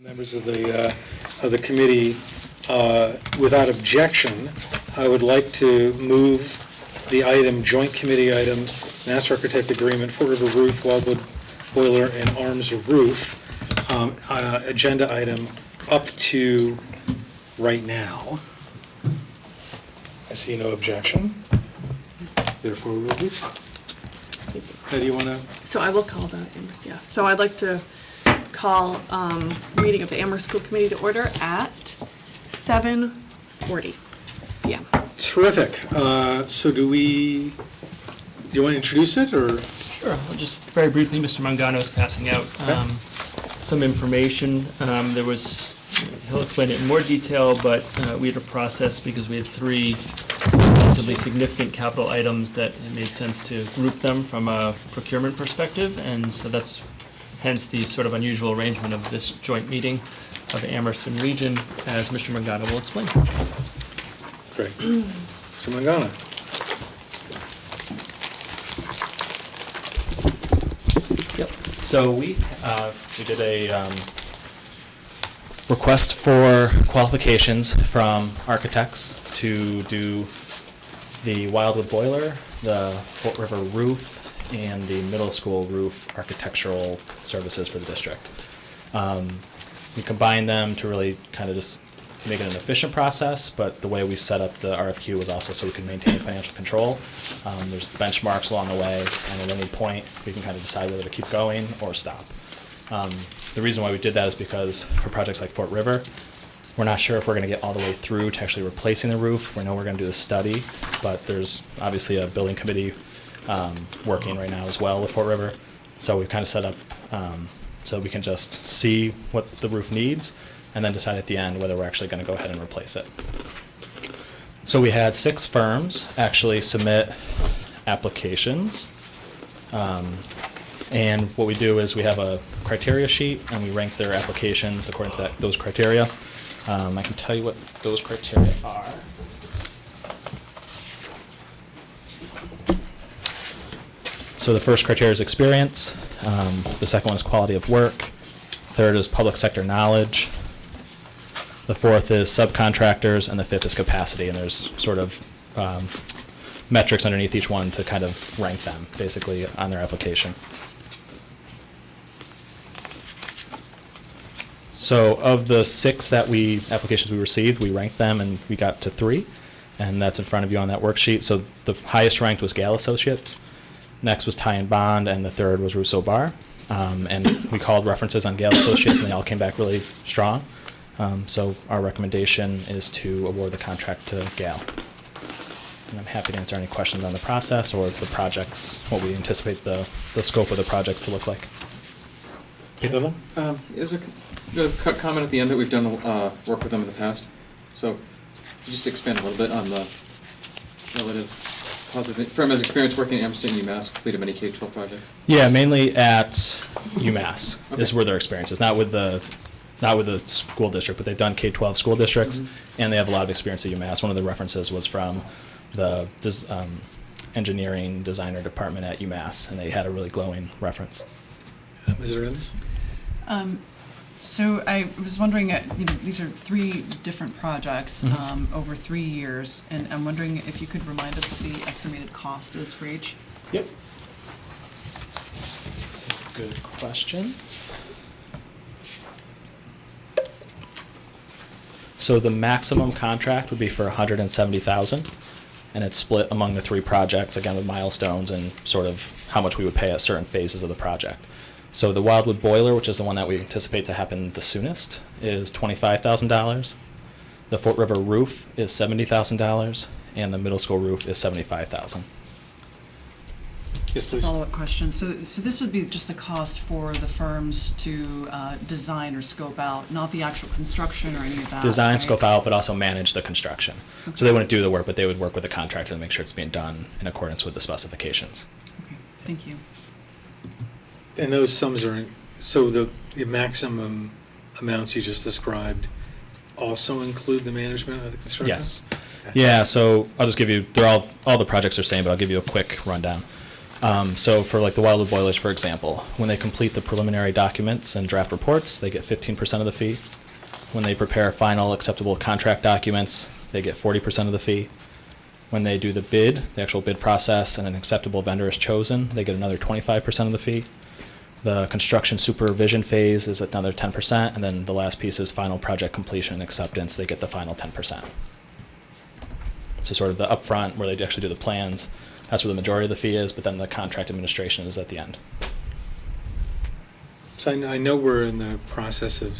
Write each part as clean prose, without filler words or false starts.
Members of the committee, without objection, I would like to move the item, joint committee item, master architect agreement, Fort River roof, Wildwood boiler, and Arms roof, agenda item up to right now. I see no objection. Therefore, we'll do so. How do you want to? So I will call the Amherst, yeah. So I'd like to call meeting of the Amherst School Committee to order at 7:40 p.m. Terrific. So do you want to introduce it, or? Sure. Well, just very briefly, Mr. Mangano is passing out some information. He'll explain it in more detail, but we had a process because we had three relatively significant capital items that it made sense to group them from a procurement perspective, and so that's hence the sort of unusual arrangement of this joint meeting of Amherst and Region, as Mr. Mangano will explain. Great. Mr. Mangano. Yep. So we did a request for qualifications from architects to do the Wildwood boiler, the Fort River roof, and the middle school roof architectural services for the district. We combined them to really kind of just make it an efficient process, but the way we set up the RFQ was also so we can maintain financial control. There's benchmarks along the way, and at any point we can kind of decide whether to keep going or stop. The reason why we did that is because for projects like Fort River, we're not sure if we're going to get all the way through to actually replacing the roof. We know we're going to do the study, but there's obviously a building committee working right now as well with Fort River. So we've kind of set up so we can just see what the roof needs and then decide at the end whether we're actually going to go ahead and replace it. So we had 6 firms actually submit applications. And what we do is we have a criteria sheet and we rank their applications according to those criteria. I can tell you what those criteria are. So the first criteria is experience, the second one is quality of work, third is public sector knowledge, the fourth is subcontractors, and the fifth is capacity, and there's sort of metrics underneath each one to kind of rank them, basically, on their application. So of the 6 applications we received, we ranked them and we got to 3, and that's in front of you on that worksheet. So the highest ranked was Gale Associates, next was Ty and Bond, and the third was Russo Bar. And we called references on Gale Associates, and they all came back really strong. So our recommendation is to award the contract to Gale. And I'm happy to answer any questions on the process or the projects, what we anticipate the scope of the projects to look like. Peter? There's a comment at the end that we've done work with them in the past. So could you just expand a little bit on the relative positive firm has experience working at Amherst and UMass, completed many K-12 projects? Yeah, mainly at UMass is where their experience is, not with the school district, but they've done K-12 school districts, and they have a lot of experience at UMass. One of the references was from the engineering designer department at UMass, and they had a really glowing reference. Ms. Arenas? So I was wondering, these are 3 different projects over 3 years, and I'm wondering if you could remind us what the estimated cost is for each? Yep. Good question. So the maximum contract would be for $170,000, and it's split among the 3 projects, again with milestones and sort of how much we would pay at certain phases of the project. So the Wildwood boiler, which is the one that we anticipate to happen the soonest, is $25,000. The Fort River roof is $70,000, and the middle school roof is $75,000. Yes, please. Follow-up question. So this would be just the cost for the firms to design or scope out, not the actual construction or any of that? Design, right? scope out, but also manage the construction. Okay. So they wouldn't do the work, but they would work with the contractor to make sure it's being done in accordance with the specifications. Okay, thank you. And those sums are, so the maximum amounts you just described also include the management of the construction? Yes. Okay. Yeah, so I'll just give you, all the projects are the same, but I'll give you a quick rundown. So for like the Wildwood boilers, for example, when they complete the preliminary documents and draft reports, they get 15% of the fee. When they prepare final acceptable contract documents, they get 40% of the fee. When they do the bid, the actual bid process, and an acceptable vendor is chosen, they get another 25% of the fee. The construction supervision phase is another 10%, and then the last piece is final project completion and acceptance. They get the final 10%. So sort of the upfront, where they actually do the plans, that's where the majority of the fee is, but then the contract administration is at the end. So I know we're in the process of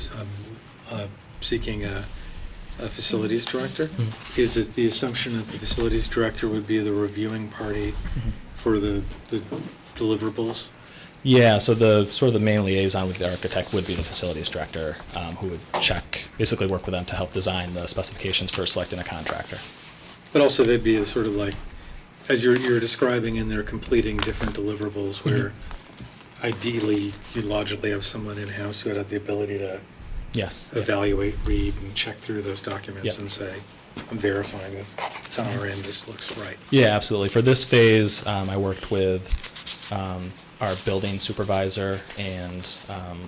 seeking a facilities director. Mhm. Is it the assumption that the facilities director would be the reviewing party for the deliverables? Yeah, so the sort of the main liaison with the architect would be the facilities director, who would check, basically work with them to help design the specifications for selecting a contractor. But also they'd be sort of like, as you're describing, and they're completing different deliverables where ideally you'd logically have someone in-house who had the ability to Yes. Yeah. evaluate, read, and check through those documents Yep. and say, I'm verifying that it's on our end, this looks right. Yeah, absolutely. For this phase, I worked with our building supervisor and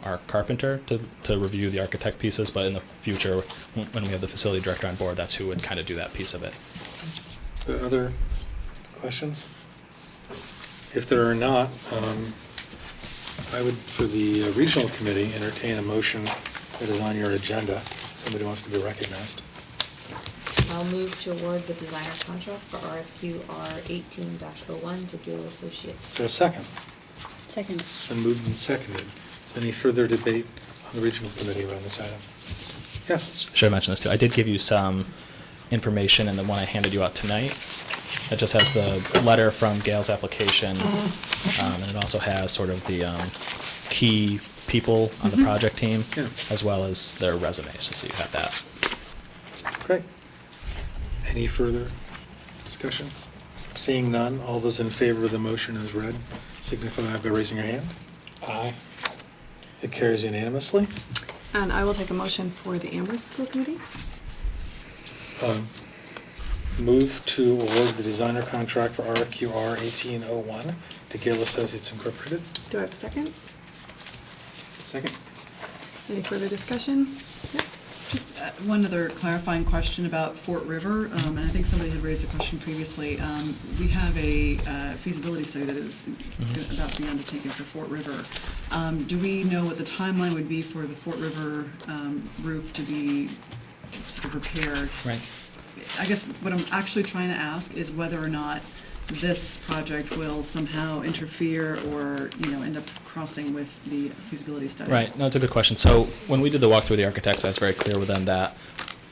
our carpenter to review the architect pieces, but in the future, when we have the facility director on board, that's who would kind of do that piece of it. Other questions? If there are not, I would, for the regional committee, entertain a motion that is on your agenda. Somebody wants to be recognized. I'll move to award the designer contract for RFQ R18-01 to Gill Associates. Is there a second? Second. It's been moved and seconded. Is there any further debate on the regional committee around this item? Yes? Should I mention this too? I did give you some information in the one I handed you out tonight. It just has the letter from Gail's application, and it also has sort of the key people on the project team, Yeah. as well as their resumes, just so you have that. Great. Any further discussion? Seeing none, all those in favor of the motion as read signify by raising your hand. Aye. It carries unanimously. And I will take a motion for the Amherst School Committee. Move to award the designer contract for RFQ R1801 to Gale Associates Incorporated. Do I have a second? Second? Any further discussion? Yep. Just one other clarifying question about Fort River, and I think somebody had raised a question previously. We have a feasibility study that is about to be undertaken for Fort River. Do we know what the timeline would be for the Fort River roof to be sort of repaired? Right. I guess what I'm actually trying to ask is whether or not this project will somehow interfere or, end up crossing with the feasibility study. Right, no, it's a good question. So when we did the walkthrough with the architects, I was very clear with them that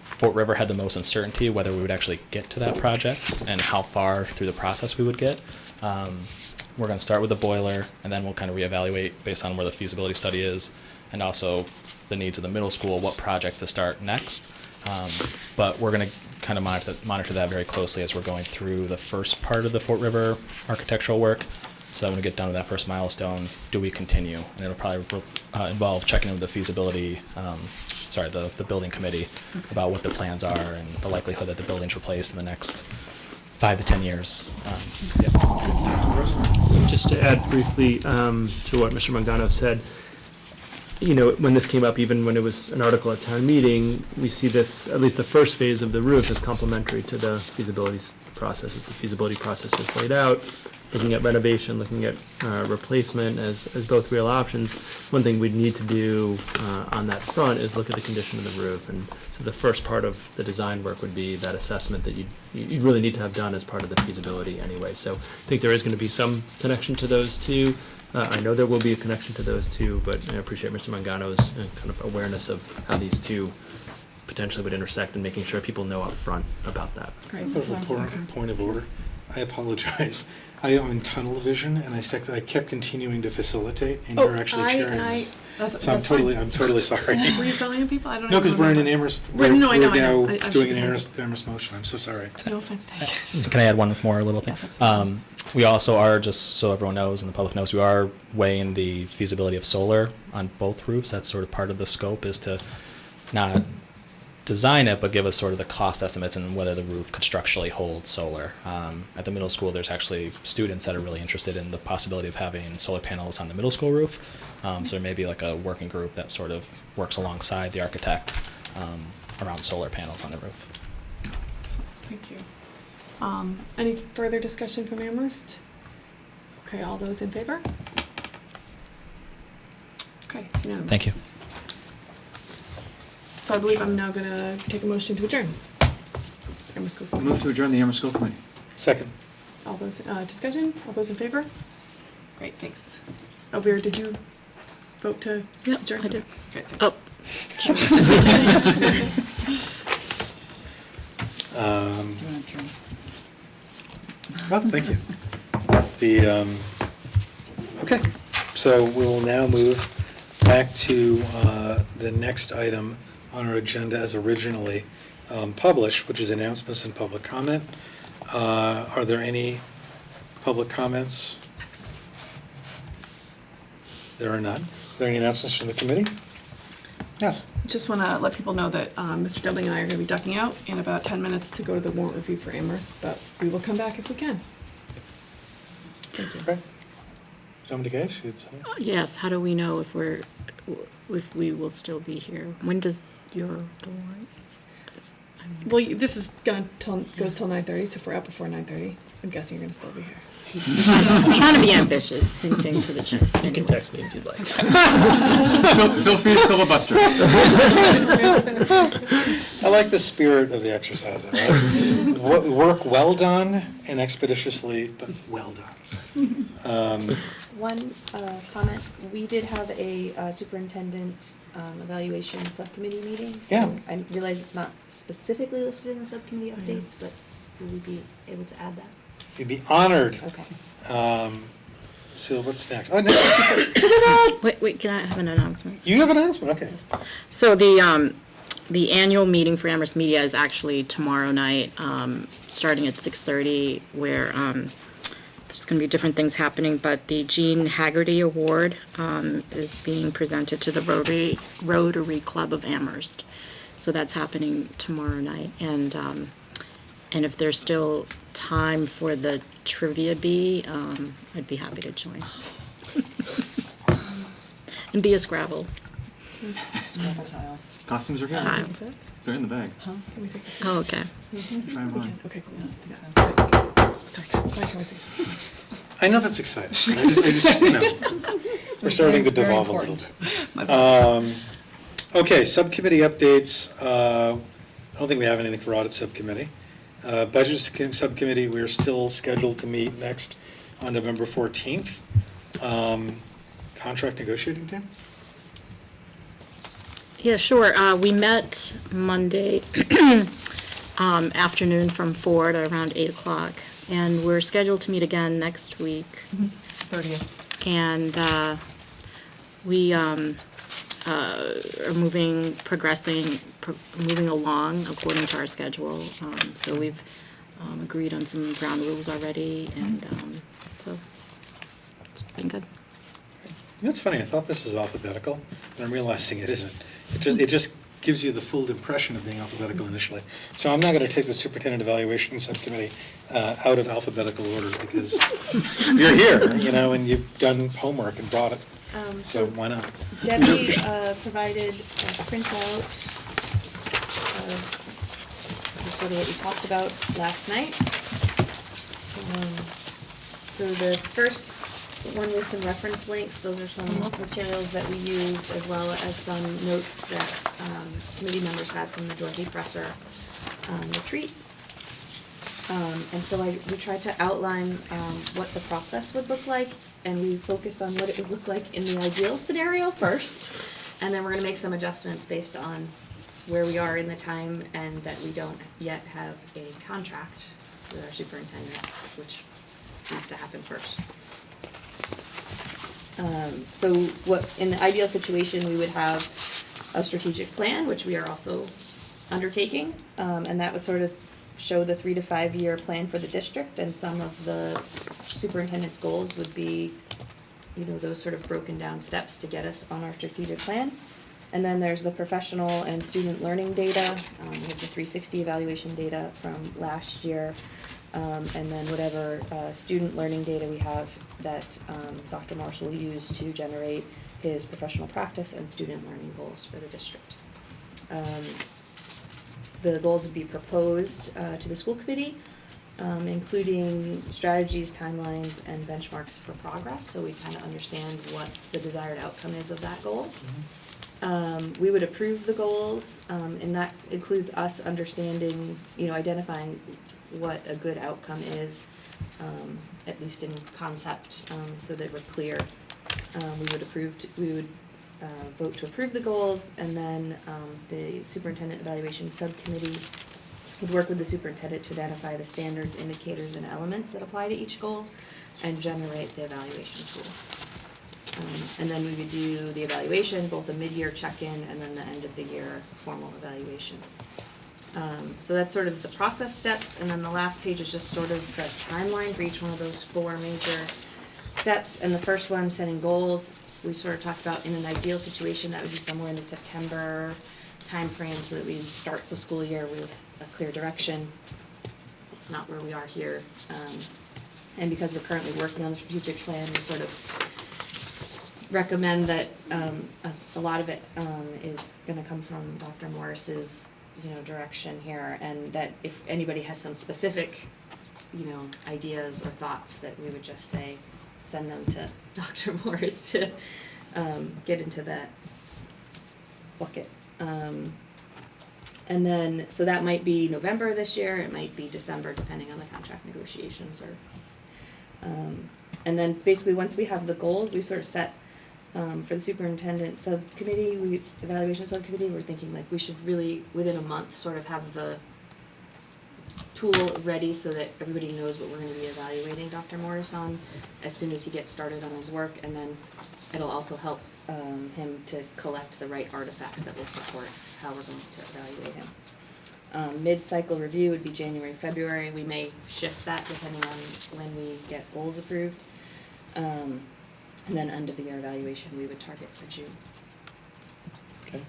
Fort River had the most uncertainty whether we would actually get to that project and how far through the process we would get. We're going to start with the boiler, and then we'll kind of reevaluate based on where the feasibility study is, and also the needs of the middle school, what project to start next. But we're going to kind of monitor that very closely as we're going through the first part of the Fort River architectural work. So that when we get down to that first milestone, do we continue? And it'll probably involve checking in with the feasibility, the building committee about what the plans are and the likelihood that the building's replaced in the next 5 to 10 years. Just to add briefly to what Mr. Mangano said, when this came up, even when it was an article at town meeting, we see this, at least the first phase of the roof, is complementary to the feasibility process, as the feasibility process is laid out, looking at renovation, looking at replacement as both real options. One thing we'd need to do on that front is look at the condition of the roof. And so the first part of the design work would be that assessment that you really need to have done as part of the feasibility anyway. So I think there is going to be some connection to those two. I know there will be a connection to those two, but I appreciate Mr. Mangano's kind of awareness of how these two potentially would intersect and making sure people know up front about that. Great, that's what I was looking for. Point of order. I apologize. I am in tunnel vision, and I kept continuing to facilitate, and you're actually chairing this. So I'm totally sorry. Were you filling in people? I don't know. No, because we're in an Amherst, No, I know, I know. we're I now doing should an have- Amherst motion. I'm so sorry. No offense taken. Can I add one more little thing? Yes, absolutely. We also are, just so everyone knows and the public knows, we are weighing the feasibility of solar on both roofs. That's sort of part of the scope, is to not design it, but give us sort of the cost estimates and whether the roof could structurally hold solar. At the middle school, there's actually students that are really interested in the possibility of having solar panels on the middle school roof. So there may be like a working group that sort of works alongside the architect around solar panels on the roof. Thank you. Any further discussion from Amherst? Okay, all those in favor? Okay, it's unanimous. Thank you. So I believe I'm now gonna take a motion to adjourn. Amherst School Committee. Move to adjourn the Amherst School Committee. Second. All those, discussion, all those in favor? Great, thanks. Elvira, did you vote to adjourn? I did. Great, thanks. Oh. Do you want to adjourn? Well, thank you. Okay, so we will now move back to the next item on our agenda as originally published, which is announcements and public comment. Are there any public comments? There are none. Are there any announcements from the committee? Yes. Just want to let people know that Mr. Dudley and I are going to be ducking out in about 10 minutes to go to the warrant review for Amherst, but we will come back if we can. Thank you. Okay. Somebody Gage, you'd say? Yes, how do we know if we will still be here? When does your warrant? Well, this is goes till 9:30, so if we're out before 9:30, I'm guessing you're going to still be here. I'm trying to be ambitious, hinting to the chair. You can text me if you'd like. Feel free to filibuster. I like the spirit of the exercise, right? Work well done and expeditiously, but well done. One comment, we did have a superintendent evaluation subcommittee meeting. Yeah. So I realize it's not specifically listed in the subcommittee updates, but will we be able to add that? You'd be honored. Okay. So what's next? Oh, next. Wait, can I have an announcement? You have an announcement, okay. So the annual meeting for Amherst Media is actually tomorrow night, starting at 6:30, where there's going to be different things happening, but the Jean Haggerty Award is being presented to the Rotary Club of Amherst. So that's happening tomorrow night, and if there's still time for the trivia bee, I'd be happy to join. And be a Scrabble. Scrabble tile. Costumes are good. Tile. They're in the bag. Can we take a Oh, okay. Try 'em on. Okay, cool. Yeah, Yeah. Sorry, bye, Dorothy. I know that's exciting. I just, we're starting to Very devolve a important. little bit. Okay, subcommittee updates. I don't think we have anything for audit subcommittee. Budget subcommittee, we're still scheduled to meet next on November 14th. Contract negotiating team? Yeah, sure. We met Monday afternoon from 4 to around 8 o'clock, and we're scheduled to meet again next week. 30th. And we are moving along according to our schedule. So we've agreed on some ground rules already, and so it's been good. You know, it's funny, I thought this was alphabetical, but I'm realizing it isn't. It just gives you the full impression of being alphabetical initially. So I'm not going to take the superintendent evaluation subcommittee out of alphabetical order because you're here, and you've done homework and brought it. So why not? Debbie provided a printout this is sort of what we talked about last night. So the first one with some reference links, those are some materials that we use, as well as some notes that committee members had from the Dorothy Presser retreat. And so we tried to outline what the process would look like, and we focused on what it would look like in the ideal scenario first, and then we're gonna make some adjustments based on where we are in the time and that we don't yet have a contract with our superintendent, which needs to happen first. So what, in the ideal situation, we would have a strategic plan, which we are also undertaking, and that would sort of show the 3 to 5 year plan for the district, and some of the superintendent's goals would be, those sort of broken down steps to get us on our strategic plan. And then there's the professional and student learning data. We have the 360 evaluation data from last year. And then whatever student learning data we have that Dr. Morris will use to generate his professional practice and student learning goals for the district. The goals would be proposed to the school committee, including strategies, timelines, and benchmarks for progress, so we kind of understand what the desired outcome is of that goal. We would approve the goals, and that includes us understanding, identifying what a good outcome is, at least in concept, so that we're clear. We would vote to approve the goals, and then the superintendent evaluation subcommittee would work with the superintendent to identify the standards, indicators, and elements that apply to each goal, and generate the evaluation tool. And then we would do the evaluation, both the mid-year check-in and then the end-of-the-year formal evaluation. So that's sort of the process steps, and then the last page is just sort of the timeline for each one of those 4 major steps. And the first one, setting goals, we sort of talked about in an ideal situation, that would be somewhere in the September timeframe, so that we would start the school year with a clear direction. It's not where we are here. And because we're currently working on the strategic plan, we sort of recommend that a lot of it is going to come from Dr. Morris's direction here, and that if anybody has some specific ideas or thoughts, that we would just say send them to Dr. Morris to get into that bucket. And then, so that might be November this year, it might be December, depending on the contract negotiations, or and then basically once we have the goals, we sort of set for the superintendent subcommittee, evaluation subcommittee, we're thinking like we should really, within a month, sort of have the tool ready so that everybody knows what we're going to be evaluating Dr. Morris on as soon as he gets started on his work, and then it'll also help him to collect the right artifacts that will support how we're going to evaluate him. Mid-cycle review would be January, February. We may shift that depending on when we get goals approved. And then end of the year evaluation, we would target for June. Okay.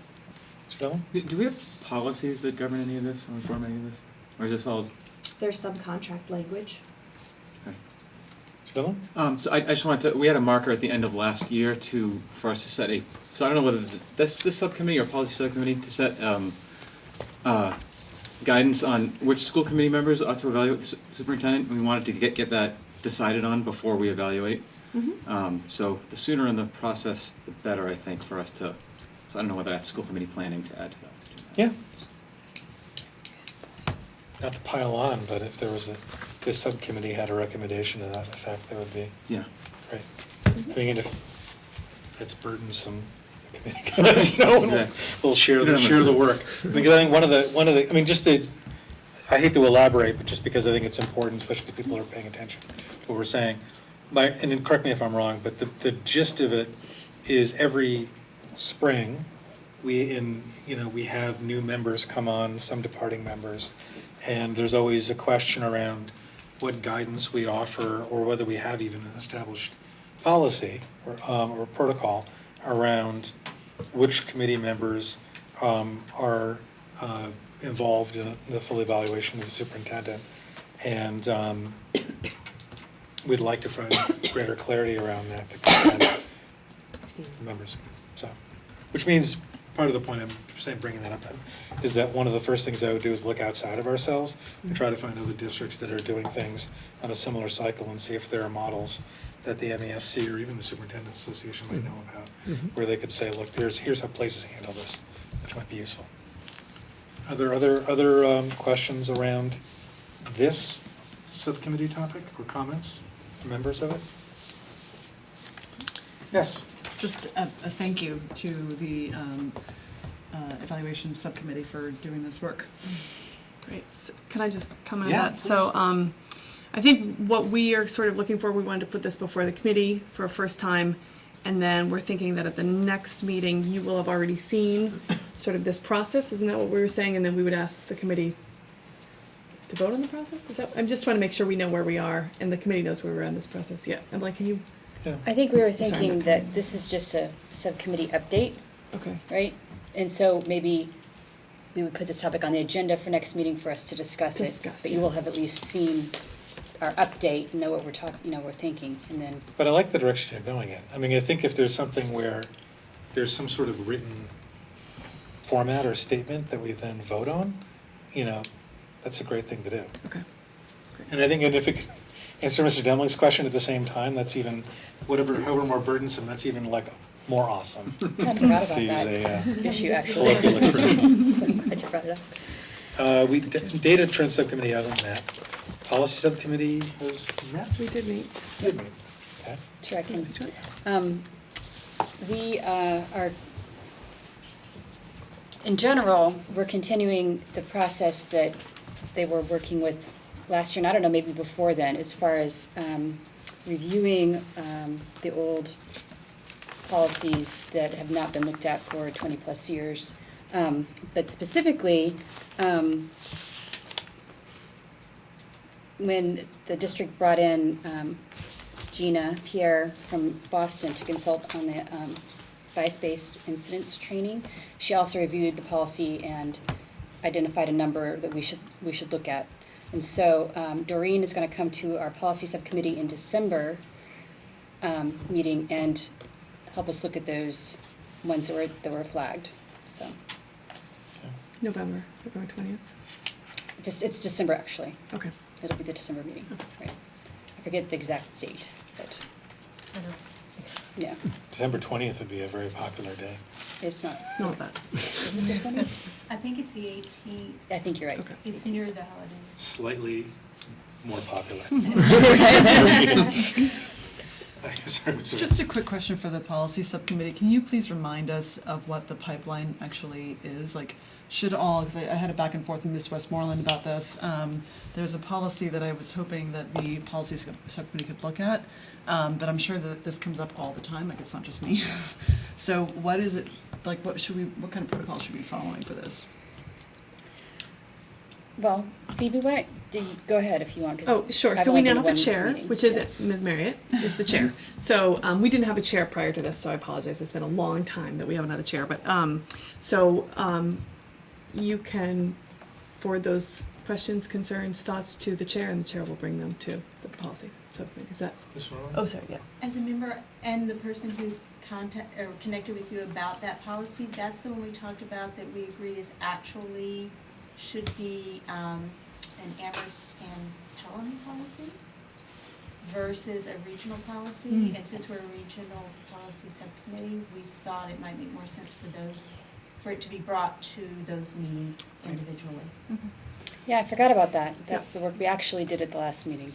Mr. Dillon? Do we have policies that govern any of this, or inform any of this? Or is this all? There's some contract language. Okay. Mr. Dillon? So I just wanted to, we had a marker at the end of last year for us to set so I don't know whether this subcommittee or policy subcommittee to set guidance on which school committee members ought to evaluate the superintendent. We wanted to get that decided on before we evaluate. Mm-hmm. So the sooner in the process, the better, I think, for us to, so I don't know whether that's school committee planning to add to that. Yeah. Not to pile on, but if there was this subcommittee had a recommendation to that effect, that would be Yeah. great. I mean, if it's burdensome, the committee guys, no one will share the work. Because I think one of the, I mean, I hate to elaborate, but just because I think it's important, especially because people are paying attention to what we're saying. And correct me if I'm wrong, but the gist of it is every spring, we have new members come on, some departing members, and there's always a question around what guidance we offer, or whether we have even an established policy or protocol around which committee members are involved in the full evaluation of the superintendent. And we'd like to find greater clarity around that, the members. So, which means, part of the point I'm saying, bringing that up, is that one of the first things I would do is look outside of ourselves and try to find other districts that are doing things on a similar cycle, and see if there are models that the MESC or even the Superintendent's Association might know about, where they could say, look, here's how places handle this, which might be useful. Are there other questions around this subcommittee topic, or comments from members of it? Yes. Just a thank you to the evaluation subcommittee for doing this work. Great. So can I just comment on Yeah, that? of So I think what we are sort of looking for, we wanted to put this before the committee for a first time, and then we're thinking that at the next meeting, you will have already seen sort of this process. Isn't that what we were saying? And then we would ask the committee to vote on the process? I'm just trying to make sure we know where we are, and the committee knows where we're at in this process. Yeah. I'm like, can you? Yeah. I think we were Sorry, thinking Matt. that this is just a subcommittee update, Okay. right? And so maybe we would put this topic on the agenda for next meeting for us to discuss it. Discuss, But you yeah. will have at least seen our update, know what we're talking, we're thinking, and then, But I like the direction you're going in. I mean, I think if there's something where there's some sort of written format or statement that we then vote on, that's a great thing to do. Okay. And I think, and if it could answer Mr. Demling's question at the same time, that's even, however more burdensome, that's even like more awesome. kind of forgot about To use that a issue, actually. colloquial expression. So I'm glad you brought it up. Data Trend Subcommittee hasn't met. Policy Subcommittee has met? We did meet. Did meet. Okay. Sure, I can. We are, in general, we're continuing the process that they were working with last year, and I don't know, maybe before then, as far as reviewing the old policies that have not been looked at for 20-plus years. But specifically, when the district brought in Gina Pierre from Boston to consult on the bias-based incidents training, she also reviewed the policy and identified a number that we should look at. And so Doreen is going to come to our policy subcommittee in December meeting and help us look at those ones that were flagged. So November 20th. it's December, actually. Okay. It'll be the December meeting, right? I forget the exact date, but yeah, December 20th would be a very popular day. it's not. It's not that. Is it the 20th? I think it's the 18th. I think you're right. Okay. It's near the holidays. Slightly more popular. Sorry, Mr. Just a quick question for the policy subcommittee. Can you please remind us of what the pipeline actually is? Like, because I had a back and forth with Ms. Westmoreland about this. There's a policy that I was hoping that the policy subcommittee could look at, but I'm sure that this comes up all the time, like it's not just me. So what is it, like, what kind of protocol should we be following for this? Well, Phoebe, go ahead if you want. 'Cause Oh, sure. I've So we only now been have a to one chair, meeting. which is Yeah. Ms. Marriott is the chair. So we didn't have a chair prior to this, so I apologize. It's been a long time that we haven't had a chair. But you can forward those questions, concerns, thoughts to the chair, and the chair will bring them to the policy subcommittee. Is that? This one? Oh, sorry. Yeah. As a member and the person who connected with you about that policy, that's the one we talked about that we agreed is actually should be an Amherst and Pelham policy versus a regional policy. And since we're a regional policy subcommittee, we thought it might make more sense for it to be brought to those meetings individually. Yeah, I forgot about that. That's the work we actually did at the last meeting.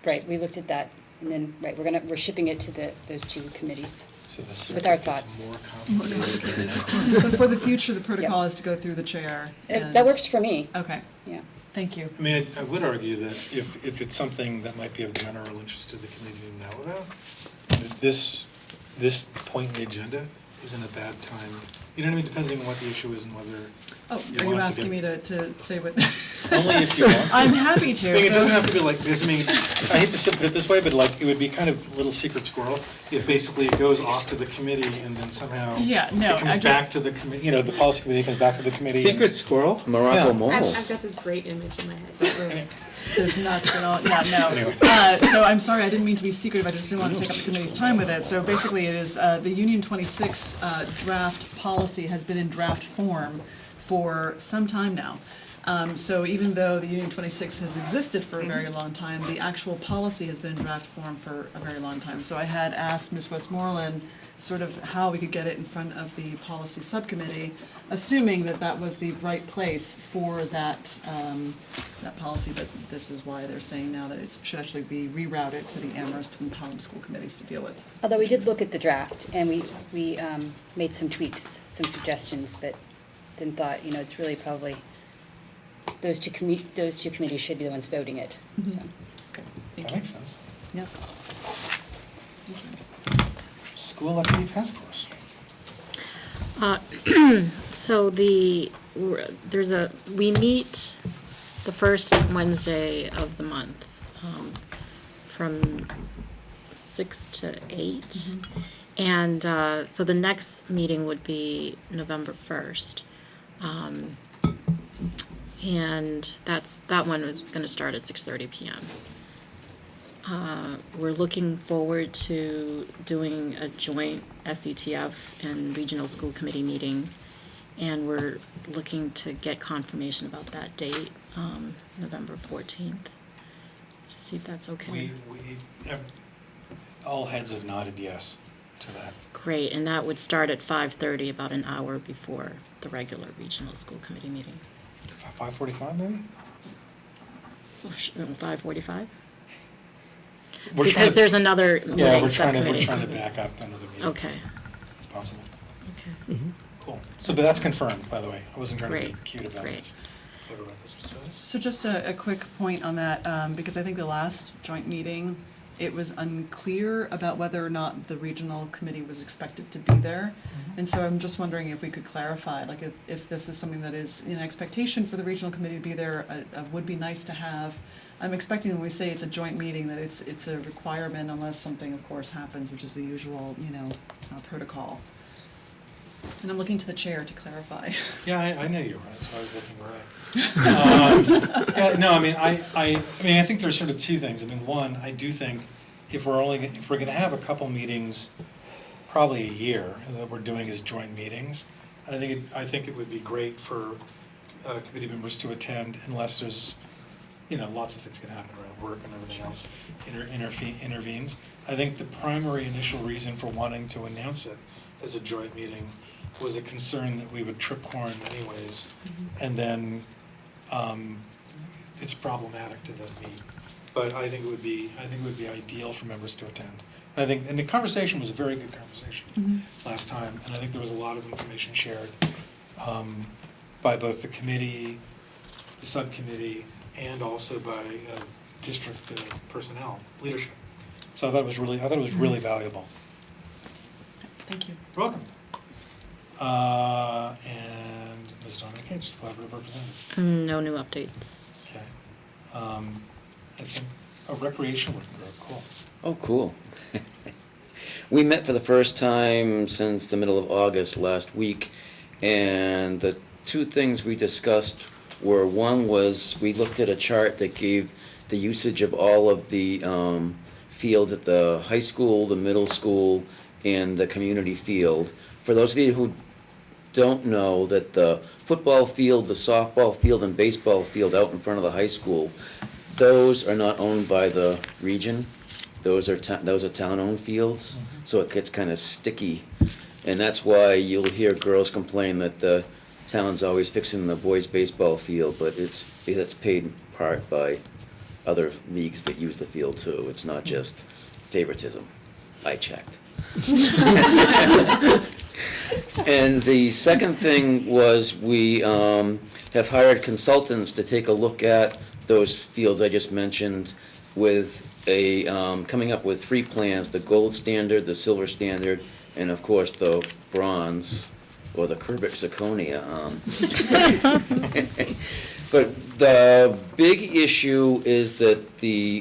Right, we looked at that, and then, right, we're shipping it to those two committees. So the With our circuit gets thoughts. more complicated. So for the future, the protocol is to go through the chair. That works for me, Okay, yeah. thank you. I mean, I would argue that if it's something that might be of general interest to the committee to know about, that this point in the agenda isn't a bad time. You know what I mean, depending on what the issue is and whether Oh, you are you want to asking me get- to say what? Only if you want to. I'm happy I to. mean, it so- doesn't have to be like this. I mean, I hate to put it this way, but like, it would be kind of a little secret squirrel if basically it goes off to the committee and then somehow Yeah, no, it comes I just- back to the committee, the policy committee comes back to the committee. Secret squirrel? Yeah. Morocco mole. I've got this great image in my head. There's nuts and all, yeah, no. Anyway. So I'm sorry, I didn't mean to be secretive, I just didn't want to take up the committee's time with it. So basically, it is, the Union 26 draft policy has been in draft form for some time now. So even though the Union 26 has existed for a very long time, the actual policy has been in draft form for a very long time. So I had asked Ms. Westmoreland sort of how we could get it in front of the policy subcommittee, assuming that that was the right place for that, that policy, but this is why they're saying now that it should actually be rerouted to the Amherst and Pelham school committees to deal with. Although we did look at the draft, and we made some tweaks, some suggestions, but then thought, it's really probably, those two committees should be the ones voting it, so. Okay, That thank you. makes sense. Yep. School equity task force. So we meet the first Wednesday of the month, from 6 to 8. And so the next meeting would be November 1st. And that one is going to start at 6:30 p.m. We're looking forward to doing a joint SETF and regional school committee meeting. And we're looking to get confirmation about that date, November 14th. To see if that's okay. All heads have nodded yes to that. Great, and that would start at 5:30, about an hour before the regular regional school committee meeting. 5:45 maybe? 5:45? We're Because trying to- there's another meeting, Yeah, we're trying subcommittee. to back up another meeting. Okay, It's possible. okay. Cool. So, but that's confirmed, by the way. I wasn't trying to be Great, cute about great. this. Clever about this. So just a quick point on that, because I think the last joint meeting, it was unclear about whether or not the regional committee was expected to be there. And so I'm just wondering if we could clarify, like if this is something that is an expectation for the regional committee to be there, would be nice to have. I'm expecting when we say it's a joint meeting that it's a requirement unless something, of course, happens, which is the usual, protocol. And I'm looking to the chair to clarify. Yeah, I know you're right, so I was looking right. Yeah, no, I mean, I think there's sort of two things. I mean, one, I do think if we're going to have a couple meetings, probably a year that we're doing as joint meetings, I think it would be great for committee members to attend unless there's, lots of things can happen around work and everything else intervenes. I think the primary initial reason for wanting to announce it as a joint meeting was a concern that we would trip quorum anyways, and then it's problematic to then meet. But I think it would be ideal for members to attend. And the conversation was a very good conversation last time, and I think there was a lot of information shared by both the committee, the subcommittee, and also by district personnel leadership. So I thought it was really valuable. Thank you. You're welcome. And Ms. Dominic Cage, the collaborative representative. No new updates. Okay. I think a recreation working group, cool. Oh, cool. We met for the first time since the middle of August last week, and the two things we discussed were, one was we looked at a chart that gave the usage of all of the fields at the high school, the middle school, and the community field. For those of you who don't know, that the football field, the softball field, and baseball field out in front of the high school, those are not owned by the region. Those are town-owned fields, so it gets kind of sticky. And that's why you'll hear girls complain that the town's always fixing the boys' baseball field, but it's paid in part by other leagues that use the field too. It's not just favoritism. I checked. And the second thing was we have hired consultants to take a look at those fields I just mentioned with coming up with 3 plans: the gold standard, the silver standard, and of course the bronze, or the Kerbic zirconia. But the big issue is that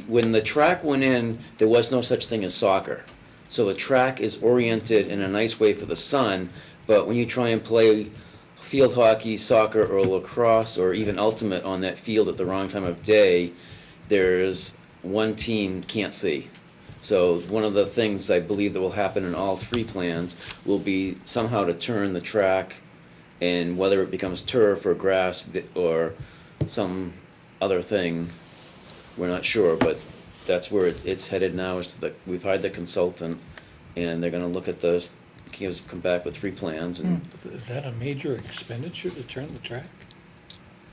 when the track went in, there was no such thing as soccer. So the track is oriented in a nice way for the sun, but when you try and play field hockey, soccer, or lacrosse, or even ultimate on that field at the wrong time of day, there's one team can't see. So one of the things I believe that will happen in all 3 plans will be somehow to turn the track, and whether it becomes turf or grass or some other thing, we're not sure, but that's where it's headed now. We've hired the consultant, and they're gonna look at those, come back with 3 plans. And Is that a major expenditure to turn the track?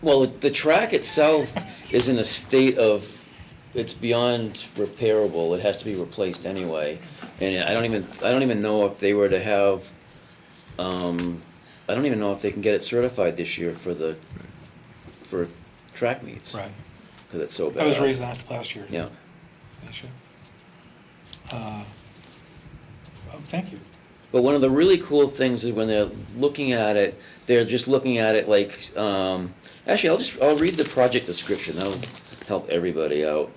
well, the track itself is in a state of, it's beyond repairable. It has to be replaced anyway. And I don't even know if they were to have, I don't even know if they can get it certified this year for track meets. Right. Because it's so bad. That was raised last year. Yeah. Issue. Thank you. But one of the really cool things is when they're looking at it, they're just looking at it like, actually, I'll read the project description. That'll help everybody out.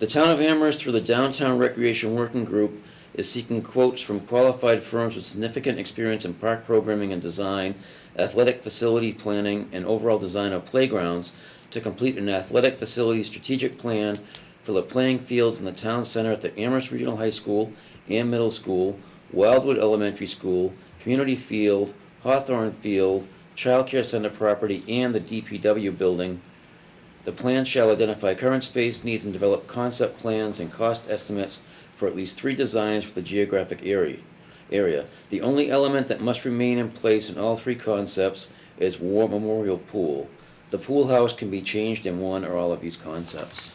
The town of Amherst, through the Downtown Recreation Working Group, is seeking quotes from qualified firms with significant experience in park programming and design, athletic facility planning, and overall design of playgrounds to complete an athletic facility strategic plan for the playing fields in the town center at the Amherst Regional High School and Middle School, Wildwood Elementary School, Community Field, Hawthorne Field, Child Care Center property, and the DPW building. The plan shall identify current space needs and develop concept plans and cost estimates for at least 3 designs for the geographic area. The only element that must remain in place in all 3 concepts is War Memorial Pool. The pool house can be changed in one or all of these concepts.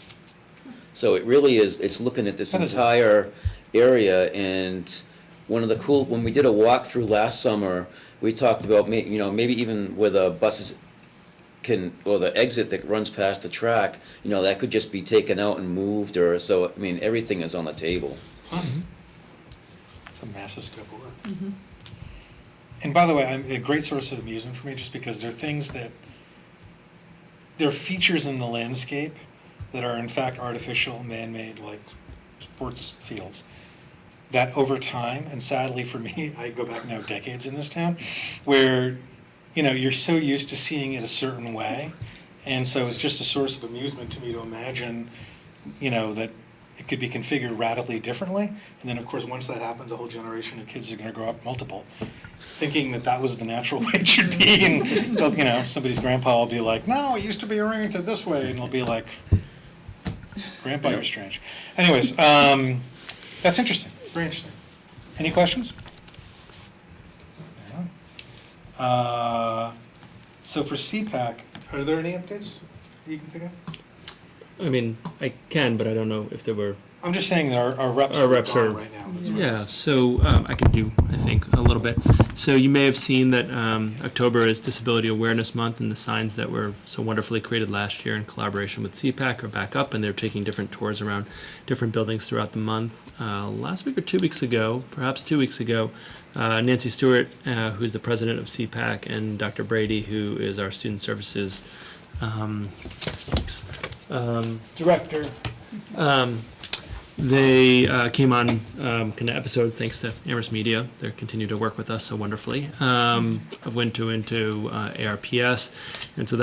So it really is, it's looking at this That is entire area, and one of the cool, when we did a walkthrough last summer, we talked about, maybe even where the buses can, or the exit that runs past the track, that could just be taken out and moved, or, so, I mean, everything is on the table. It's a massive scope of work. And by the way, a great source of amusement for me, just because there are things that, there are features in the landscape that are in fact artificial, man-made, like sports fields, that over time, and sadly for me, I go back now decades in this town, where, you're so used to seeing it a certain way, and so it's just a source of amusement to me to imagine, that it could be configured radically differently, and then of course, once that happens, a whole generation of kids are gonna grow up multiple, thinking that that was the natural way it should be, and, somebody's grandpa will be like, no, it used to be oriented this way, and they'll be like, Grandpa, you're strange. Anyways, that's interesting. It's very interesting. Any questions? So for CPAC, are there any updates you can think of? I mean, I can, but I don't know if there were. I'm just saying our reps Our are reps gone are- right now. That's what it Yeah, is. so I can do, I think, a little bit. So you may have seen that October is Disability Awareness Month, and the signs that were so wonderfully created last year in collaboration with CPAC are back up, and they're taking different tours around different buildings throughout the month. Last week or 2 weeks ago, perhaps 2 weeks ago, Nancy Stewart, who's the president of CPAC, and Dr. Brady, who is our Student Services director, they came on kind of episode, thanks to Amherst Media. They continue to work with us so wonderfully. Went into ARPS, and so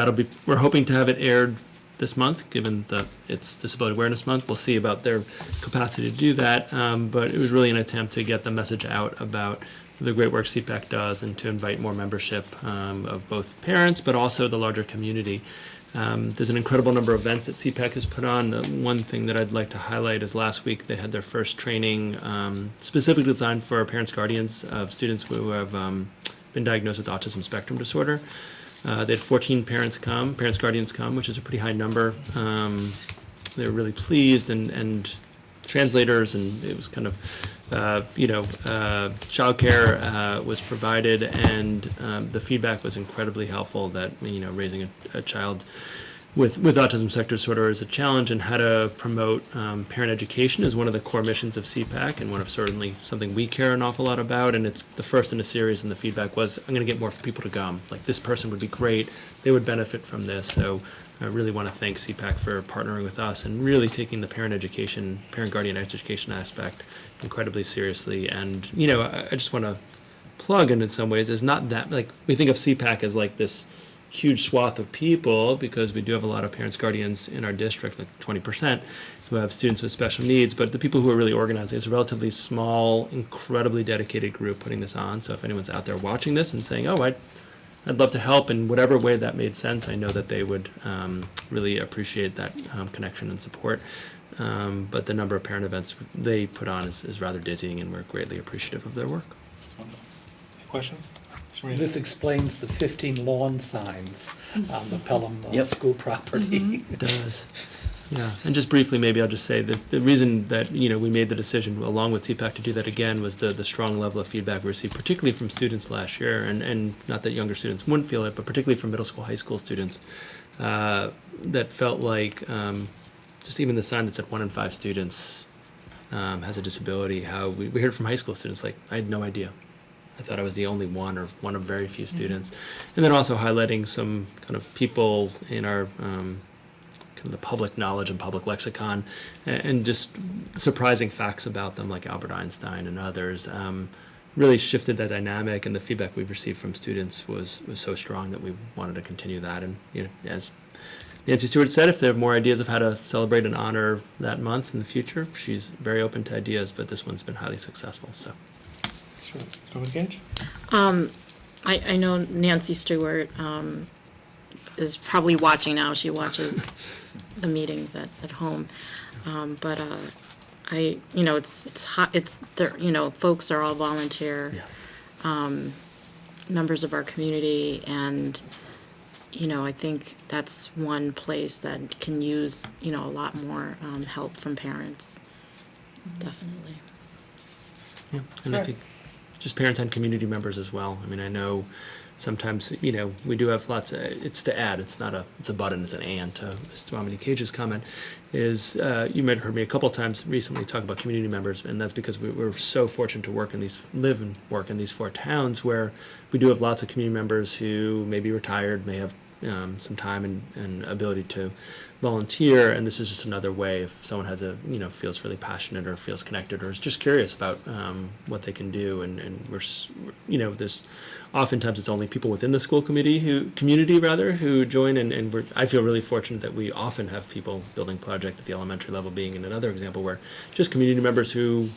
we're hoping to have it aired this month, given it's Disability Awareness Month. We'll see about their capacity to do that, but it was really an attempt to get the message out about the great work CPAC does and to invite more membership of both parents, but also the larger community. There's an incredible number of events that CPAC has put on. The one thing that I'd like to highlight is last week they had their first training specifically designed for parents, guardians of students who have been diagnosed with autism spectrum disorder. They had 14 parents, guardians come, which is a pretty high number. They were really pleased, and translators, and it was kind of, childcare was provided, and the feedback was incredibly helpful that, raising a child with autism spectrum disorder is a challenge, and how to promote parent education is one of the core missions of CPAC, and one of certainly something we care an awful lot about, and it's the first in a series, and the feedback was, I'm going to get more people to come. Like, this person would be great. They would benefit from this. So I really want to thank CPAC for partnering with us and really taking the parent-guardian education aspect incredibly seriously. And, I just want to plug, and in some ways, is not that, like, we think of CPAC as like this huge swath of people, because we do have a lot of parents, guardians in our district, like 20%, who have students with special needs, but the people who are really organizing is a relatively small, incredibly dedicated group putting this on. So if anyone's out there watching this and saying, oh, I'd love to help in whatever way that made sense, I know that they would really appreciate that connection and support. But the number of parent events they put on is rather dizzying, and we're greatly appreciative of their work. Any questions? This explains the 15 lawn signs on the Pelham Yep. school property. It does. Yeah, and just briefly, maybe I'll just say the reason that we made the decision along with CPAC to do that again was the strong level of feedback we received, particularly from students last year, and not that younger students wouldn't feel it, but particularly from middle school, high school students that felt like just even the sign that said 1 in 5 students has a disability. How we heard from high school students, like, I had no idea. I thought I was the only one, or one of very few students. And then also highlighting some kind of people in our kind of the public knowledge and public lexicon, and just surprising facts about them, like Albert Einstein and others. Really shifted that dynamic, and the feedback we've received from students was so strong that we wanted to continue that. And as Nancy Stewart said, if there are more ideas of how to celebrate and honor that month in the future, she's very open to ideas, but this one's been highly successful. So, Mr. Gage? I know Nancy Stewart is probably watching now. She watches the meetings at home. But it's hot, it's there, folks are all volunteer, members of our community, and, I think that's one place that can use, a lot more help from parents, definitely. yeah, and I think just parents and community members as well. I mean, I know sometimes, we do have lots of, it's to add, it's not it's a button, it's an and to Mr. Dominique Cage's comment, is, you might have heard me a couple of times recently talk about community members, and that's because we're so fortunate to live and work in these 4 towns where we do have lots of community members who may be retired, may have some time and ability to volunteer, and this is just another way if someone has feels really passionate or feels connected or is just curious about what they can do, and there's oftentimes it's only people within the school community who join, and I feel really fortunate that we often have people building project at the elementary level, being another example where just community members who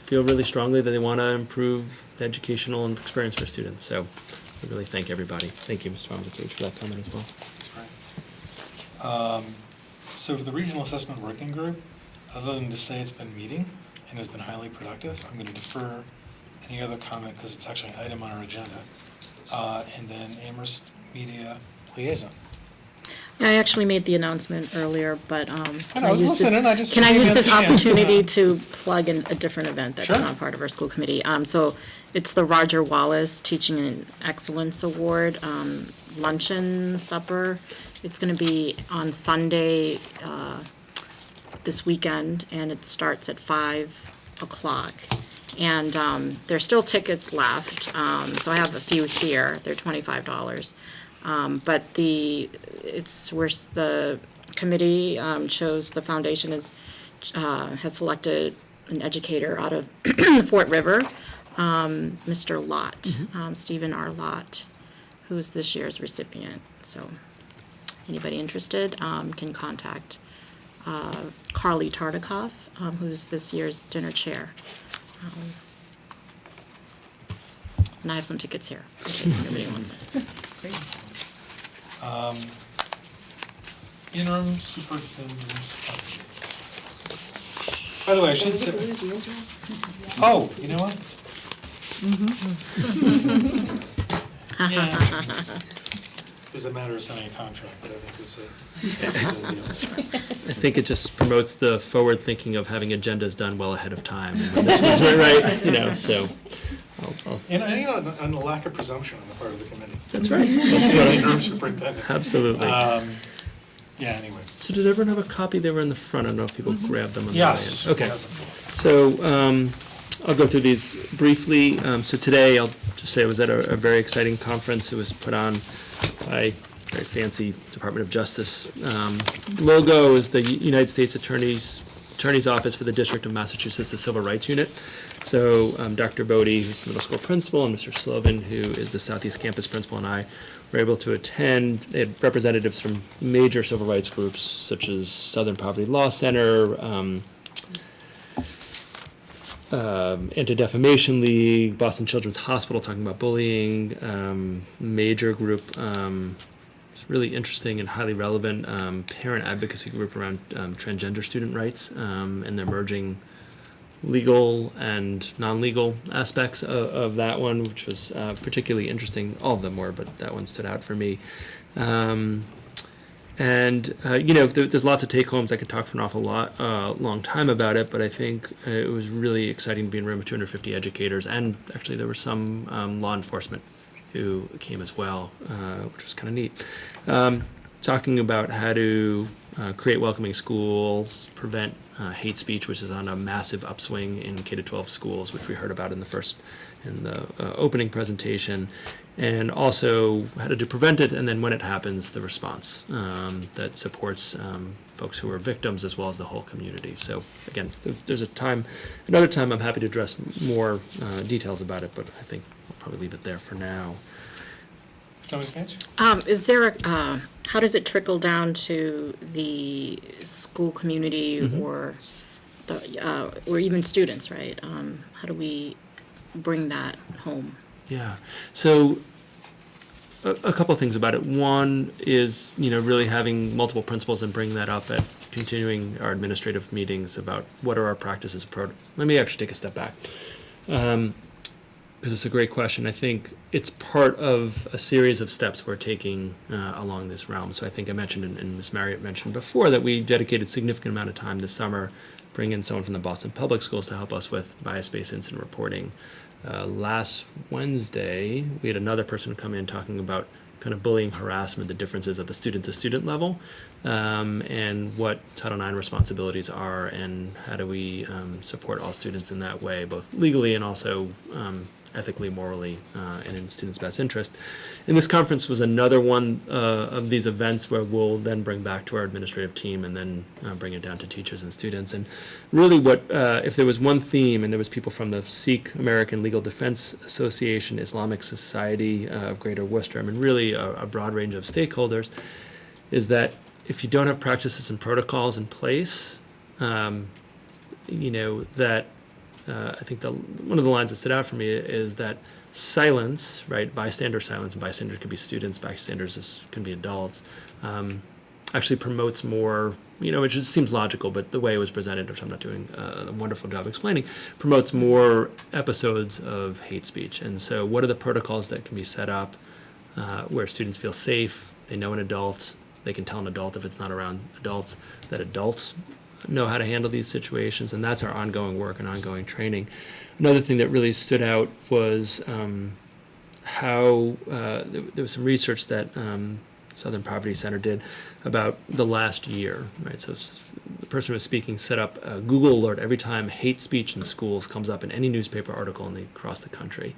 feel really strongly that they want to improve the educational experience for students. So I really thank everybody. Thank you, Mr. Cage, for that comment as well. That's right. So for the Regional Assessment Working Group, other than to say it's been meeting and has been highly productive, I'm going to defer any other comment because it's actually an item on our agenda. And then Amherst Media Liaison. Yeah, I actually made the announcement earlier, but can I was listening, I just can I use this didn't get a chance. opportunity to plug in a different event that's Sure. not part of our school committee? So it's the Roger Wallace Teaching and Excellence Award luncheon supper. It's going to be on Sunday this weekend, and it starts at 5 o'clock. And there's still tickets left, so I have a few here. They're $25. But where the committee chose, the foundation has selected an educator out of Fort River, Mr. Lott, Stephen R. Lott, who's this year's recipient. So anybody interested can contact Carly Tartikoff, who's this year's dinner chair. And I have some tickets here, in case anybody wants it. Great. Interim superintendent's updates. By the way, I should say. Oh, you know what? Yeah. It was a matter of signing a contract, but I think it's a. I think it just promotes the forward thinking of having agendas done well ahead of time. And this was right, so. And a lack of presumption on the part of the committee. That's right. That's what Interim superintendent. Absolutely. Yeah, anyway. So did everyone have a copy? They were in the front. I don't know if people grabbed them on Yes. the way in. Okay. So I'll go through these briefly. So today, I'll just say I was at a very exciting conference. It was put on by a very fancy Department of Justice logo is the United States Attorney's Office for the District of Massachusetts, the Civil Rights Unit. So Dr. Bodie, who's the middle school principal, and Mr. Slovin, who is the Southeast Campus principal, and I were able to attend. They had representatives from major civil rights groups such as Southern Poverty Law Center, Anti-Defamation League, Boston Children's Hospital talking about bullying, major group, it's really interesting and highly relevant parent advocacy group around transgender student rights and the emerging legal and non-legal aspects of that one, which was particularly interesting. All of them were, but that one stood out for me. There's lots of take-homes. I could talk for an awful long time about it, but I think it was really exciting to be in a room with 250 educators, and actually there were some law enforcement who came as well, which was kind of neat. Talking about how to create welcoming schools, prevent hate speech, which is on a massive upswing in K-12 schools, which we heard about in the opening presentation, and also how to prevent it, and then when it happens, the response that supports folks who are victims as well as the whole community. So again, if there's another time I'm happy to address more details about it, but I think I'll probably leave it there for now. Is there how does it trickle down to the school community or or even students, right? How do we bring that home? Yeah. So a couple of things about it. One is, really having multiple principals and bring that up at continuing our administrative meetings about what are our practices. Let me actually take a step back. Because it's a great question. I think it's part of a series of steps we're taking along this realm. So I think I mentioned, and Ms. Marriott mentioned before, that we dedicated a significant amount of time this summer bringing in someone from the Boston Public Schools to help us with bias-based incident reporting. Last Wednesday, we had another person come in talking about kind of bullying, harassment, the differences at the student-to-student level, and what Title IX responsibilities are, and how do we support all students in that way, both legally and also ethically, morally, and in students' best interest. And this conference was another one of these events where we'll then bring back to our administrative team and then bring it down to teachers and students. And really if there was one theme, and there was people from the Sikh American Legal Defense Association, Islamic Society of Greater Worcester, really a broad range of stakeholders, is that if you don't have practices and protocols in place, that I think one of the lines that stood out for me is that silence, right, bystander silence, and bystanders could be students, bystanders can be adults, actually promotes more, it just seems logical, but the way it was presented, which I'm not doing a wonderful job explaining, promotes more episodes of hate speech. And so what are the protocols that can be set up where students feel safe, they know an adult, they can tell an adult if it's not around adults, that adults know how to handle these situations, and that's our ongoing work and ongoing training. Another thing that really stood out was how there was some research that Southern Poverty Center did about the last year, right? So the person who was speaking set up a Google alert every time hate speech in schools comes up in any newspaper article across the country.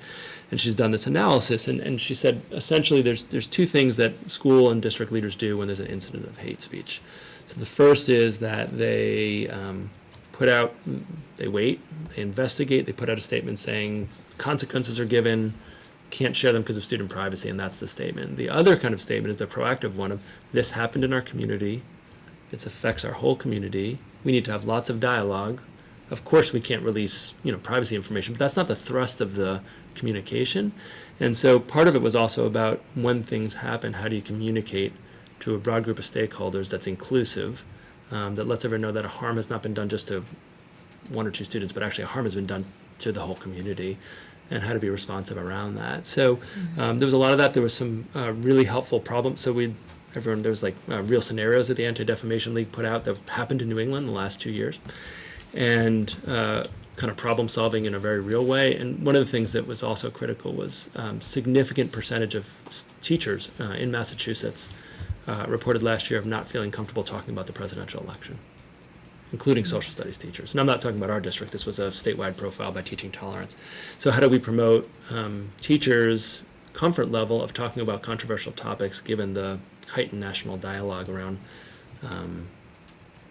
And she's done this analysis, and she said essentially there's two things that school and district leaders do when there's an incident of hate speech. So the first is that they they wait, they investigate, they put out a statement saying consequences are given, can't share them because of student privacy, and that's the statement. The other kind of statement is the proactive one of, this happened in our community, it affects our whole community, we need to have lots of dialogue. Of course we can't release privacy information, but that's not the thrust of the communication. And so part of it was also about when things happen, how do you communicate to a broad group of stakeholders that's inclusive, that lets everyone know that a harm has not been done just to one or two students, but actually a harm has been done to the whole community, and how to be responsive around that. So there was a lot of that. There was some really helpful problems. So there was real scenarios that the Anti-Defamation League put out that happened in New England in the last 2 years, and kind of problem solving in a very real way. And one of the things that was also critical was significant percentage of teachers in Massachusetts reported last year of not feeling comfortable talking about the presidential election, including social studies teachers. And I'm not talking about our district. This was a statewide profile by Teaching Tolerance. So how do we promote teachers' comfort level of talking about controversial topics given the heightened national dialogue around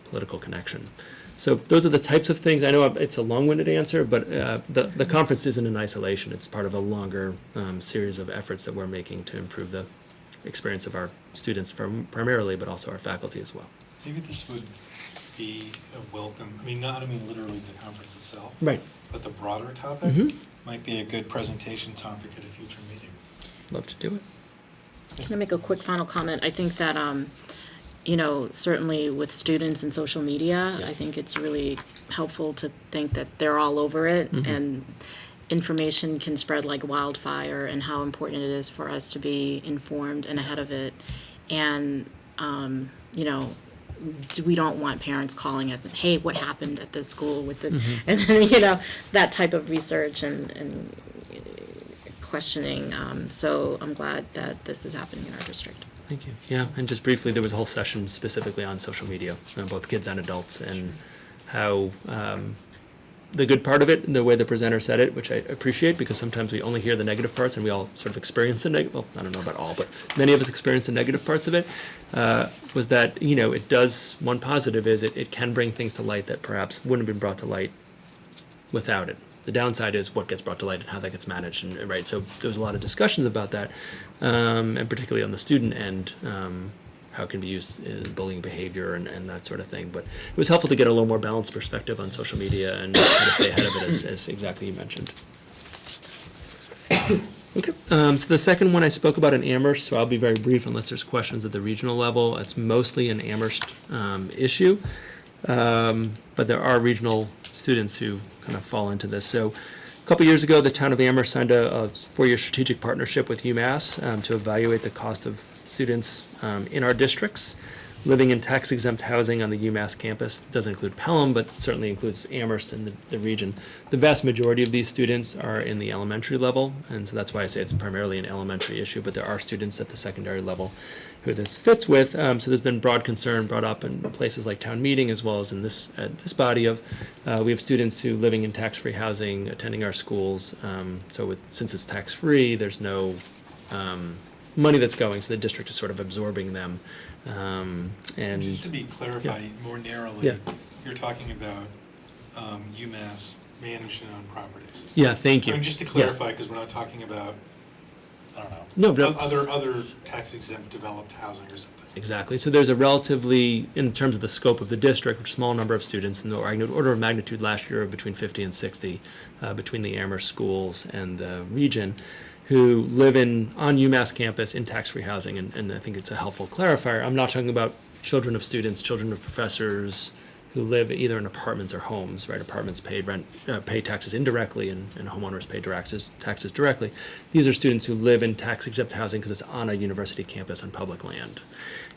political connection? So those are the types of things. I know it's a long-winded answer, but the conference isn't in isolation. It's part of a longer series of efforts that we're making to improve the experience of our students primarily, but also our faculty as well. Maybe this would be a welcome, I don't mean literally the conference itself. Right. But the broader topic Mhm. might be a good presentation topic at a future meeting. Love to do it. Can I make a quick final comment? I think that, certainly with students and social media, Yeah. I think it's really helpful to think that they're all over it, Mhm. and information can spread like wildfire, and how important it is for us to be informed and ahead of it. And, we don't want parents calling us and, hey, what happened at this school with this? Mhm. And then, that type of research and questioning. So I'm glad that this is happening in our district. Thank you. Yeah, and just briefly, there was a whole session specifically on social media, both kids and adults, and how the good part of it, the way the presenter said it, which I appreciate, because sometimes we only hear the negative parts, and we all sort of experience the negative, well, I don't know about all, but many of us experience the negative parts of it, was that, you know, it does, one positive is it can bring things to light that perhaps wouldn't have been brought to light without it. The downside is what gets brought to light and how that gets managed, and right. So there was a lot of discussions about that, and particularly on the student end, how it can be used in bullying behavior and that sort of thing. But it was helpful to get a little more balanced perspective on social media and how to stay ahead of it, as exactly you mentioned. Okay. So the second one I spoke about in Amherst, so I'll be very brief unless there's questions at the regional level. It's mostly an Amherst issue, but there are regional students who kind of fall into this. So a couple years ago, the town of Amherst signed a 4-year strategic partnership with UMass to evaluate the cost of students in our districts living in tax-exempt housing on the UMass campus. It doesn't include Pelham, but certainly includes Amherst and the region. The vast majority of these students are in the elementary level, and so that's why I say it's primarily an elementary issue, but there are students at the secondary level who this fits with. So there's been broad concern brought up in places like town meeting, as well as in this body of, we have students who living in tax-free housing, attending our schools. So since it's tax-free, there's no money that's going, so the district is sort of absorbing them. And Just to be clarified more narrowly, Yeah. you're talking about UMass managed and owned properties. yeah, thank you. I mean, just to Yeah. clarify, because we're not talking about, I don't know. No, but- Other tax exempt developed housing or something. Exactly. So there's a relatively, in terms of the scope of the district, small number of students, in the order of magnitude last year of between 50 and 60 between the Amherst schools and the region, who live on UMass campus in tax-free housing, and I think it's a helpful clarifier. I'm not talking about children of students, children of professors who live either in apartments or homes, right? Apartments pay taxes indirectly, and homeowners pay taxes directly. These are students who live in tax-exempt housing because it's on a university campus on public land.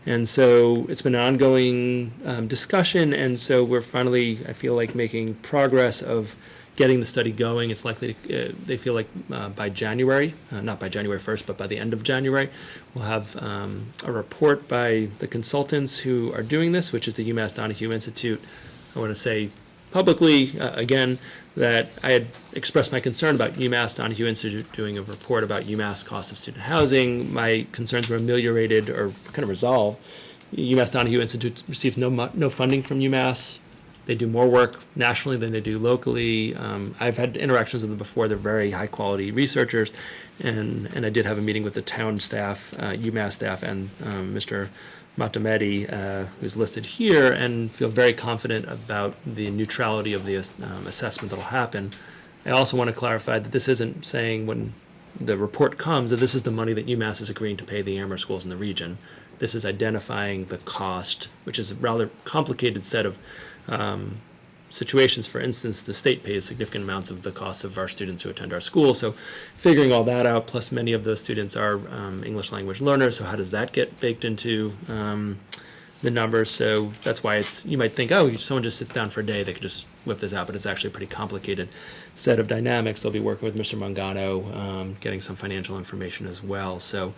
And so it's been an ongoing discussion, and so we're finally, I feel like, making progress of getting the study going. It's likely to, they feel like by January, not by January 1st, but by the end of January, we'll have a report by the consultants who are doing this, which is the UMass Donahue Institute. I want to say publicly, again, that I had expressed my concern about UMass Donahue Institute doing a report about UMass cost of student housing. My concerns were ameliorated or kind of resolved. UMass Donahue Institute receives no funding from UMass. They do more work nationally than they do locally. I've had interactions with them before. They're very high-quality researchers, and I did have a meeting with the town staff, UMass staff, and Mr. Matamedi, who's listed here, and feel very confident about the neutrality of the assessment that'll happen. I also want to clarify that this isn't saying when the report comes that this is the money that UMass is agreeing to pay the Amherst schools in the region. This is identifying the cost, which is a rather complicated set of situations. For instance, the state pays significant amounts of the costs of our students who attend our school. So figuring all that out, plus many of those students are English language learners. So how does that get baked into the numbers? So that's why you might think, oh, someone just sits down for a day, they could just whip this out, but it's actually a pretty complicated set of dynamics. They'll be working with Mr. Mangano, getting some financial information as well. So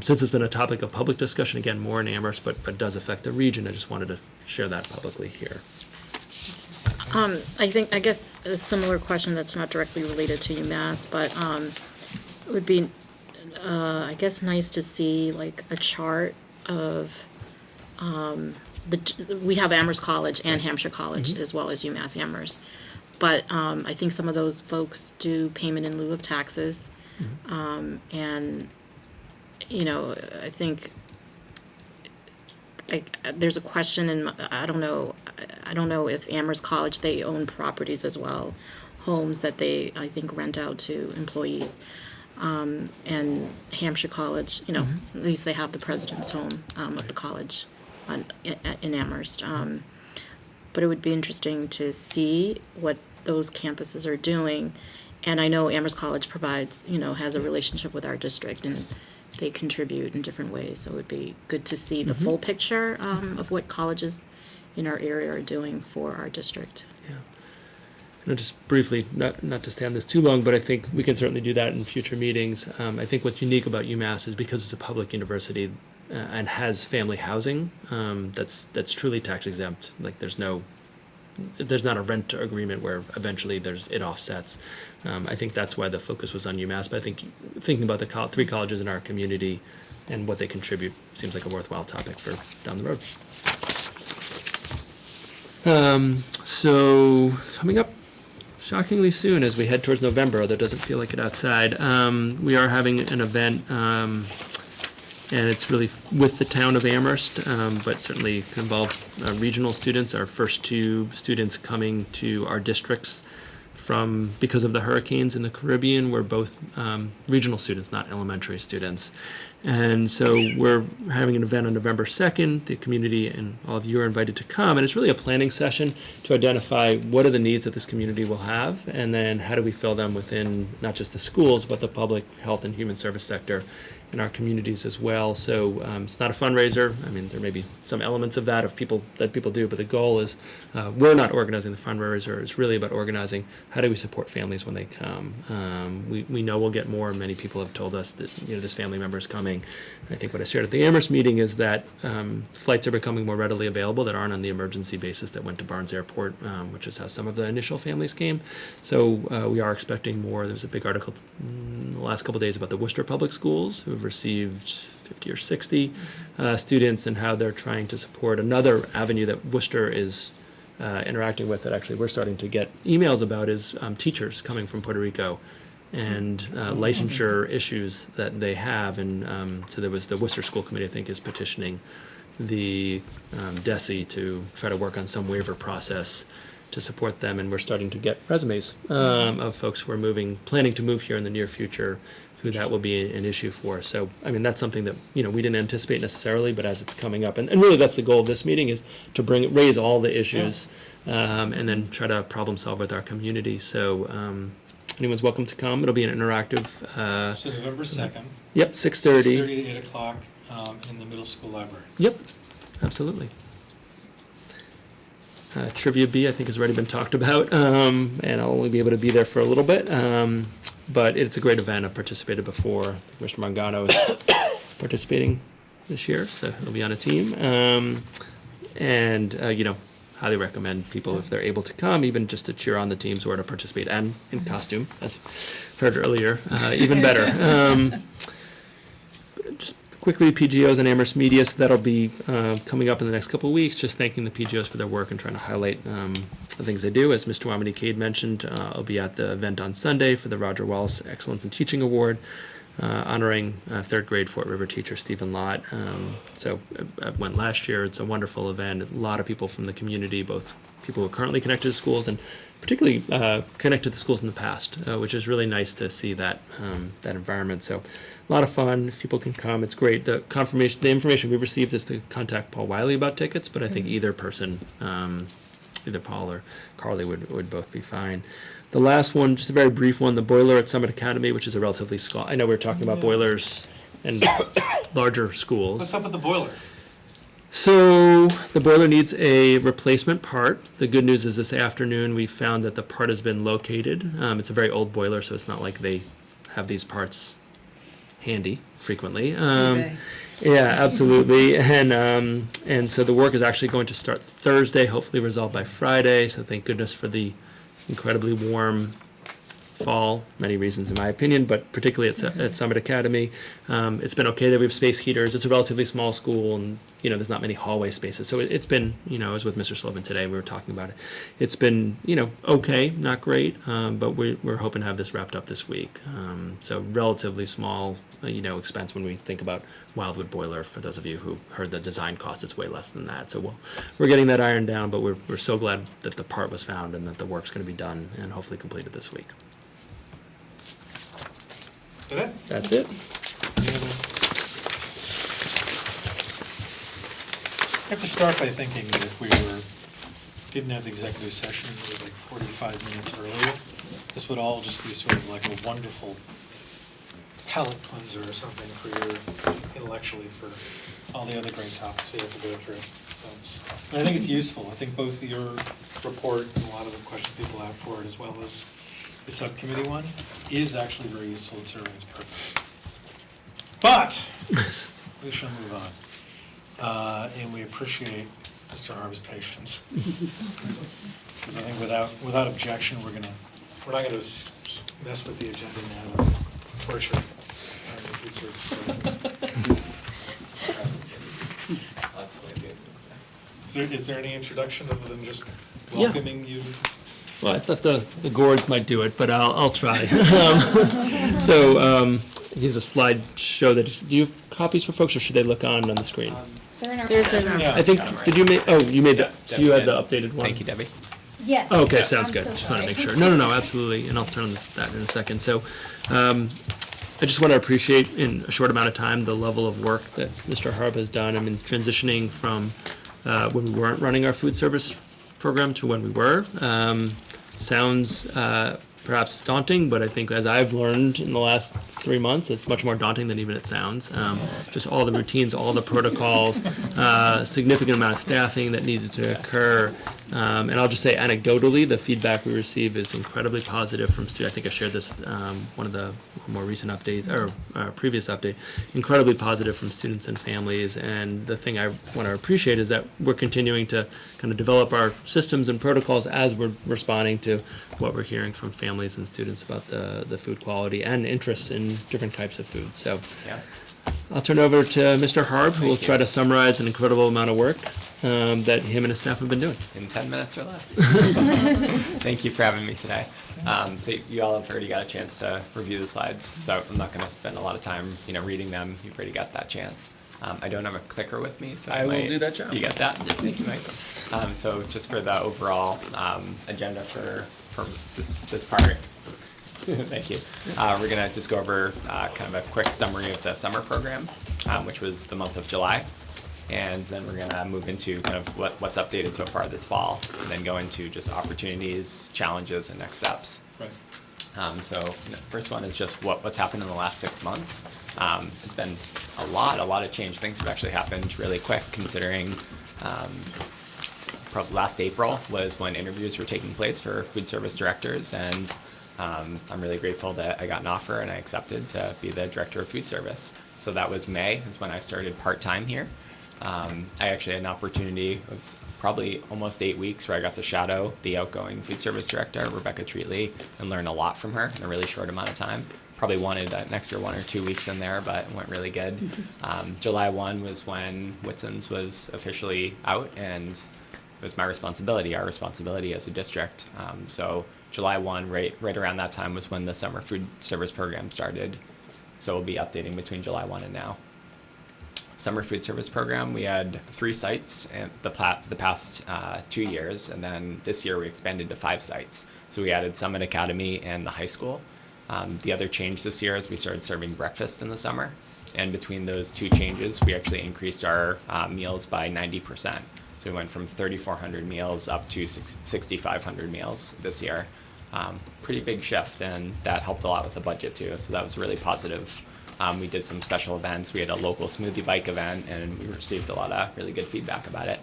since it's been a topic of public discussion, again, more in Amherst, but does affect the region, I just wanted to share that publicly here. I guess a similar question that's not directly related to UMass, but it would be, I guess, nice to see like a chart of, we have Amherst College and Hampshire College as well as UMass Amherst. But I think some of those folks do payment in lieu of taxes. And, you know, I think there's a question, and I don't know if Amherst College, they own properties as well, homes that they, I think, rent out to employees. And Hampshire College, you know, at least they have the president's home of the college in Amherst. But it would be interesting to see what those campuses are doing. And I know Amherst College provides, you know, has a relationship with our district, and they contribute in different ways. So it would be good to see the full picture of what colleges in our area are doing for our district. Yeah. And just briefly, not to stay on this too long, but I think we can certainly do that in future meetings. I think what's unique about UMass is because it's a public university, and has family housing, that's truly tax exempt. Like there's not a rent agreement where eventually it offsets. I think that's why the focus was on UMass, but I think thinking about the three colleges in our community and what they contribute seems like a worthwhile topic for down the road. So coming up shockingly soon as we head towards November, although it doesn't feel like it outside, we are having an event, and it's really with the town of Amherst, but certainly can involve regional students. Our first 2 students coming to our districts because of the hurricanes in the Caribbean were both regional students, not elementary students. And so we're having an event on November 2nd. The community and all of you are invited to come. And it's really a planning session to identify what are the needs that this community will have, and then how do we fill them within not just the schools, but the public health and human service sector in our communities as well. So it's not a fundraiser. I mean, there may be some elements of that people do, but the goal is we're not organizing the fundraiser. It's really about organizing how do we support families when they come. We know we'll get more. Many people have told us that this family member is coming. I think what I shared at the Amherst meeting is that flights are becoming more readily available that aren't on the emergency basis that went to Barnes Airport, which is how some of the initial families came. So we are expecting more. There was a big article in the last couple of days about the Worcester Public Schools, who have received 50 or 60 students, and how they're trying to support another avenue that Worcester is interacting with that actually we're starting to get emails about is teachers coming from Puerto Rico and licensure issues that they have. And so there was the Worcester School Committee, I think, is petitioning the DESE to try to work on some waiver process to support them, and we're starting to get resumes of folks who are planning to move here in the near future, who that will be an issue for. So, I mean, that's something that, we didn't anticipate necessarily, but as it's coming up, and really that's the goal of this meeting, is to raise all the issues, and then try to problem solve with our community. So, anyone's welcome to come. It'll be an interactive. So November 2nd. Yep, 6:30. 6:30 to 8 o'clock in the middle school library. Yep, absolutely. Trivia B, I think, has already been talked about, and I'll only be able to be there for a little bit. But it's a great event. I've participated before. Mr. Mangano is participating this year, so he'll be on a team. Highly recommend people, if they're able to come, even just to cheer on the teams or to participate, and in costume, as heard earlier, even better. Just quickly, PGOs and Amherst Media, so that'll be coming up in the next couple of weeks, just thanking the PGOs for their work and trying to highlight the things they do. As Mr. Wamedy Cade mentioned, I'll be at the event on Sunday for the Roger Wallace Excellence in Teaching Award, honoring third grade Fort River teacher Stephen Lott. So I went last year. It's a wonderful event. A lot of people from the community, both people who are currently connected to schools and particularly connected to schools in the past, which is really nice to see that environment. So a lot of fun. If people can come, it's great. The information we've received is to contact Paul Wiley about tickets, but I think either person, either Paul or Carly would both be fine. The last one, just a very brief one, the boiler at Summit Academy, which is a relatively small, I know we were talking about boilers and larger schools. What's up with the boiler? So the boiler needs a replacement part. The good news is this afternoon we found that the part has been located. It's a very old boiler, so it's not like they have these parts handy frequently. Yeah, absolutely. And so the work is actually going to start Thursday, hopefully resolved by Friday. So thank goodness for the incredibly warm fall, many reasons in my opinion, but particularly at Summit Academy. It's been okay that we have space heaters. It's a relatively small school, and there's not many hallway spaces. So it's been, I was with Mr. Sullivan today, we were talking about it. It's been, okay, not great, but we're hoping to have this wrapped up this week. So relatively small, expense when we think about Wildwood boiler. For those of you who heard the design cost, it's way less than that. So we're getting that ironed down, but we're so glad that the part was found and that the work's going to be done and hopefully completed this week. That's it. I have to start by thinking that if we didn't have the executive session, it was like 45 minutes earlier, this would all just be sort of like a wonderful palate cleanser or something for intellectually for all the other great topics we have to go through. So I think it's useful. I think both your report and a lot of the questions people have for it, as well as the subcommittee one, is actually very useful in serving its purpose. But we shall move on. And we appreciate Mr. Harb's patience. Because I think without objection, we're not gonna mess with the agenda now, torture our new food service. Is there any introduction other than just welcoming you? Well, I thought the gourds might do it, but I'll try. Here's a slide show that, do you have copies for folks, or should they look on the screen? They're in our. There's a, Yeah. I think, did you make, oh, you made Yeah, that, so you had the Debbie updated one? Thank you, Debbie. Yes. Oh, okay, sounds I'm good. so Just want to sorry. make sure. No, absolutely, and I'll turn on that in a second. So, I just want to appreciate in a short amount of time the level of work that Mr. Harb has done. I mean, transitioning from when we weren't running our food service program to when we were sounds perhaps daunting, but I think as I've learned in the last 3 months, it's much more daunting than even it sounds. Just all the routines, all the protocols, significant amount of staffing that needed to occur. And I'll just say anecdotally, the feedback we receive is incredibly positive from students. I think I shared this one of the more recent update or previous update. Incredibly positive from students and families. And the thing I want to appreciate is that we're continuing to kind of develop our systems and protocols as we're responding to what we're hearing from families and students about the food quality and interests in different types of food. So Yeah. I'll turn over to Mr. Harb, who will Thank you. try to summarize an incredible amount of work that him and his staff have been doing. In 10 minutes or less. Thank you for having me today. So you all have already got a chance to review the slides, so I'm not going to spend a lot of time, reading them. You've already got that chance. I don't have a clicker with me, so I will might- do that job. You got that? Thank you, Mike. So just for the overall agenda for this part. Thank you. We're going to just go over kind of a quick summary of the summer program, which was the month of July. And then we're going to move into kind of what's updated so far this fall, and then go into just opportunities, challenges, and next steps. Right. First one is just what's happened in the last 6 months. It's been a lot of change. Things have actually happened really quick, considering probably last April was when interviews were taking place for food service directors, and I'm really grateful that I got an offer and I accepted to be the director of food service. So that was May, is when I started part-time here. I actually had an opportunity, it was probably almost 8 weeks, where I got to shadow the outgoing food service director, Rebecca Treatley, and learn a lot from her in a really short amount of time. Probably wanted an extra 1 or 2 weeks in there, but it went really good. July 1 was when Whitson's was officially out, and it was my responsibility, our responsibility as a district. So July 1, right around that time, was when the summer food service program started. So we'll be updating between July 1 and now. Summer food service program, we had 3 sites in the past 2 years, and then this year we expanded to 5 sites. So we added Summit Academy and the high school. The other change this year is we started serving breakfast in the summer, and between those 2 changes, we actually increased our meals by 90%. So we went from 3,400 meals up to 6,500 meals this year. Pretty big shift, and that helped a lot with the budget too, so that was really positive. We did some special events. We had a local smoothie bike event, and we received a lot of really good feedback about it.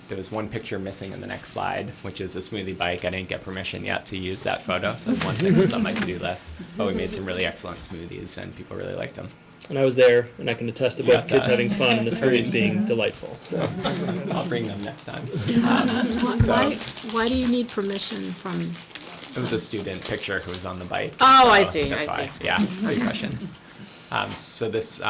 There was one picture missing in the next slide, which is a smoothie bike. I didn't get permission yet to use that photo, so that's one thing that's on my to-do list. But we made some really excellent smoothies, and people really liked them. And I was there, and I can attest to Yeah, both kids that- having fun and the smoothies being delightful. So. I'll bring them next time. why do you need permission from? It was a student picture who was on the bike. Oh, so I see, that's I why. see. Yeah, good question. So this,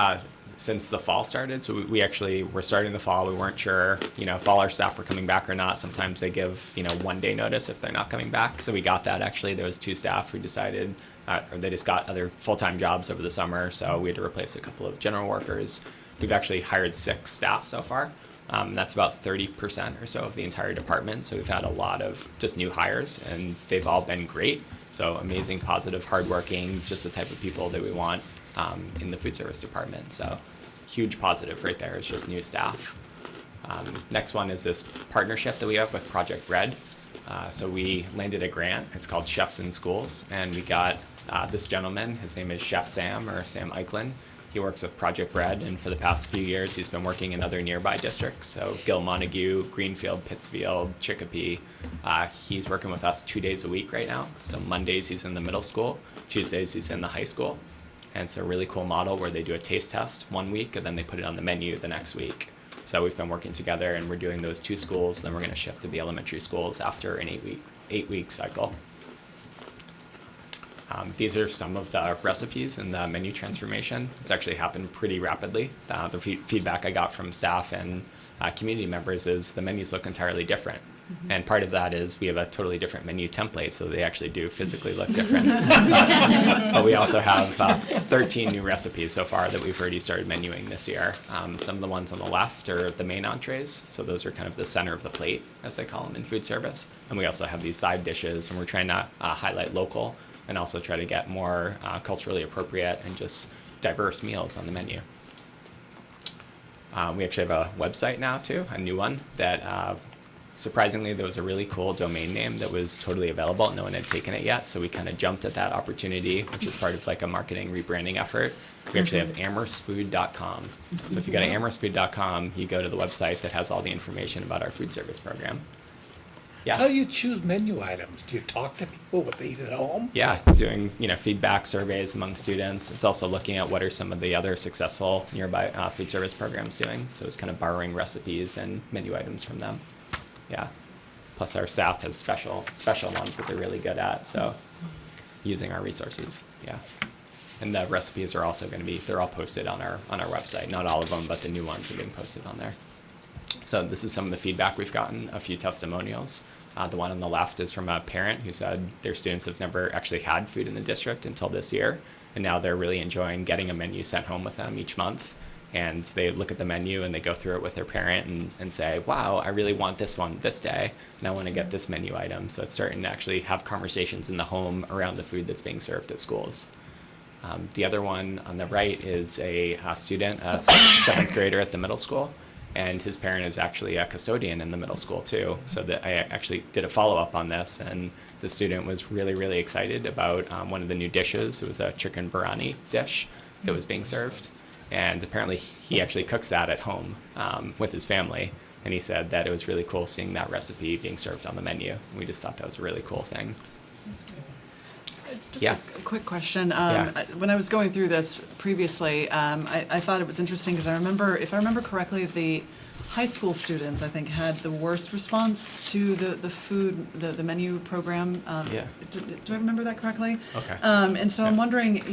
since the fall started, so we actually were starting the fall. We weren't sure, if all our staff were coming back or not. Sometimes they give, 1 day notice if they're not coming back. So we got that actually. There was 2 staff who decided, or they just got other full-time jobs over the summer. So we had to replace a couple of general workers. We've actually hired 6 staff so far. That's about 30% or so of the entire department. So we've had a lot of just new hires, and they've all been great. So amazing, positive, hardworking, just the type of people that we want in the food service department. So huge positive right there. It's just new staff. Next one is this partnership that we have with Project Red. So we landed a grant. It's called Chefs in Schools, and we got this gentleman. His name is Chef Sam, or Sam Eichlin. He works with Project Red, and for the past few years, he's been working in other nearby districts. So Gil Montague, Greenfield, Pittsfield, Chicopee. He's working with us 2 days a week right now. So Mondays he's in the middle school, Tuesdays he's in the high school. And it's a really cool model where they do a taste test one week and then they put it on the menu the next week. So we've been working together and we're doing those 2 schools, then we're going to shift to the elementary schools after an 8-week cycle. These are some of the recipes in the menu transformation. It's actually happened pretty rapidly. The feedback I got from staff and community members is the menus look entirely different. And part of that is we have a totally different menu template, so they actually do physically look different. But we also have 13 new recipes so far that we've already started menuing this year. Some of the ones on the left are the main entrees, so those are kind of the center of the plate, as they call them in food service. And we also have these side dishes, and we're trying to highlight local and also try to get more culturally appropriate and just diverse meals on the menu. We actually have a website now too, a new one that surprisingly there was a really cool domain name that was totally available. No one had taken it yet, so we kind of jumped at that opportunity, which is part of like a marketing rebranding effort. We actually have amherstfood.com. So if you go to amherstfood.com, you go to the website that has all the information about our food service program. Yeah. How do you choose menu items? Do you talk to people what they eat at home? Yeah, doing feedback surveys among students. It's also looking at what are some of the other successful nearby food service programs doing. So it's kind of borrowing recipes and menu items from them. Yeah. Plus our staff has special ones that they're really good at. So using our resources. Yeah. And the recipes are also going to they're all posted on our website. Not all of them, but the new ones are being posted on there. So this is some of the feedback we've gotten, a few testimonials. The one on the left is from a parent who said their students have never actually had food in the district until this year, and now they're really enjoying getting a menu sent home with them each month. And they look at the menu and they go through it with their parent and say, wow, I really want this one this day, and I want to get this menu item. So it's starting to actually have conversations in the home around the food that's being served at schools. The other one on the right is a student, a 7th grader at the middle school. And his parent is actually a custodian in the middle school too. So that I actually did a follow-up on this, and the student was really, really excited about one of the new dishes. It was a chicken biryani dish that was being served. And apparently he actually cooks that at home with his family. And he said that it was really cool seeing that recipe being served on the menu. We just thought that was a really cool thing. Just Yeah. a quick question. Yeah. When I was going through this previously, I thought it was interesting because if I remember correctly, the high school students, I think, had the worst response to the food, the menu program. Yeah. Do I remember that correctly? Okay. And so I'm Yeah. wondering,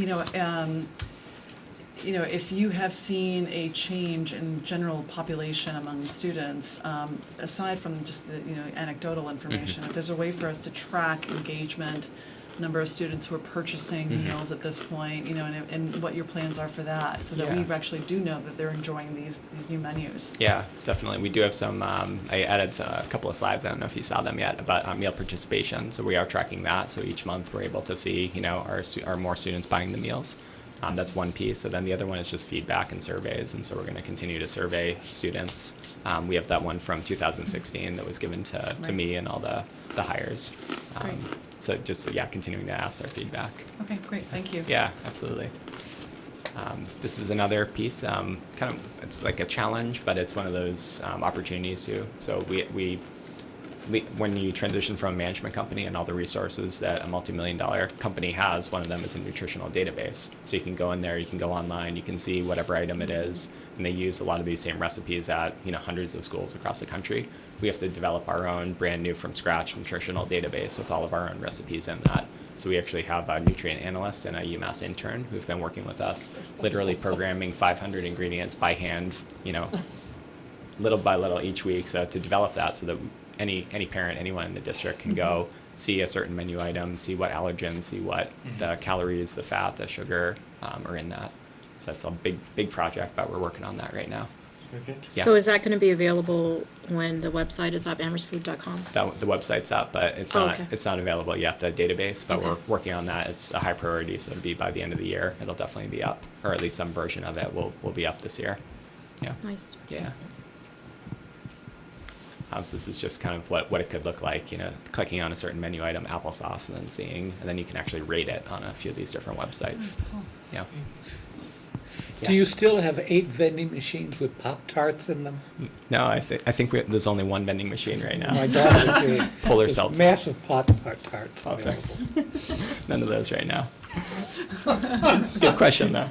if you have seen a change in general population among students, aside from just the anecdotal information, if there's a way for us to track engagement, number of students who are purchasing meals at this point, and what your plans are for that, so that Yeah. we actually do know that they're enjoying these new menus. Yeah, definitely. We do have some, I added a couple of slides, I don't know if you saw them yet, about meal participation. So we are tracking that. So each month we're able to see, are more students buying the meals. That's one piece. So then the other one is just feedback and surveys. And so we're going to continue to survey students. We have that one from 2016 that was given to Right. me and all the hires. Great. So just, continuing to ask their feedback. Okay, great, thank you. Yeah, absolutely. This is another piece, it's like a challenge, but it's one of those opportunities too. So when you transition from a management company and all the resources that a multi-million-dollar company has, one of them is a nutritional database. So you can go in there, you can go online, you can see whatever item it is, and they use a lot of these same recipes at hundreds of schools across the country. We have to develop our own brand new from scratch nutritional database with all of our own recipes in that. So we actually have a nutrient analyst and a UMass intern who've been working with us, literally programming 500 ingredients by hand, little by little each week, so to develop that so that any parent, anyone in the district can go see a certain menu item, see what allergens, see what the calories, the fat, the sugar are in that. So that's a big project, but we're working on that right now. Okay. Yeah. So is that going to be available when the website is up, amherstfood.com? The website's up, but it's okay. not available yet, the database, but Okay. we're working on that. It's a high priority, so it'll be by the end of the year. It'll definitely be up, or at least some version of it will be up this year. Yeah. Nice. Yeah. So this is just kind of what it could look like, clicking on a certain menu item, applesauce, and then you can actually rate it on a few of these different websites. Yeah. Do you still have 8 vending machines with Pop-Tarts in them? No, I think there's only one vending machine right now. My daughter was Polar there's seltzer. massive Pop-Tarts Pop-Tarts. available. None of those right now. Good question, though.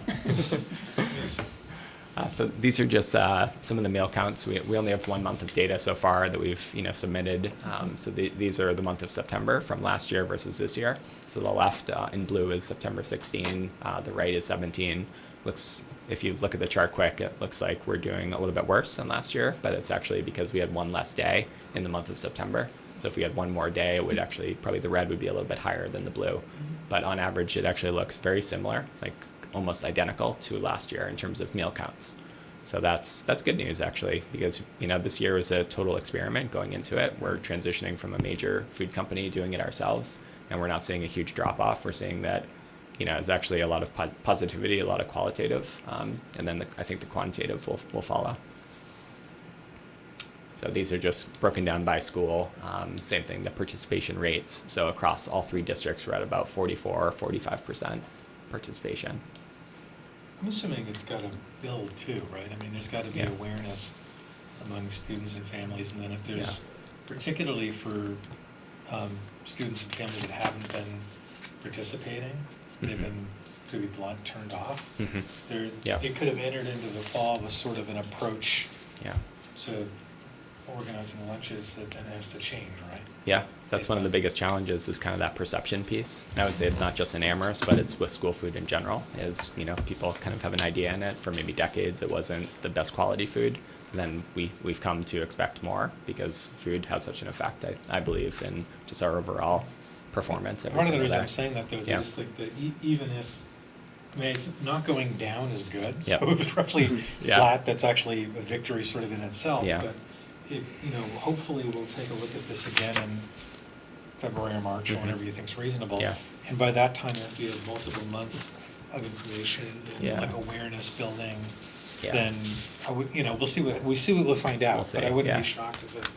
So these are just some of the mail counts. We only have 1 month of data so far that we've submitted. So these are the month of September from last year versus this year. So the left in blue is September 16. The right is 17. Looks, if you look at the chart quick, it looks like we're doing a little bit worse than last year, but it's actually because we had one less day in the month of September. So if we had one more day, it would actually, probably the red would be a little bit higher than the blue. But on average, it actually looks very similar, like almost identical to last year in terms of meal counts. So that's good news, actually, because this year was a total experiment going into it. We're transitioning from a major food company doing it ourselves, and we're not seeing a huge drop off. We're seeing that there's actually a lot of positivity, a lot of qualitative, and then I think the quantitative will follow. So these are just broken down by school. Same thing, the participation rates. So across all 3 districts, we're at about 44 or 45% participation. I'm assuming it's got to build too, right? I mean, there's got to be Yeah. awareness among students and families, and then if there's, particularly for students and families that haven't been participating, they've been, to be blunt, turned off. It could have entered into the fall with sort of an approach to organizing lunches that then has to change, right? Yeah, that's one of the biggest challenges is kind of that perception piece. And I would say it's not just in Amherst, but it's with school food in general, is, people kind of have an idea in it. For maybe decades, it wasn't the best quality food. And then we've come to expect more because food has such an effect, I believe, in just our overall performance every Part of the single reason day. I'm saying that, though, is I just think that even if, it's not going down is good. So if it's roughly flat, that's actually a victory sort of in itself. Yeah. But if, hopefully we'll take a look at this again in February or March or whenever you think's reasonable. Yeah. And by that time, if you have multiple months of information and like awareness building, then we'll see what we'll find out. We'll see, but I wouldn't yeah. be shocked if it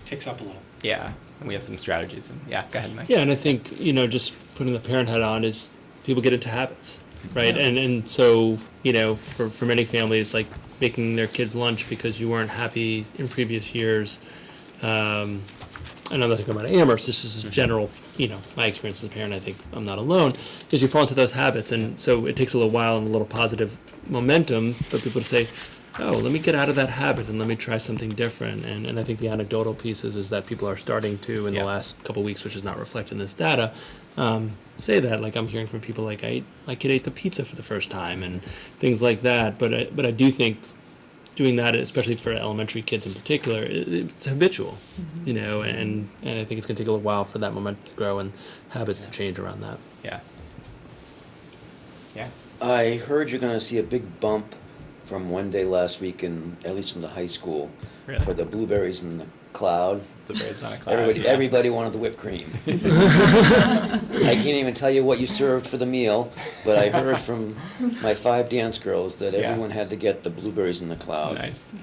ticks up a little. Yeah, and we have some strategies. And go ahead, Mike. Yeah, and I think, just putting the parent hat on is people get into habits, right? Yeah. And so, for many families, like making their kids lunch because you weren't happy in previous years. And I'm not talking about Amherst, this is a general, my experience as a parent, I think I'm not alone, is you fall into those habits. And so it takes a little while and a little positive momentum for people to say, oh, let me get out of that habit and let me try something different. And I think the anecdotal pieces is that people are starting to, in the last couple of weeks, which is not reflected in this data, say that. Like I'm hearing from people like, my kid ate the pizza for the first time and things like that. But I do think doing that, especially for elementary kids in particular, it's habitual, and I think it's going to take a little while for that momentum to grow and habits to change around that. Yeah. Yeah. I heard you're gonna see a big bump from one day last week at least in the high school, Really? for the blueberries in the cloud. Blueberries on a cloud. Everybody wanted the whipped cream. I can't even tell you what you served for the meal, but I heard from my 5 dance girls that everyone had to get the blueberries in the cloud. Nice.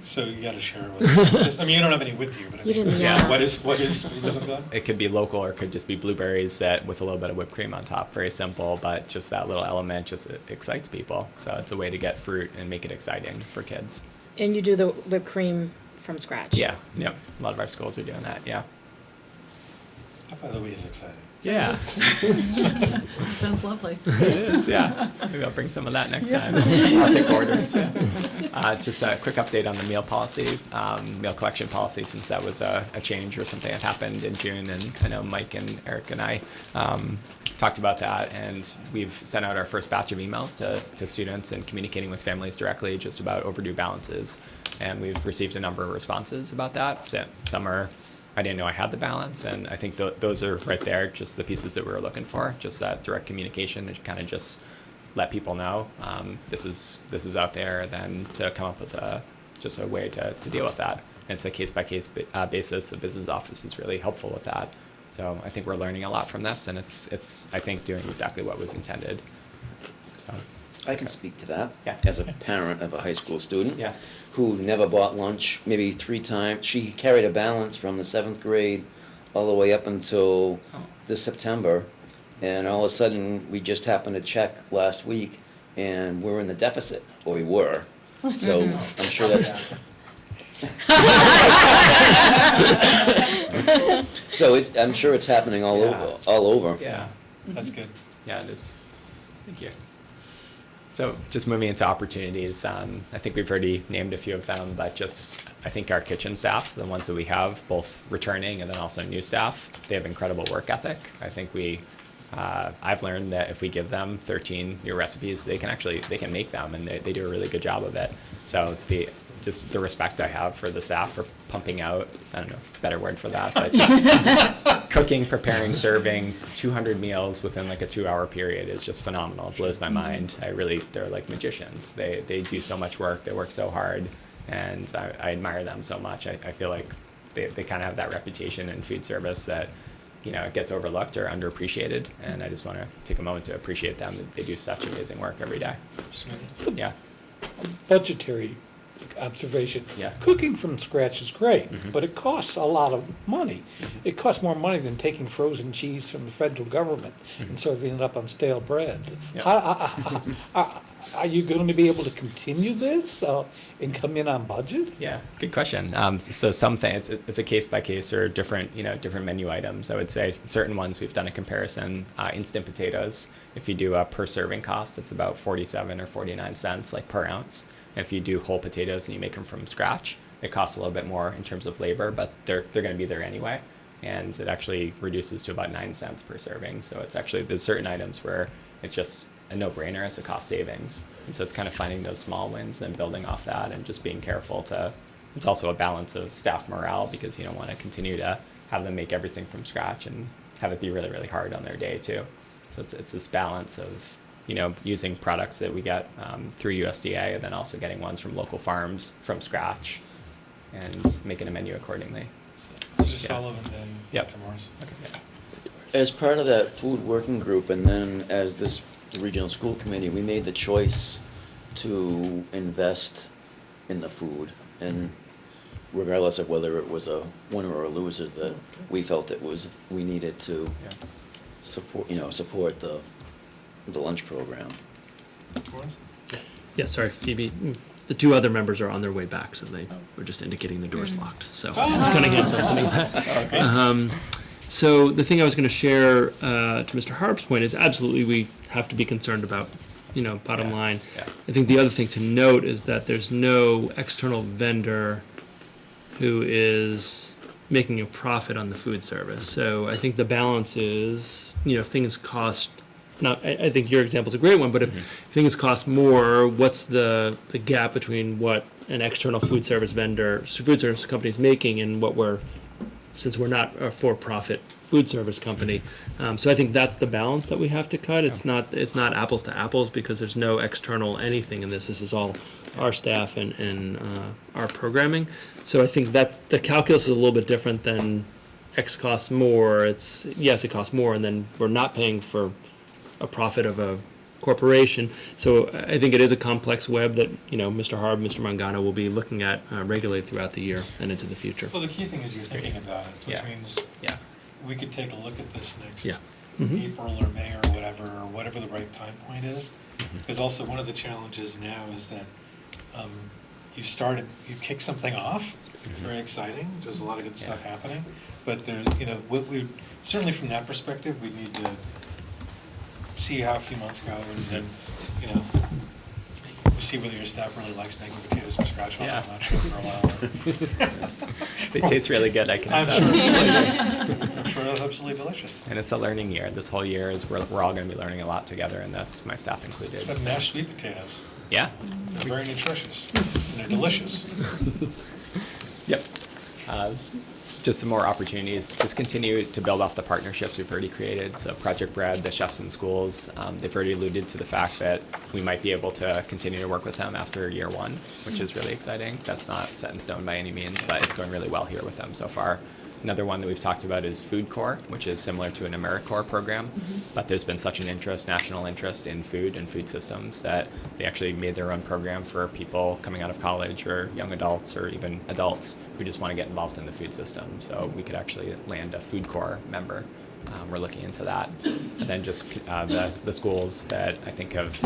So you got to share it with us. I mean, you don't have any with you, but I You mean, didn't, yeah. what is it called? It could be local or it could just be blueberries that with a little bit of whipped cream on top. Very simple, but just that little element just excites people. So it's a way to get fruit and make it exciting for kids. And you do the whipped cream from scratch? Yeah, yep. A lot of our schools are doing that, yeah. That, by the way, is exciting. Yeah, Sounds lovely. it is, yeah. Maybe I'll bring some of that next time. I'll take orders, yeah. Just a quick update on the meal policy, meal collection policy, since that was a change or something that happened in June, and I know Mike and Eric and I talked about that, and we've sent out our first batch of emails to students and communicating with families directly just about overdue balances, and we've received a number of responses about that. So some are, I didn't know I had the balance, and I think those are right there, just the pieces that we were looking for, just that direct communication and kind of just let people know this is out there, then to come up with just a way to deal with that. And it's a case-by-case basis. The business office is really helpful with that. So I think we're learning a lot from this, and it's I think doing exactly what was intended. So I can speak to that. Yeah. As a parent of a high school student. Yeah. Who never bought lunch, maybe 3 times. She carried a balance from the 7th grade all the way up until this September. And all of a sudden, we just happened to check last week, and we're in the deficit, or we were. So I'm sure that's... So I'm sure it's happening all over. Yeah, That's good. yeah, it is. Thank you. So just moving into opportunities, I think we've already named a few of them, but just I think our kitchen staff, the ones that we have, both returning and then also new staff, they have incredible work ethic. I think I've learned that if we give them 13 new recipes, they can make them, and they do a really good job of it. So just the respect I have for the staff for pumping out, I don't know, better word for that, but just cooking, preparing, serving 200 meals within like a 2-hour period is just phenomenal. It blows my mind. They're like magicians. They do so much work. They work so hard, and I admire them so much. I feel like they kind of have that reputation in food service that, it gets overlooked or underappreciated, and I just want to take a moment to appreciate them. They do such amazing work every day. Yeah. Budgetary observation. Yeah. Cooking from scratch is great, Mhm. but it costs a lot of money. Mhm. It costs more money than taking frozen cheese from the federal government and serving it up on stale bread. Yeah. Are you going to be able to continue this and come in on budget? Yeah, good question. So some things, it's a case by case or different menu items. I would say certain ones we've done a comparison. Instant potatoes, if you do a per serving cost, it's about 47 or 49 cents like per ounce. If you do whole potatoes and you make them from scratch, it costs a little bit more in terms of labor, but they're going to be there anyway. And it actually reduces to about 9 cents per serving. So there's certain items where it's just a no-brainer, it's a cost savings. And so it's kind of finding those small wins, then building off that, and just being careful it's also a balance of staff morale, because you don't want to continue to have them make everything from scratch and have it be really, really hard on their day too. So it's this balance of, using products that we get through USDA, and then also getting ones from local farms from scratch and making a menu accordingly. Mr. Sullivan, then Yep. Dr. Morris. Okay. As part of that food working group, and then as the regional school committee, we made the choice to invest in the food, and regardless of whether it was a winner or a loser, that we felt we needed to support the lunch program. Morris? Yeah, sorry, Phoebe. The two other members are on their way back, so they were just indicating the door's locked. So I was cutting in something. So the thing I was going to share to Mr. Harp's point is absolutely we have to be concerned about, bottom line. Yeah. I think the other thing to note is that there's no external vendor who is making a profit on the food service. So I think the balance is, things cost. I think your example is a great one, but if things cost more, what's the gap between what an external food service company is making and since we're not a for-profit food service company. So I think that's the balance that we have to cut. It's not apples to apples, because there's no external anything in this. This is all our staff and our programming. So I think that's the calculus is a little bit different than X costs more. Yes, it costs more, and then we're not paying for a profit of a corporation. So I think it is a complex web that Mr. Harb, Mr. Mangano will be looking at regularly throughout the year and into the future. Well, the key thing is you're thinking about it, which means we could take a look at this next April or May or whatever the right time point is. Because also one of the challenges now is that you kick something off. It's very exciting. There's a lot of good stuff happening. But there's, we certainly from that perspective, we need to see how a few months go, and then, we'll see whether your staff really likes making potatoes from scratch. I'm not sure for a while. They taste really good, I can I'm tell. sure it's delicious. I'm sure it's absolutely delicious. And it's a learning year. This whole year is we're all going to be learning a lot together in this, my staff included. But mashed sweet potatoes. Yeah. They're very nutritious, and they're delicious. Yep. It's just some more opportunities. Just continue to build off the partnerships we've already created. So Project Bread, the chefs in schools, they've already alluded to the fact that we might be able to continue to work with them after year one, which is really exciting. That's not set in stone by any means, but it's going really well here with them so far. Another one that we've talked about is Food Corps, which is similar to an AmeriCorps program, but there's been such an national interest in food and food systems that they actually made their own program for people coming out of college or young adults or even adults who just want to get involved in the food system. So we could actually land a Food Corps member. We're looking into that. And then just the schools that I think have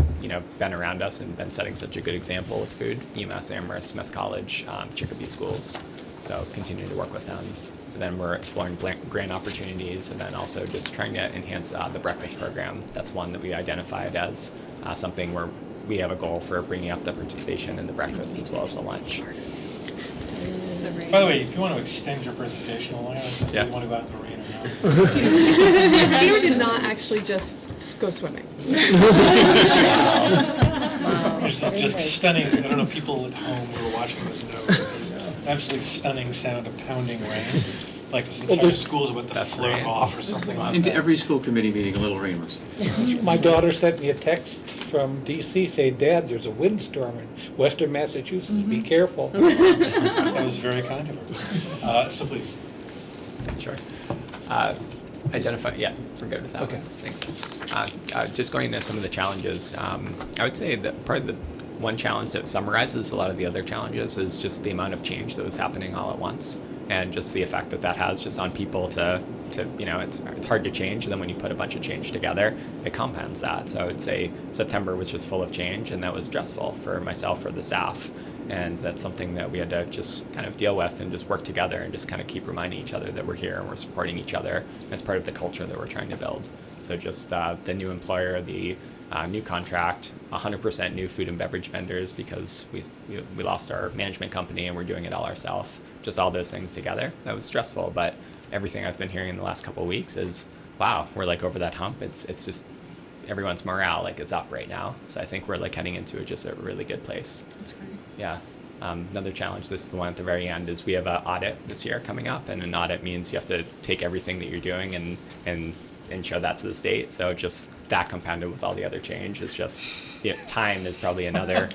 been around us and been setting such a good example with food, UMass Amherst, Smith College, Chicopee schools. So continue to work with them And then we're exploring grant opportunities, and then also just trying to enhance the breakfast program. That's one that we identified as something where we have a goal for bringing up the participation in the breakfast as well as the lunch. By the way, if you want to extend your presentation a while, if Yeah. you want to go out in the rain or not. Peter did not actually just go swimming. Just stunning, I don't know, people at home who are watching this know that there's absolutely stunning sound of pounding rain. Like this entire school's about to That's float rain. off or something like Into that. every school committee meeting, a little rain was. My daughter sent me a text from DC saying, Dad, there's a windstorm in western Massachusetts, be careful. That was very kind of her. So please. Sure. Identify, yeah, we're good with that. Okay. One. Thanks. Just going into some of the challenges, I would say that probably the one challenge that summarizes a lot of the other challenges is just the amount of change that was happening all at once, and just the effect that that has just on people to it's hard to change, and then when you put a bunch of change together, it compounds that. So I would say September was just full of change, and that was stressful for myself, for the staff. And that's something that we had to just kind of deal with and just work together and just kind of keep reminding each other that we're here and we're supporting each other. That's part of the culture that we're trying to build. So just the new employer, the new contract, 100% new food and beverage vendors because we lost our management company and we're doing it all ourselves. Just all those things together. That was stressful, but everything I've been hearing in the last couple of weeks is, wow, we're like over that hump. It's just everyone's morale, like it's up right now. So I think we're like heading into just a really good place. That's great. Yeah. Another challenge, this is the one at the very end, is we have an audit this year coming up, and an audit means you have to take everything that you're doing and show that to the state. So just that compounded with all the other change is just, time is probably another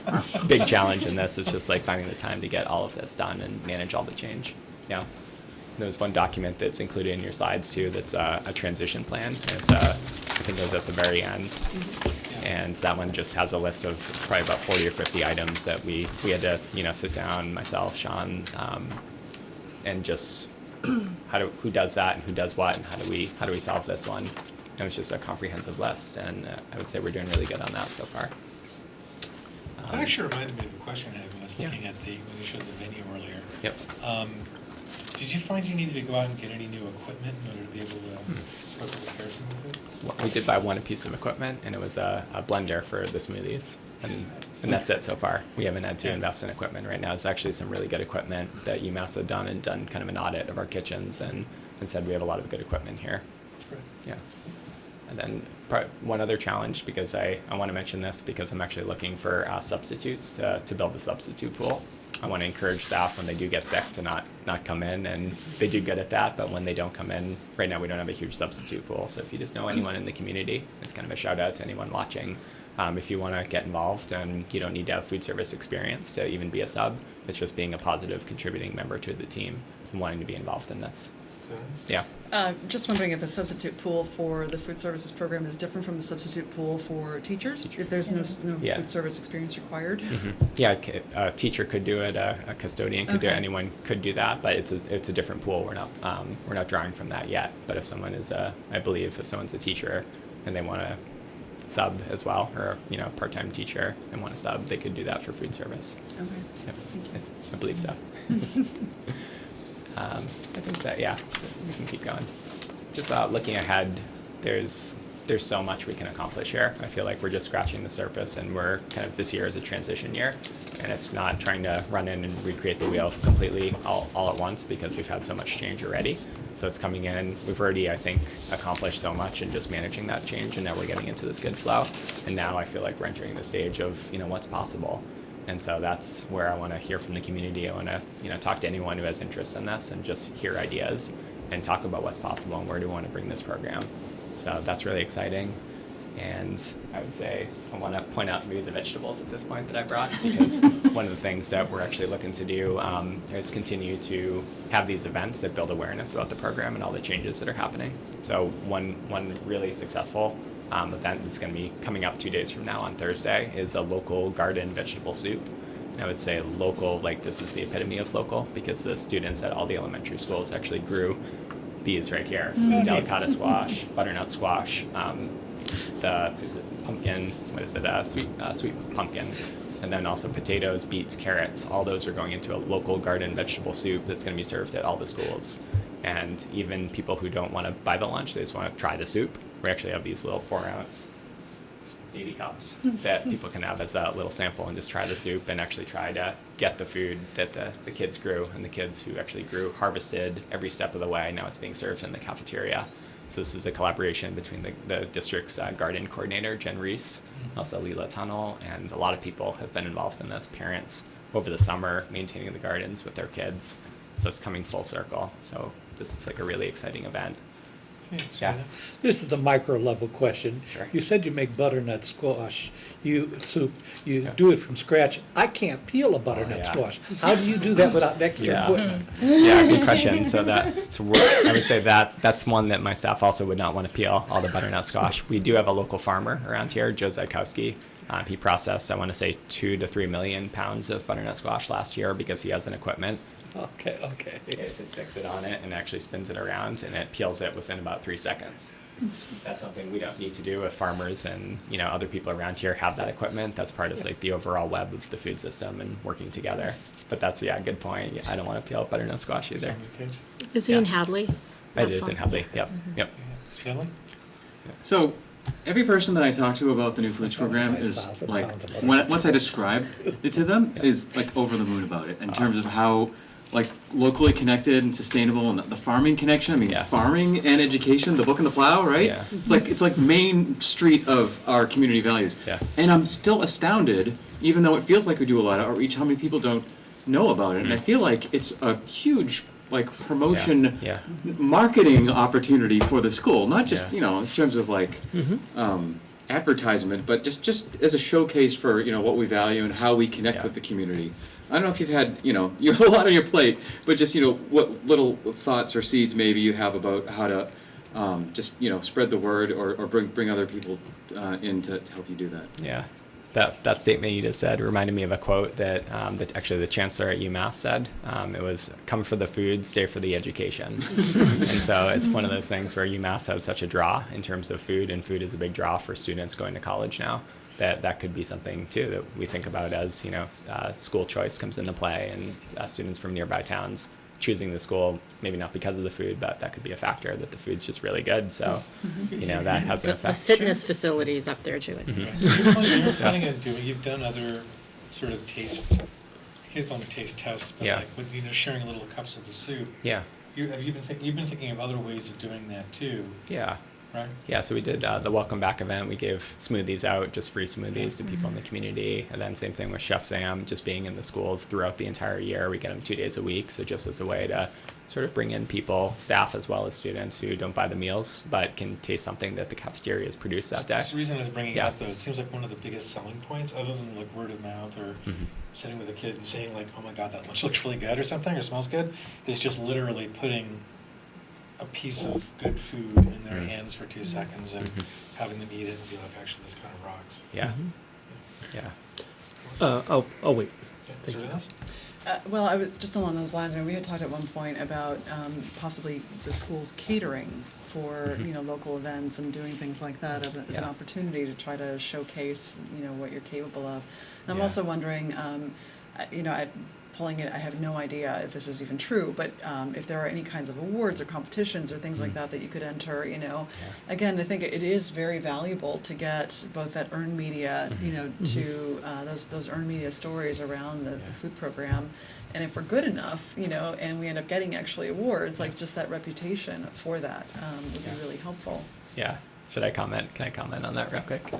big challenge in this. It's just like finding the time to get all of this done and manage all the change. Yeah. There's one document that's included in your slides too that's a transition plan. It's I think it was at the very end. And that one just has a list of, it's probably about 40 or 50 items that we had to, sit down, myself, Sean, and just who does that and who does what and how do we solve this one? It was just a comprehensive list, and I would say we're doing really good on that so far. That actually reminded me of a question I had when I was Yeah. looking at when you showed the venue earlier. Yep. Did you find you needed to go out and get any new equipment in order to be able to prepare some of it? Well, we did buy one piece of equipment, and it was a blender for the smoothies, and that's it so far. We haven't had to Yeah. invest in equipment right now. It's actually some really good equipment that UMass had done kind of an audit of our kitchens and said we have a lot of good equipment here. That's great. Yeah. And then one other challenge, because I want to mention this because I'm actually looking for substitutes to build the substitute pool. I want to encourage staff when they do get sick to not come in, and they do good at that, but when they don't come in, right now we don't have a huge substitute pool. So if you just know anyone in the community, it's kind of a shout out to anyone watching. If you want to get involved, and you don't need to have food service experience to even be a sub, it's just being a positive contributing member to the team and wanting to be involved in this. Yeah. Just wondering if the substitute pool for the food services program is different from the substitute pool for teachers? If there's no Yeah. food service experience required? Yeah, a teacher could do it, a custodian could do it, Okay. anyone could do that, but it's a different pool. We're not drawing from that yet. But if someone is I believe if someone's a teacher and they want to sub as well, or part-time teacher and want to sub, they could do that for food service. Okay. Yep. Thank you. I believe so. I think that, yeah, we can keep going. Just looking ahead, there's so much we can accomplish here. I feel like we're just scratching the surface, and we're kind of, this year is a transition year, and it's not trying to run in and recreate the wheel completely all at once because we've had so much change already. So it's coming in, we've already, I think, accomplished so much in just managing that change, and now we're getting into this good flow. And now I feel like we're entering the stage of, what's possible. And so that's where I want to hear from the community. I want to, talk to anyone who has interest in this and just hear ideas and talk about what's possible and where do we want to bring this program. So that's really exciting. And I would say I want to point out maybe the vegetables at this point that I brought, because one of the things that we're actually looking to do is continue to have these events that build awareness about the program and all the changes that are happening. So one really successful event that's going to be coming up 2 days from now on Thursday is a local garden vegetable soup. And I would say local, like this is the epitome of local, because the students at all the elementary schools actually grew these right here. So delicata squash, butternut squash, the pumpkin, sweet pumpkin, and then also potatoes, beets, carrots. All those are going into a local garden vegetable soup that's going to be served at all the schools. And even people who don't want to buy the lunch, they just want to try the soup. We actually have these little 4-ounce baby cups that people can have as a little sample and just try the soup and actually try to get the food that the kids grew, and the kids who actually grew harvested every step of the way. Now it's being served in the cafeteria. So this is a collaboration between the district's garden coordinator, Jen Reese, also Leela Tunnel, and a lot of people have been involved in this, parents over the summer maintaining the gardens with their kids. So it's coming full circle. So this is like a really exciting event. Yeah. This is a micro level question. Sure. You said you make butternut squash, soup, you Yeah. do it from scratch. I can't peel a butternut yeah. squash. How do you do that without extra Yeah. equipment? Yeah, good question. So I would say that's one that my staff also would not want to peel, all the butternut squash. We do have a local farmer around here, Joe Zykowski. He processed, I want to say, 2 to 3 million pounds of butternut squash last year because he has an equipment. Okay. It sticks it on it and actually spins it around, and it peels it within about 3 seconds. That's something we don't need to do if farmers and other people around here have that equipment. That's part of like the overall web of the food system and working together. But that's a good point. I don't want to peel butternut squash either. Is he in Hadley? It is in Hadley. Yep. Yep. So, every person that I talk to about the new Flitch program is like, once I describe it to them, is like over the moon about it in terms of how like locally connected and sustainable, and the farming connection. I mean, farming and education, the book and the plow, right? Yeah. It's like main street of our community values. Yeah. And I'm still astounded, even though it feels like we do a lot of outreach, how many people don't know about it. And I feel like it's a huge like promotion, Yeah. marketing opportunity for the school, not just Yeah. in terms of like advertisement, but just as a showcase for what we value and how we connect Yeah. with the community. I don't know if you've had you have a lot on your plate, but just what little thoughts or seeds maybe you have about how to just spread the word or bring other people in to help you do that. Yeah. That statement you just said reminded me of a quote that actually the chancellor at UMass said. It was, "Come for the food, stay for the education." And so it's one of those things where UMass has such a draw in terms of food, and food is a big draw for students going to college now. That could be something too that we think about as school choice comes into play, and students from nearby towns choosing the school, maybe not because of the food, but that could be a factor that the food's just really good. So, that has an The effect. fitness facilities up there too, I think. You're planning on doing, you've done other sort of taste, I can't call them taste tests, but Yeah. like with, sharing little cups of the soup. Yeah. You've been thinking of other ways of doing that too, Yeah. right? Yeah, so we did the Welcome Back event. We gave smoothies out, just free smoothies to people in the community. And then same thing with Chef Sam, just being in the schools throughout the entire year. We get them 2 days a week. So just as a way to sort of bring in people, staff as well as students who don't buy the meals, but can taste something that the cafeteria has produced that day. That's the reason I was bringing it Yeah. up though. It seems like one of the biggest selling points, other than like word of mouth or sitting with a kid and saying like, oh my God, that lunch looks really good or something, or smells good, is just literally putting a piece of good food in their hands for 2 seconds and having them eat it and be like, actually, this kind of rocks. Yeah. Yeah. I'll wait. Thank you. Well, I was just along those lines. I mean, we had talked at one point about possibly the school's catering for local events and doing things like that as an Yeah. opportunity to try to showcase what you're capable of. And I'm Yeah. also wondering, pulling it, I have no idea if this is even true, but if there are any kinds of awards or competitions or things like that you could enter, Again, I think it is very valuable to get both that earned media, to those earned media stories around the food program. And if we're good enough, and we end up getting actually awards, like just that reputation for that would be really helpful. Yeah. Should I comment? Can I comment on that real quick?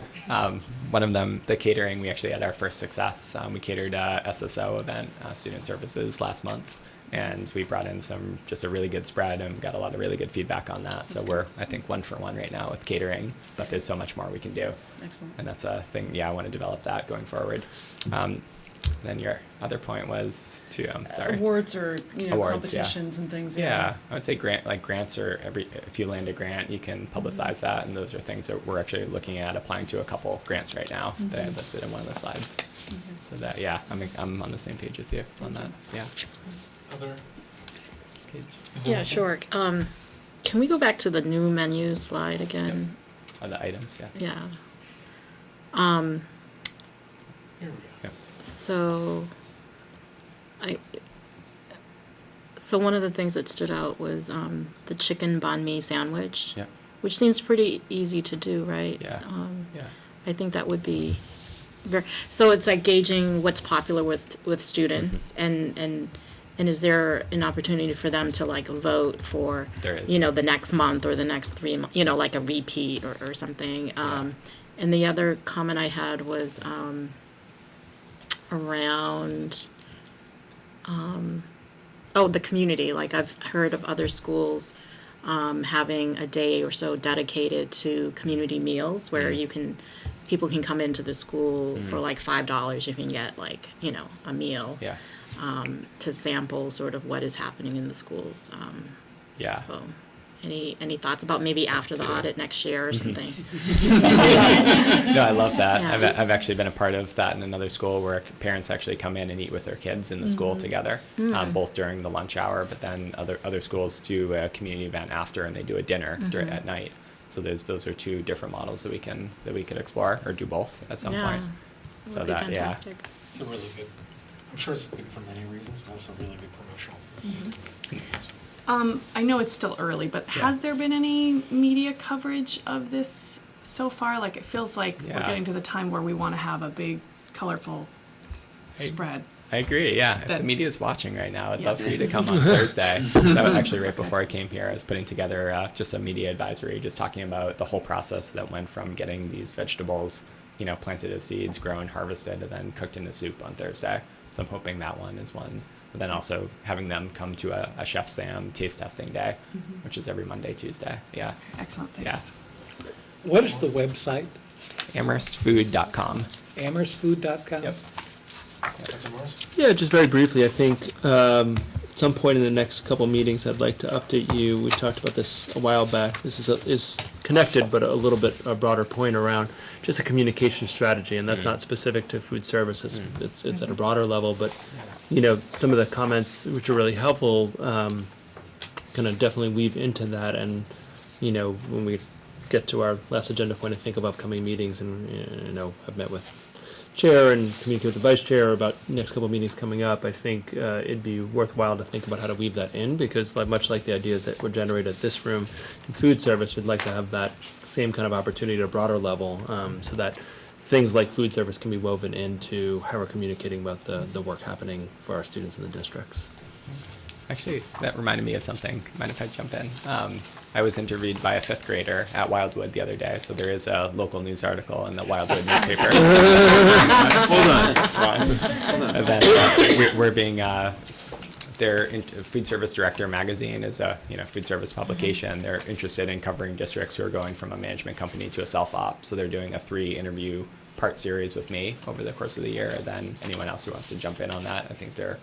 One of them, the catering, we actually had our first success. We catered a SSO event, Student Services, last month. And we brought in just a really good spread and got a lot of really good feedback on that. So we're, I think, 1 for 1 right now with catering, but there's so much more we can do. Excellent. And that's a thing, I want to develop that going forward. Then your other point was sorry. Awards or Awards, competitions and things. Yeah, I would say grants are if you land a grant, you can publicize that, and those are things that we're actually looking at applying to a couple grants right now that I have listed in one of the slides. So that I'm on the same page with you on that. Yeah. Other? Yeah, sure. Can we go back to the new menu slide again? Are the items? Yeah. Yeah. Here we go. Yeah. So, So one of the things that stood out was the chicken banh mi sandwich, Yeah. which seems pretty easy to do, right? Yeah. Yeah. I think that would be very, so it's like gauging what's popular with students, and is there an opportunity for them to like vote for, There is. you know, the next month or the next 3 months, you know, like a repeat or something. And the other comment I had was around, the community. Like I've heard of other schools having a day or so dedicated to community meals where people can come into the school for like $5. You can get like, you know, a meal. Yeah. To sample sort of what is happening in the schools. Yeah. So, any thoughts about maybe after the audit next year or something? No, I love that. Yeah. I've actually been a part of that in another school where parents actually come in and eat with their kids in the school together, both during the lunch hour, but then other schools do a community event after, and they do a dinner at night. So those are two different models that we could explore, or do both at some point. That So would be that fantastic. It's a really good, I'm sure it's good for many reasons, but also really good promotional. I know it's still early, but has there been any media coverage of this so far? Like, it feels like we're Yeah. getting to the time where we want to have a big, colorful spread. I agree, yeah. If the That- media is watching right now, I'd Yeah. love for you to come on Thursday. So actually, right before I came here, I was putting together just a media advisory, just talking about the whole process that went from getting these vegetables, you know, planted as seeds, grown, harvested, and then cooked into soup on Thursday. So I'm hoping that one is one. But then also having them come to a Chef Sam taste testing day, which is every Monday, Tuesday. Yeah, Excellent, yeah. thanks. What is the website? AmherstFood.com. AmherstFood.com? Yep. Yeah, just very briefly, I think at some point in the next couple meetings, I'd like to update you. We talked about this a while back. This is connected, but a little bit a broader point around just a communication strategy, and that's not specific to food services. It's at a broader level, but you know, some of the comments which are really helpful kind of definitely weave into that. And you know, when we get to our last agenda point, I think of upcoming meetings, and you know, I've met with chair and communicate with the vice chair about next couple of meetings coming up. I think it'd be worthwhile to think about how to weave that in, because much like the ideas that were generated at this room in food service, we'd like to have that same kind of opportunity at a broader level, so that things like food service can be woven into how we're communicating about the work happening for our students in the districts. Actually, that reminded me of something. Mind if I jump in? I was interviewed by a 5th grader at Wildwood the other day, so there is a local news article in the Wildwood newspaper. Hold on. That's fine. And then we're being their food service director magazine is a food service publication. They're interested in covering districts who are going from a management company to a self-op. So they're doing a 3-interview part series with me over the course of the year. And then anyone else who wants to jump in on that, I think they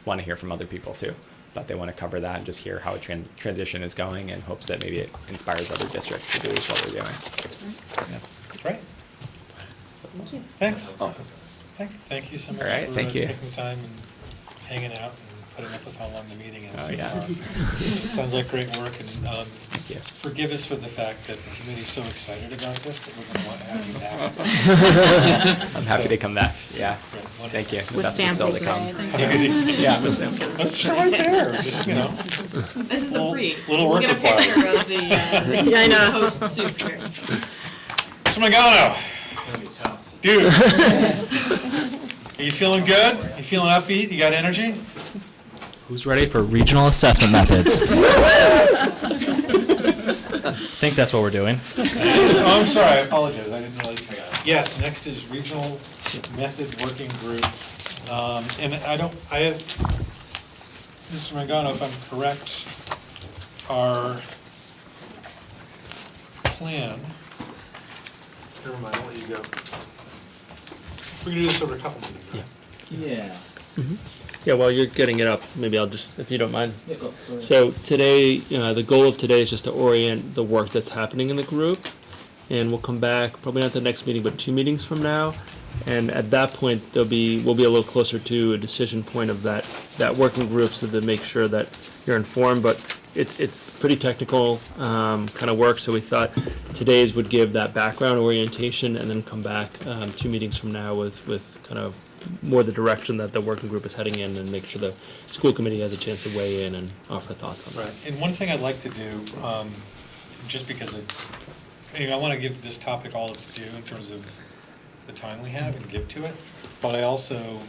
want to hear from other people too. But they want to cover that and just hear how a transition is going, in hopes that maybe it inspires other districts to do what we're doing. Yeah. Great. Thank you. Thanks. Thank you so much All right, for thank you. taking time and hanging out and putting up with how long the meeting is. Oh, yeah. It sounds like great work, and Thank you. forgive us for the fact that the committee's so excited about this that we're going to want to have you back. I'm happy to come back. Yeah. Great, wonderful. Thank you. With That's still to samples, come. right? Yeah, with samples. That's just right there, just, you know. This is the Little- free. little work We'll get a required. picture of the Yeah, I know. host soup here. Mr. Mangano. Dude. Are you feeling good? You feeling upbeat? You got energy? Who's ready for regional assessment methods? Think that's what we're doing. Oh, I'm sorry, I apologize, I didn't realize. Yes, next is Regional Method Working Group. And I have, Mr. Mangano, if I'm correct, our plan, never mind, I'll let you go. We're gonna do this over a couple meetings, right? Yeah. Yeah, while you're getting it up, maybe I'll just, if you don't mind. So today, the goal of today is just to orient the work that's happening in the group. And we'll come back, probably not the next meeting, but 2 meetings from now. And at that point, we'll be a little closer to a decision point of that working group, so to make sure that you're informed. But it's pretty technical kind of work, so we thought today's would give that background orientation, and then come back 2 meetings from now with kind of more the direction that the working group is heading in, and make sure the school committee has a chance to weigh in and offer thoughts on that. Right, and one thing I'd like to do, just because I want to give this topic all its due in terms of the time we have and give to it, but I also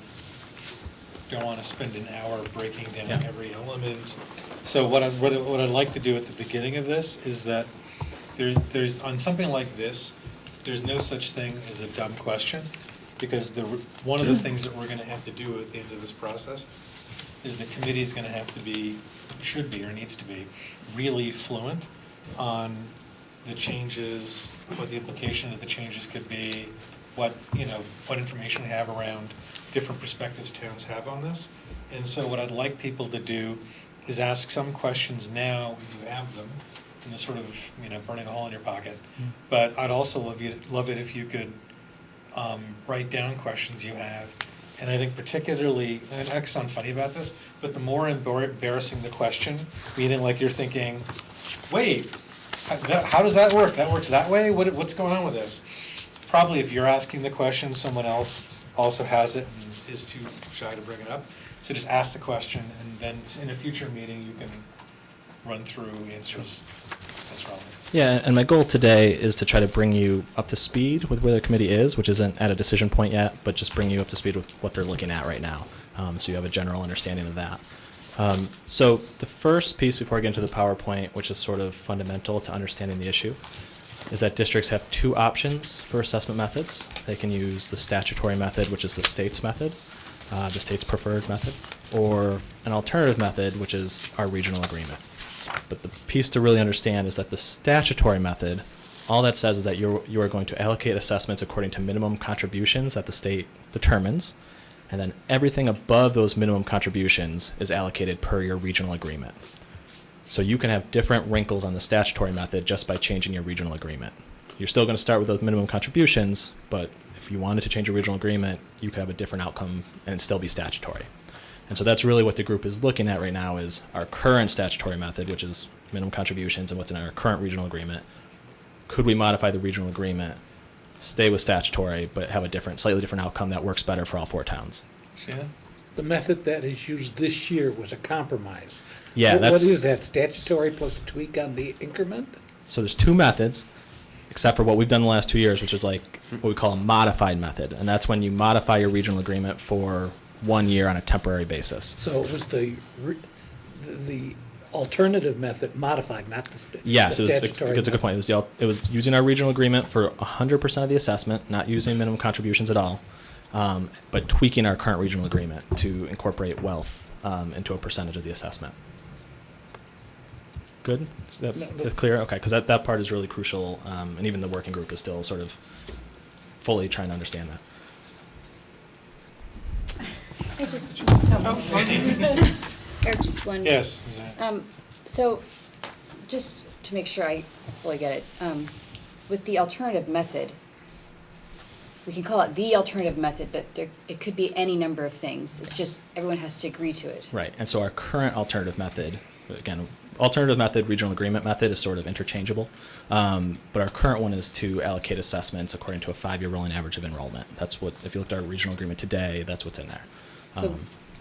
don't want to spend an hour breaking down Yeah. every element. So what I'd like to do at the beginning of this is that there's on something like this, there's no such thing as a dumb question, because one of the things that we're going to have to do at the end of this process is the committee is going to have to be, should be or needs to be, really fluent on the changes, what the implication of the changes could be, what information we have around different perspectives towns have on this. And so what I'd like people to do is ask some questions now, if you have them, and the sort of, burning a hole in your pocket. But I'd also love it if you could write down questions you have. And I think particularly, and I sound funny about this, but the more embarrassing the question, meaning like you're thinking, wait, how does that work? That works that way? What's going on with this? Probably if you're asking the question, someone else also has it and is too shy to bring it up. So just ask the question, and then in a future meeting, you can run through answers that's relevant. Yeah, and my goal today is to try to bring you up to speed with where the committee is, which isn't at a decision point yet, but just bring you up to speed with what they're looking at right now, so you have a general understanding of that. So the first piece before I get into the PowerPoint, which is sort of fundamental to understanding the issue, is that districts have two options for assessment methods. They can use the statutory method, which is the state's method, the state's preferred method, or an alternative method, which is our regional agreement. But the piece to really understand is that the statutory method, all that says is that you are going to allocate assessments according to minimum contributions that the state determines, and then everything above those minimum contributions is allocated per your regional agreement. So you can have different wrinkles on the statutory method just by changing your regional agreement. You're still going to start with those minimum contributions, but if you wanted to change your regional agreement, you could have a different outcome and still be statutory. And so that's really what the group is looking at right now is our current statutory method, which is minimum contributions and what's in our current regional agreement. Could we modify the regional agreement, stay with statutory, but have a slightly different outcome that works better for all four towns? Shannon? The method that is used this year was a compromise. Yeah, What that's... is that, statutory plus a tweak on the increment? So there's two methods, except for what we've done the last 2 years, which is like what we call a modified method. And that's when you modify your regional agreement for 1 year on a temporary basis. So it was the alternative method modified, not the Yes, it's a statutory good method. point. It was using our regional agreement for 100% of the assessment, not using minimum contributions at all, but tweaking our current regional agreement to incorporate wealth into a percentage of the assessment. Good? Is that clear? Okay, because that part is really crucial, and even the working group is still sort of fully trying to understand that. I just, Eric, just one. Yes. So, just to make sure I fully get it, with the alternative method, we can call it the alternative method, but it could be any number of things. It's just everyone has to agree to it. Right, and so our current alternative method, again, alternative method, regional agreement method is sort of interchangeable, but our current one is to allocate assessments according to a 5-year rolling average of enrollment. That's what, if you looked at our regional agreement today, that's what's in there. So,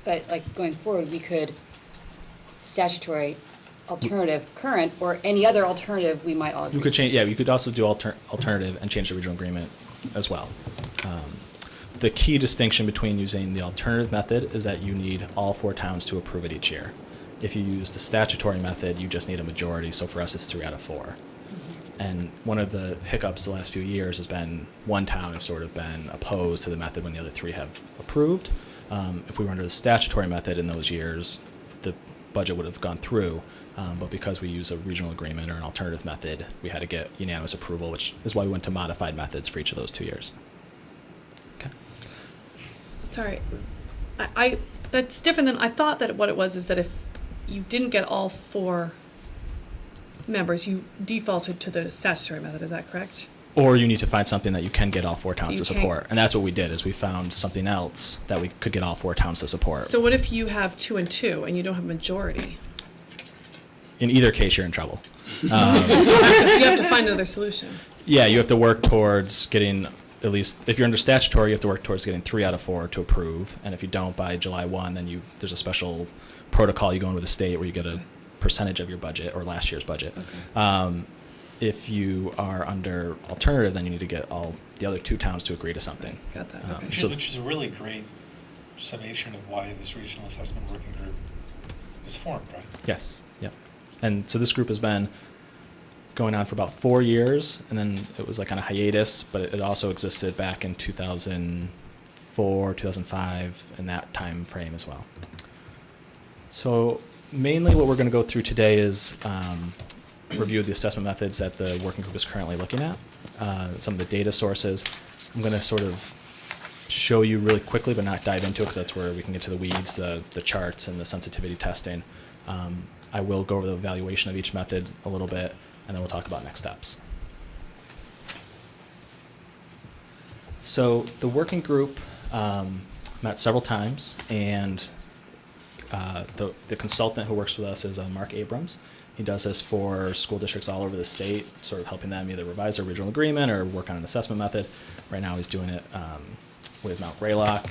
but like going forward, we could statutory, alternative, current, or any other alternative we might all agree You could to. change, yeah, you could also do alternative and change the regional agreement as well. The key distinction between using the alternative method is that you need all 4 towns to approve it each year. If you use the statutory method, you just need a majority, so for us it's 3 out of 4. And one of the hiccups the last few years has been one town has sort of been opposed to the method when the other 3 have approved. If we were under the statutory method in those years, the budget would have gone through, but because we use a regional agreement or an alternative method, we had to get unanimous approval, which is why we went to modified methods for each of those 2 years. Okay. Sorry, I that's different than, I thought that what it was is that if you didn't get all 4 members, you defaulted to the statutory method, is that correct? Or you need to find something that you can get all 4 towns You to can. support. And that's what we did, is we found something else that we could get all 4 towns to support. So what if you have 2 and 2 and you don't have a majority? In either case, you're in trouble. You have to find another solution. Yeah, you have to work towards getting at least, if you're under statutory, you have to work towards getting 3 out of 4 to approve. And if you don't by July 1, then there's a special protocol you go in with the state where you get a percentage of your budget or last year's budget. If you are under alternative, then you need to get all the other 2 towns to agree to something. Got that, okay. So- Which is a really great summation of why this regional assessment working group was formed, right? Yes, yep. And so this group has been going on for about 4 years, and then it was like on a hiatus, but it also existed back in 2004, 2005, in that time frame as well. So mainly what we're going to go through today is review the assessment methods that the working group is currently looking at, some of the data sources. I'm going to sort of show you really quickly, but not dive into it, because that's where we can get to the weeds, the charts and the sensitivity testing. I will go over the evaluation of each method a little bit, and then we'll talk about next steps. So the working group met several times, and the consultant who works with us is Mark Abrams. He does this for school districts all over the state, sort of helping them either revise their regional agreement or work on an assessment method. Right now he's doing it with Mount Greylock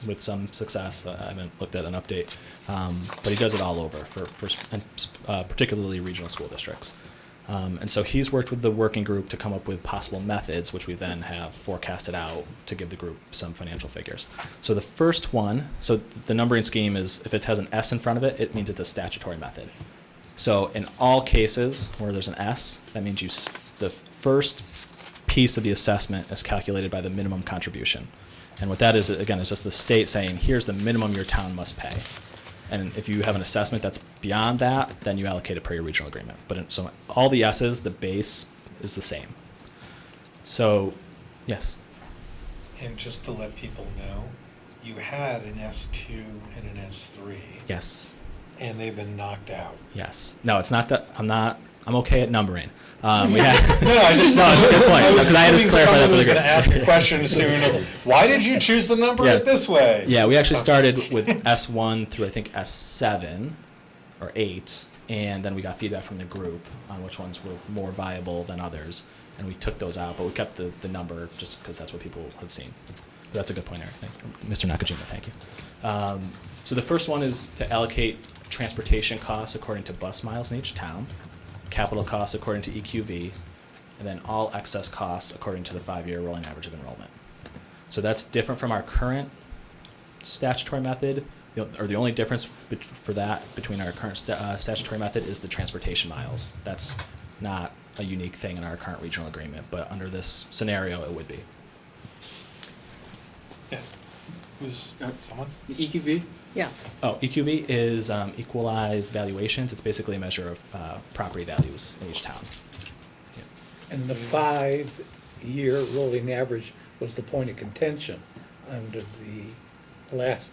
with some success. I haven't looked at an update, but he does it all over, and particularly regional school districts. And so he's worked with the working group to come up with possible methods, which we then have forecasted out to give the group some financial figures. So the first one, so the numbering scheme is, if it has an S in front of it, it means it's a statutory method. So in all cases where there's an S, that means the first piece of the assessment is calculated by the minimum contribution. And what that is, again, is just the state saying, here's the minimum your town must pay. And if you have an assessment that's beyond that, then you allocate it per your regional agreement. But so all the S's, the base is the same. So, yes. And just to let people know, you had an S2 and an S3. Yes. And they've been knocked out. Yes. No, it's not that. I'm okay at numbering. We had, No, I just. No, it's a good point. I was Because I had to assuming clarify that someone for was the going to ask a question soon of, why did you choose to number it this way? Yeah, we actually started with S1 through, I think, S7 or 8, and then we got feedback from the group on which ones were more viable than others, and we took those out, but we kept the number just because that's what people had seen. That's a good point, Eric. Mr. Nakajima, thank you. So the first one is to allocate transportation costs according to bus miles in each town, capital costs according to EQV, and then all excess costs according to the 5-year rolling average of enrollment. So that's different from our current statutory method, or the only difference for that between our current statutory method is the transportation miles. That's not a unique thing in our current regional agreement, but under this scenario, it would be. Yeah. Who's, someone? The EQV? Yes. Oh, EQV is equalized valuations. It's basically a measure of property values in each town. And the 5-year rolling average was the point of contention under the last.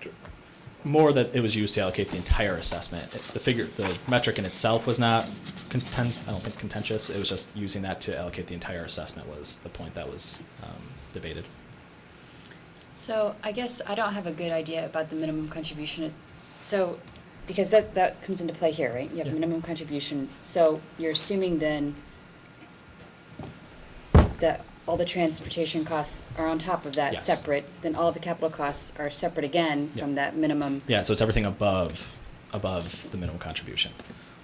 More that it was used to allocate the entire assessment. The metric in itself was not contentious. It was just using that to allocate the entire assessment was the point that was debated. So I guess I don't have a good idea about the minimum contribution. So, because that comes into play here, right? You have Yeah. minimum contribution. So you're assuming then that all the transportation costs are on top of that, Yes. separate, then all of the capital costs are separate again Yeah. from that minimum. Yeah, so it's everything above the minimum contribution.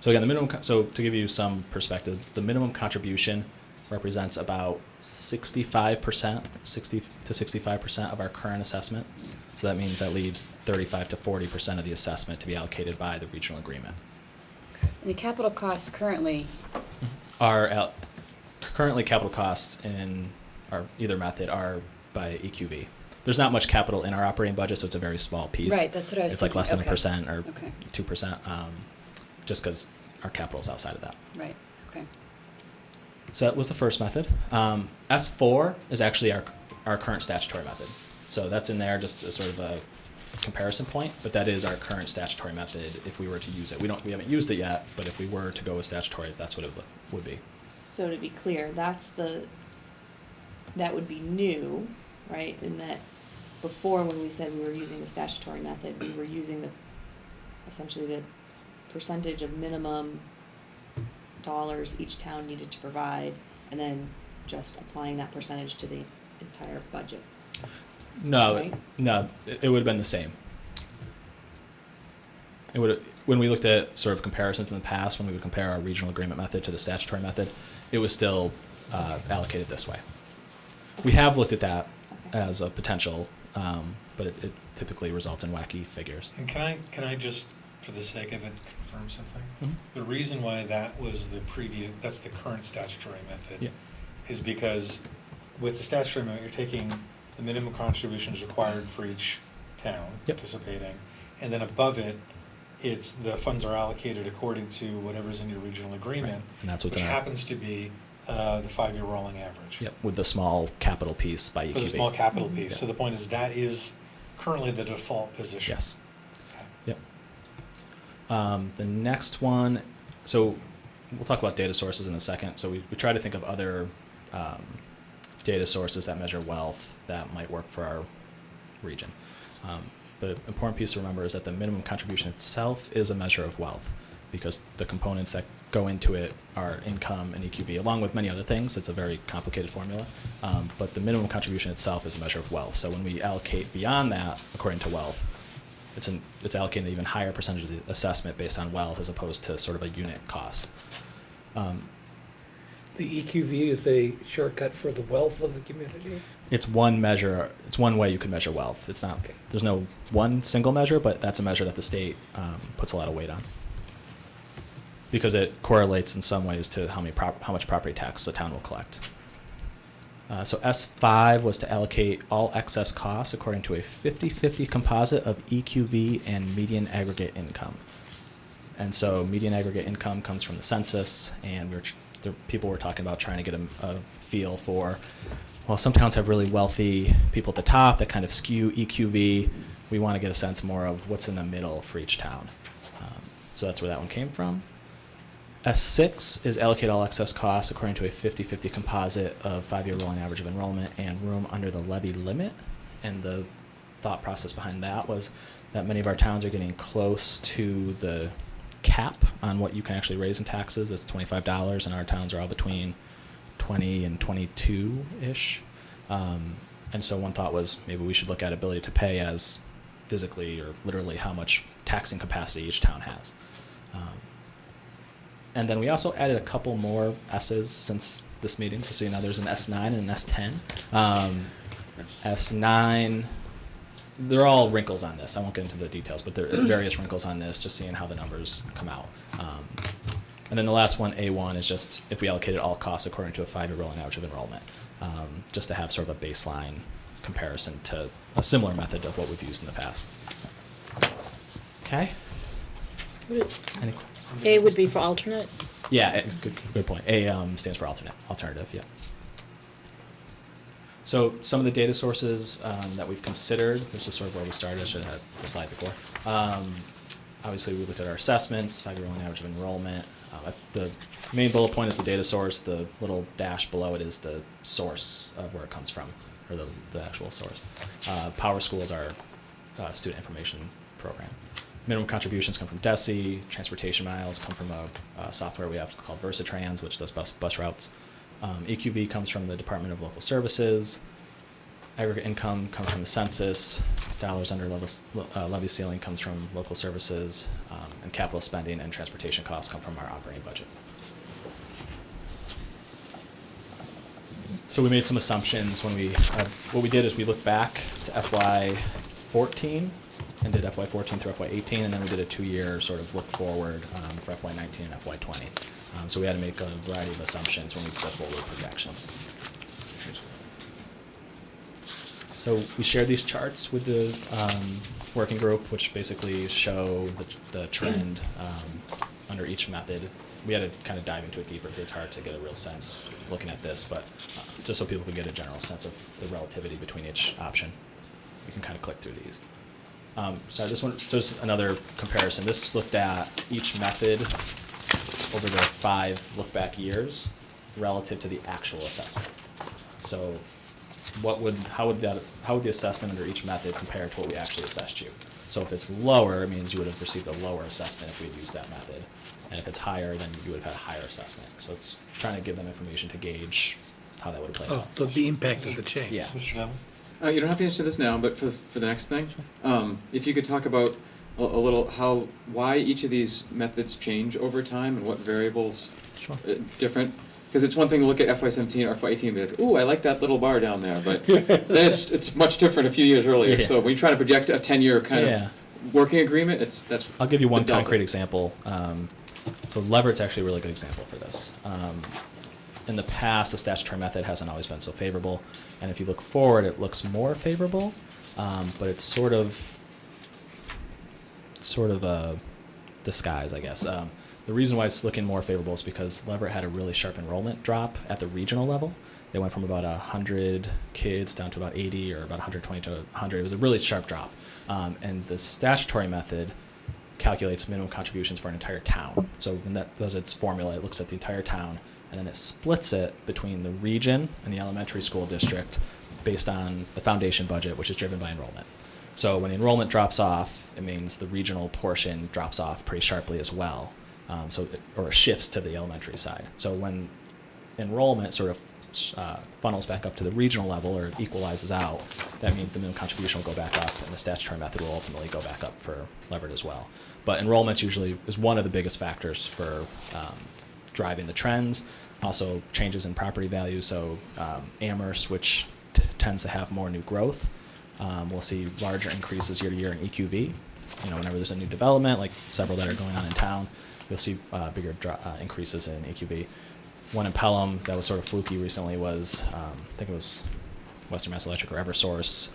So again, so to give you some perspective, the minimum contribution represents about 60 to 65% of our current assessment. So that means that leaves 35 to 40% of the assessment to be allocated by the regional agreement. And the capital costs currently, Currently, capital costs in either method are by EQV. There's not much capital in our operating budget, so it's a very small piece. Right, that's what I was It's like less than thinking. 1% or Okay. 2%, just because our capital is outside of that. right, okay. So that was the first method. S4 is actually our current statutory method. So that's in there just as sort of a comparison point, but that is our current statutory method if we were to use it. We haven't used it yet, but if we were to go with statutory, that's what it would be. So to be clear, that would be new, right? In that before, when we said we were using the statutory method, we were using essentially the percentage of minimum dollars each town needed to provide, and then just applying that percentage to the entire budget. No, Right? no, it would have been the same. It would, when we looked at sort of comparisons in the past, when we would compare our regional agreement method to the statutory method, it was still allocated this way. We have looked at that as a potential, but it typically results in wacky figures. And can I just, for the sake of it, confirm something? Mhm. The reason why that was that's the current statutory method, Yeah. is because with the statutory method, you're taking the minimum contributions required for each town Yep. participating, and then above it, it's, the funds are allocated according to whatever's in your regional agreement, And that's what's which in our, happens to be the 5-year rolling average. yep, with the small capital piece by EQV. With a small capital piece. Yeah. So the point is, that is currently the default position. Yes. Okay. Yep. The next one, so we'll talk about data sources in a second. So we try to think of other data sources that measure wealth that might work for our region. The important piece to remember is that the minimum contribution itself is a measure of wealth, because the components that go into it are income and EQV, along with many other things. It's a very complicated formula, but the minimum contribution itself is a measure of wealth. So when we allocate beyond that, according to wealth, it's allocating an even higher percentage of the assessment based on wealth as opposed to sort of a unit cost. The EQV is a shortcut for the wealth of the community? It's one measure, it's one way you can measure wealth. It's not, Okay. there's no one single measure, but that's a measure that the state puts a lot of weight on, because it correlates in some ways to how much property tax the town will collect. So S5 was to allocate all excess costs according to a 50-50 composite of EQV and median aggregate income. And so median aggregate income comes from the census, and people were talking about trying to get a feel for, well, some towns have really wealthy people at the top that kind of skew EQV. We want to get a sense more of what's in the middle for each town. So that's where that one came from. S6 is allocate all excess costs according to a 50-50 composite of 5-year rolling average of enrollment and room under the levy limit. And the thought process behind that was that many of our towns are getting close to the cap on what you can actually raise in taxes. That's $25, and our towns are all between 20 and 22-ish. And so one thought was maybe we should look at ability to pay as physically or literally how much taxing capacity each town has. And then we also added a couple more S's since this meeting, just so you know. There's an S9 and an S10. S9, they're all wrinkles on this. I won't get into the details, but it's various wrinkles on this, just seeing how the numbers come out. And then the last one, A1, is just if we allocated all costs according to a 5-year rolling average of enrollment, just to have sort of a baseline comparison to a similar method of what we've used in the past. Okay? Any A would be for alternate? Yeah, it's good point. A stands for alternative, yeah. So some of the data sources that we've considered, this was sort of where we started, I should have had the slide before. Obviously, we looked at our assessments, 5-year rolling average of enrollment. The main bullet point is the data source. The little dash below it is the source of where it comes from, or the actual source. Power School is our student information program. Minimum contributions come from DESI. Transportation miles come from a software we have called VersaTrans, which does bus routes. EQV comes from the Department of Local Services. Aggregate income comes from the census. Dollars under levy ceiling comes from local services. And capital spending and transportation costs come from our operating budget. So we made some assumptions when what we did is we looked back to FY14 and did FY14 through FY18, and then we did a 2-year sort of look forward for FY19 and FY20. So we had to make a variety of assumptions when we did the forward projections. So we shared these charts with the working group, which basically show the trend under each method. We had to kind of dive into it deeper because it's hard to get a real sense looking at this, but just so people can get a general sense of the relativity between each option, we can kind of click through these. So this one, there's another comparison. This looked at each method over the 5 look-back years relative to the actual assessment. So how would the assessment under each method compare to what we actually assessed you? So if it's lower, it means you would have received a lower assessment if we had used that method. And if it's higher, then you would have had a higher assessment. So it's trying to give them information to gauge how that would play Oh, out. the impact of the change. Yeah. Mr. Devlin? You don't have to answer this now, but for the next thing, if you could talk about a little why each of these methods change over time and what variables Sure. different. Because it's one thing to look at FY17 or FY18 and be like, ooh, I like that little bar down there, but then it's much different a few years earlier. Yeah. So when you try to project a 10-year kind Yeah. of working agreement, that's I'll give you one the delta. concrete example. So Leverett's actually a really good example for this. In the past, the statutory method hasn't always been so favorable, and if you look forward, it looks more favorable, but it's sort of a disguise, I guess. The reason why it's looking more favorable is because Leverett had a really sharp enrollment drop at the regional level. They went from about 100 kids down to about 80, or about 120 to 100. It was a really sharp drop. And the statutory method calculates minimum contributions for an entire town. So when that does its formula, it looks at the entire town, and then it splits it between the region and the elementary school district based on the foundation budget, which is driven by enrollment. So when the enrollment drops off, it means the regional portion drops off pretty sharply as well. Or it shifts to the elementary side. So when enrollment sort of funnels back up to the regional level or equalizes out, that means the minimum contribution will go back up, and the statutory method will ultimately go back up for Leverett as well. But enrollment usually is one of the biggest factors for driving the trends. Also, changes in property values. So Amherst, which tends to have more new growth, we'll see larger increases year to year in EQV. Whenever there's a new development, like several that are going on in town, you'll see bigger increases in EQB. One in Pelham that was sort of fluky recently was, I think it was Western Mass Electric or Eversource.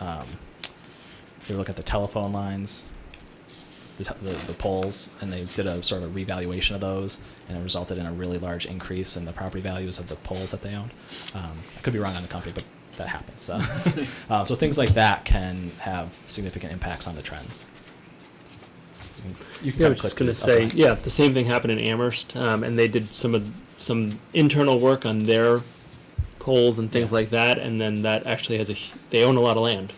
They were looking at the telephone lines, the poles, and they did a sort of revaluation of those, and it resulted in a really large increase in the property values of the poles that they owned. I could be wrong on the company, but that happens. So things like that can have significant impacts on the trends. You can Yeah, I kind was of just click going to through it. say, yeah, the same thing happened in Amherst, and they did some internal work on their poles and things Yeah. like that, and then that actually they own a lot of land,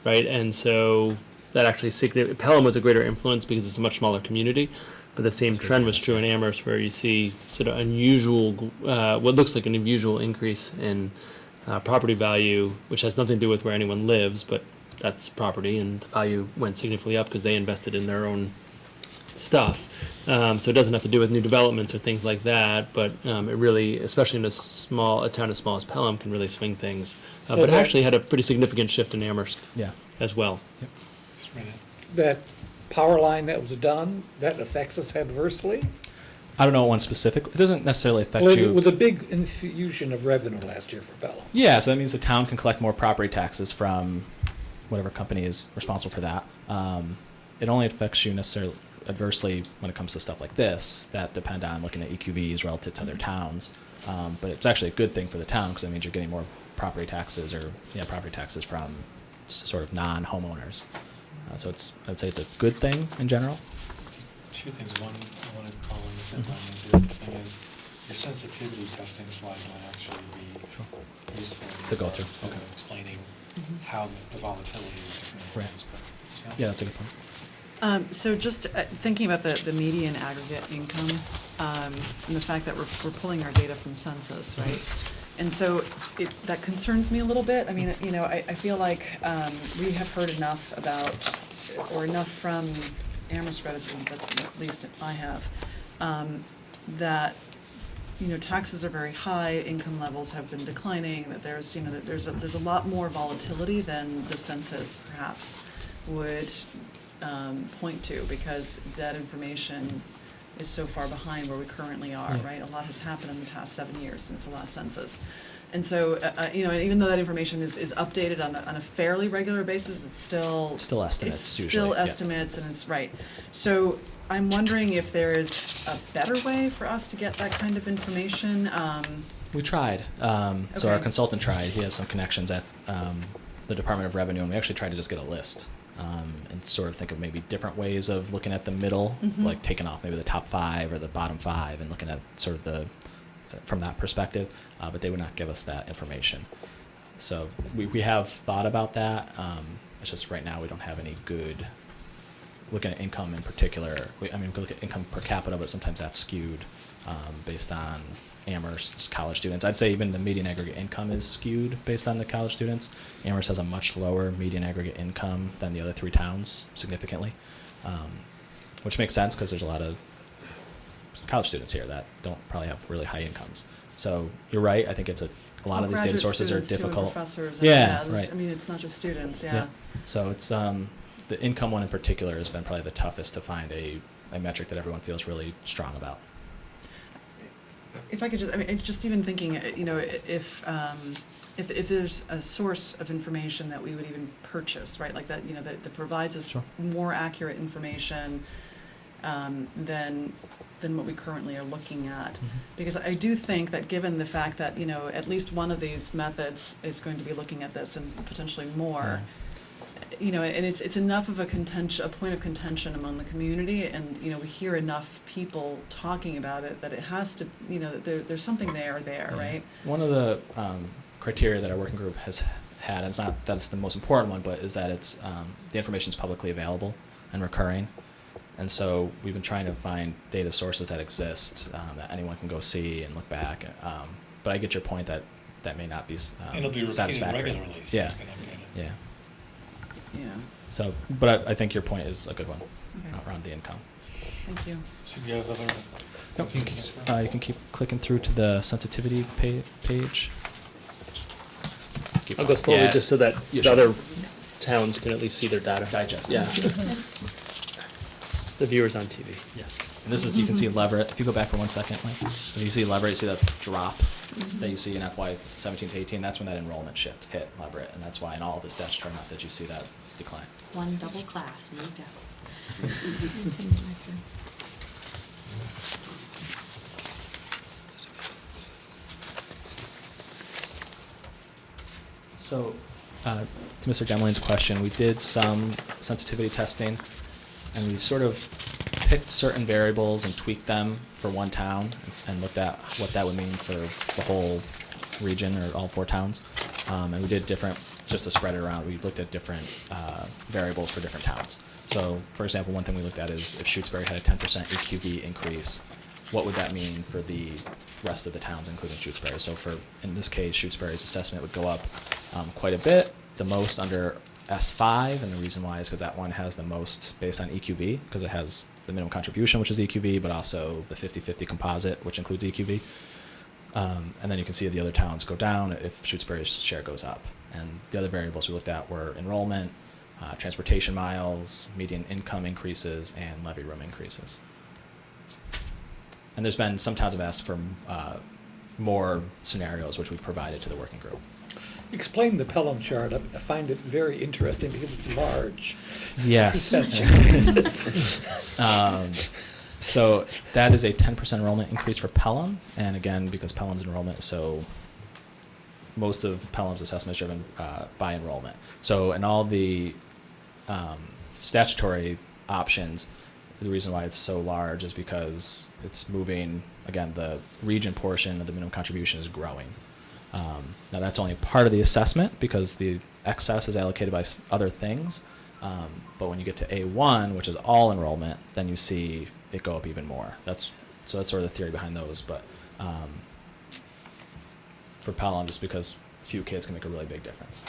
right? And so that actually Pelham was a greater influence because it's a much smaller community, but the same trend was true in Amherst, where you see sort of unusual, what looks like an unusual increase in property value, which has nothing to do with where anyone lives, but that's property, and the value went significantly up because they invested in their own stuff. So it doesn't have to do with new developments or things like that, but it really, especially in a town as small as Pelham, can really swing things. But it actually had a pretty significant shift in Amherst Yeah. as well. Yep. That power line that was done, that affects us adversely? I don't know one specific. It doesn't necessarily affect Well, you. it was a big infusion of revenue last year for Pelham. Yeah, so that means the town can collect more property taxes from whatever company is responsible for that. It only affects you necessarily adversely when it comes to stuff like this that depend on looking at EQVs relative to other towns. But it's actually a good thing for the town because that means you're getting more property taxes from sort of non-homeowners. So I'd say it's a good thing in general. Two things. One, I want to call on the same line as the other thing is your sensitivity testing slide might actually be useful in To go regard through, to okay. explaining how the volatility of different Right. events. But, Yeah, that's a good point. So just thinking about the median aggregate income, and the fact that we're pulling our data from census, right? And so that concerns me a little bit. I mean, I feel like we have heard enough enough from Amherst residents, at least I have, that, taxes are very high, income levels have been declining, that there's a lot more volatility than the census perhaps would point to, because that information is so far behind where we currently are, Yeah. right? A lot has happened in the past 7 years since the last census. And so, even though that information is updated on a fairly regular basis, it's still... Still estimates It's usually, still yeah. estimates, and it's right. So I'm wondering if there is a better way for us to get that kind of information. We tried. So our Okay. consultant tried. He has some connections at the Department of Revenue, and we actually tried to just get a list and sort of think of maybe different ways of looking at the middle, like taking off maybe the top 5 or the bottom 5 and looking at sort of from that perspective, but they would not give us that information. So we have thought about that. It's just right now we don't have any good looking at income in particular, we could look at income per capita, but sometimes that's skewed based on Amherst's college students. I'd say even the median aggregate income is skewed based on the college students. Amherst has a much lower median aggregate income than the other three towns, significantly, which makes sense because there's a lot of college students here that don't probably have really high incomes. So you're right. I think it's a lot of these data sources are difficult. Professors. Yeah, There's- right. I mean, it's not just students, Yeah. yeah. So it's the income one in particular has been probably the toughest to find a metric that everyone feels really strong about. If I could just, I mean, it's just even thinking, you know, if there's a source of information that we would even purchase, right, like that, you know, that provides us Sure. more accurate information than what we currently are looking at. Because I do think that given the fact that, you know, at least one of these methods is going to be looking at this and potentially more, you know, and it's enough of a point of contention among the community, and, you know, we hear enough people talking about it that it has to, you know, there's something there, Yeah. right? One of the criteria that our working group has had, and it's not that it's the most important one, but is that it's the information is publicly available and recurring. And so we've been trying to find data sources that exist that anyone can go see and look back. But I get your point that that may not be It'll be repeated satisfactory. regularly. So Yeah, you can update it. yeah. Yeah, So, but I think your point is a good one okay, around the income. thank you. So you have other. Nope, you can keep clicking through to the sensitivity page. Keep I'll going. go slowly Yeah. just so that Yeah, the sure. other towns can at least see their data. Digest. Yeah. The viewers on TV. Yes. And this is, you can see Leverett. If you go back for 1 second, Mike, if you see Leverett, you see that drop that you see in FY 17 to 18. That's when that enrollment shift hit Leverett, and that's why in all of the statutory methods you see that decline. One double class, no doubt. So, to Mr. Demling's question, we did some sensitivity testing, and we sort of picked certain variables and tweaked them for one town and looked at what that would mean for the whole region or all 4 towns. And we did different, just to spread it around, we looked at different variables for different towns. So, for example, one thing we looked at is if Shutesbury had a 10% EQB increase, what would that mean for the rest of the towns, including Shutesbury? So for, in this case, Shutesbury's assessment would go up quite a bit, the most under S5, and the reason why is because that one has the most based on EQB, because it has the minimum contribution, which is EQB, but also the 50-50 composite, which includes EQB. And then you can see the other towns go down if Shutesbury's share goes up. And the other variables we looked at were enrollment, transportation miles, median income increases, and levy room increases. And there's been, some towns have asked for more scenarios, which we've provided to the working group. Explain the Pelham chart. I find it very interesting because it's large. Yes. So that is a 10% enrollment increase for Pelham, and again, because Pelham's enrollment is so, most of Pelham's assessment is driven by enrollment. So in all the statutory options, the reason why it's so large is because it's moving, again, the region portion of the minimum contribution is growing. Now that's only part of the assessment because the excess is allocated by other things. But when you get to A1, which is all enrollment, then you see it go up even more. That's sort of the theory behind those. But for Pelham, just because few kids can make a really big difference.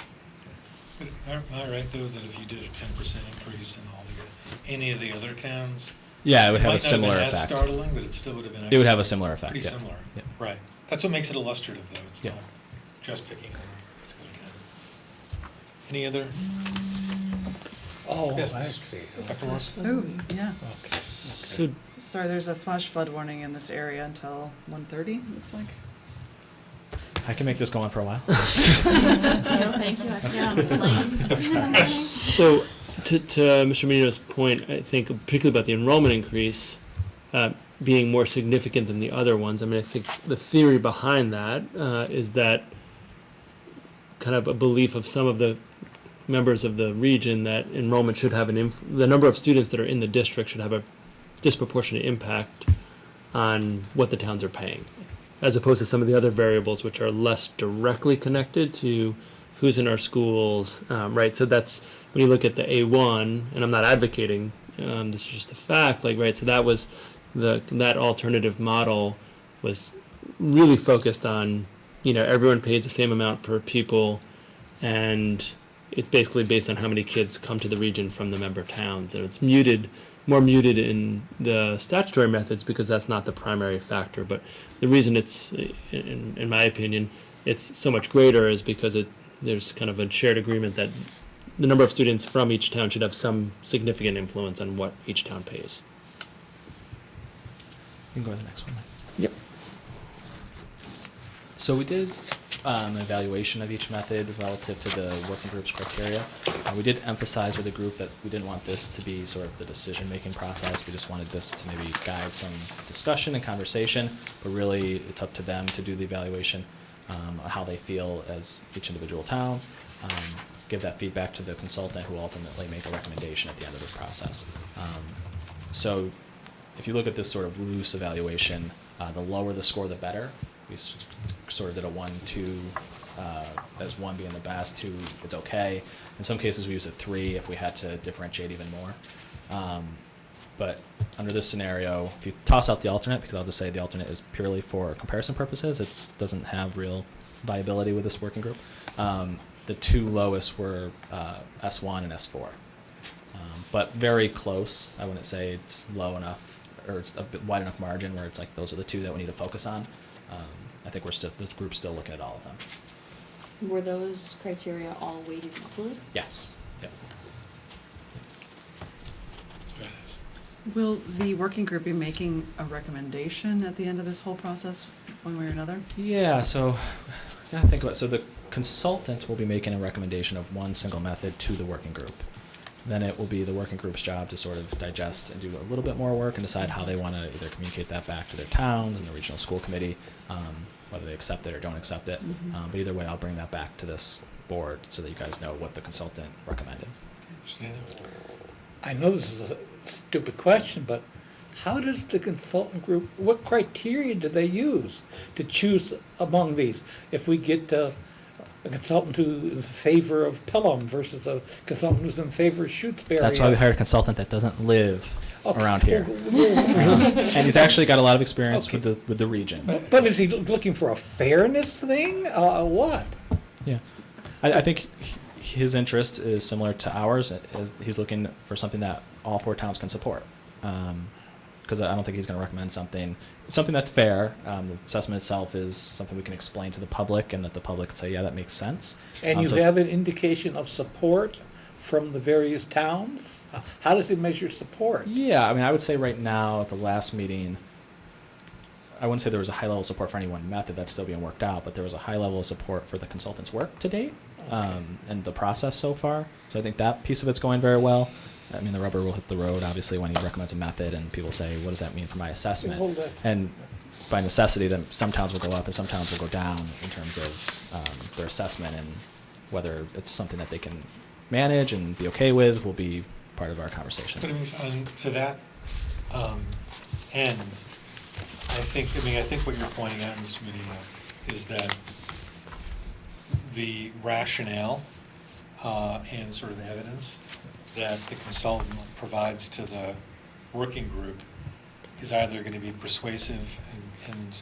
But am I right, though, that if you did a 10% increase in any of the other towns? Yeah, it would have a similar might not have been effect. as startling, but it still would have been. It would have a similar effect. Pretty Yeah. similar. Yeah. Right. That's what makes it illustrative, though. It's Yeah. not just picking on a particular town. Any other? Oh, Yes, I Ms. see. Zuckerman? Oh, yeah. Okay. So Sorry, there's a flash flood warning in this area until 1:30, looks like. I can make this go on for a while. No, thank you. Yeah, So, to Mr. Menino's point, I think particularly about the enrollment increase being more significant than the other ones. I mean, I think the theory behind that is that kind of a belief of some of the members of the region that enrollment should have the number of students that are in the district should have a disproportionate impact on what the towns are paying, as opposed to some of the other variables which are less directly connected to who's in our schools, right? So that's, when you look at the A1, and I'm not advocating this is just a fact, like, right, so that was that alternative model was really focused on, everyone pays the same amount per pupil, and it's basically based on how many kids come to the region from the member towns. And it's more muted in the statutory methods because that's not the primary factor. But the reason it's, in my opinion, it's so much greater is because there's kind of a shared agreement that the number of students from each town should have some significant influence on what each town pays. You can go to the next one. Yep. So we did an evaluation of each method relative to the working group's criteria. We did emphasize with the group that we didn't want this to be sort of the decision-making process. We just wanted this to maybe guide some discussion and conversation, but really it's up to them to do the evaluation on how they feel as each individual town. Give that feedback to the consultant who ultimately make a recommendation at the end of the process. So if you look at this sort of loose evaluation, the lower the score, the better. We sort of did a 1, 2, as 1 being the best, 2, it's okay. In some cases, we use a 3 if we had to differentiate even more. But under this scenario, if you toss out the alternate, because I'll just say the alternate is purely for comparison purposes, it doesn't have real viability with this working group. The 2 lowest were S1 and S4. But very close. I wouldn't say it's low enough, or it's a bit wide enough margin where it's like those are the 2 that we need to focus on. I think this group's still looking at all of them. Were those criteria all weighted equally? Yes. Yep. Will the working group be making a recommendation at the end of this whole process, one way or another? Yeah, so gotta think about. So the consultant will be making a recommendation of one single method to the working group. Then it will be the working group's job to sort of digest and do a little bit more work and decide how they want to either communicate that back to their towns and the regional school committee, whether they accept it or don't accept it. But either way, I'll bring that back to this board so that you guys know what the consultant recommended. I know this is a stupid question, but how does the consultant group, what criteria do they use to choose among these? If we get a consultant who is in favor of Pelham versus a consultant who's in favor of Shutesbury. That's why we hired a consultant that doesn't live Okay. around here. And he's actually got a lot of experience Okay. with the region. But is he looking for a fairness thing? What? Yeah. I think his interest is similar to ours. He's looking for something that all 4 towns can support. Because I don't think he's going to recommend something that's fair. The assessment itself is something we can explain to the public and that the public can say, yeah, that makes sense. And you So have an indication of support from the various towns? How does he measure support? Yeah, I mean, I would say right now at the last meeting, I wouldn't say there was a high level of support for any one method. That's still being worked out, but there was a high level of support for the consultant's work to date and the process so far. So I think that piece of it's going very well. I mean, the rubber will hit the road, obviously, when he recommends a method and people say, what does that mean for my assessment? Well, that's- And by necessity, then some towns will go up and some towns will go down in terms of their assessment, and whether it's something that they can manage and be okay with will be part of our conversations. But I mean, to that end, I think what you're pointing out, Mr. Medina, is that the rationale and sort of evidence that the consultant provides to the working group is either going to be persuasive and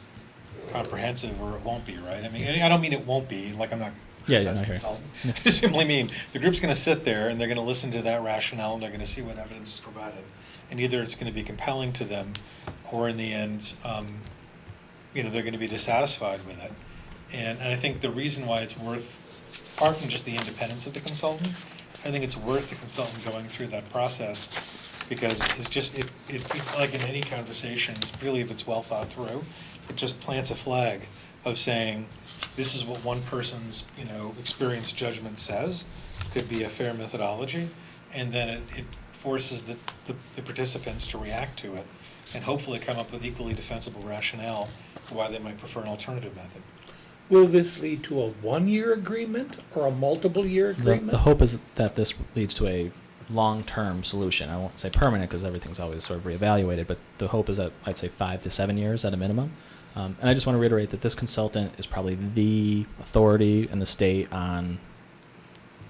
comprehensive, or it won't be, right? I mean, I don't mean it won't be, like I'm not criticizing the consultant. I simply mean the group's going to sit there and they're going to listen to that rationale and they're going to see what evidence is provided. And either it's going to be compelling to them, or in the end, they're going to be dissatisfied with it. And I think the reason why it's worth, apart from just the independence of the consultant, I think it's worth the consultant going through that process, because it's just, it's like in any conversation, it's really, if it's well thought through, it just plants a flag of saying, this is what one person's, experienced judgment says, could be a fair methodology, and then it forces the participants to react to it, and hopefully come up with equally defensible rationale for why they might prefer an alternative method. Will this lead to a 1-year agreement or a multiple-year agreement? The hope is that this leads to a long-term solution. I won't say permanent because everything's always sort of reevaluated, but the hope is that I'd say 5 to 7 years at a minimum. And I just want to reiterate that this consultant is probably the authority in the state on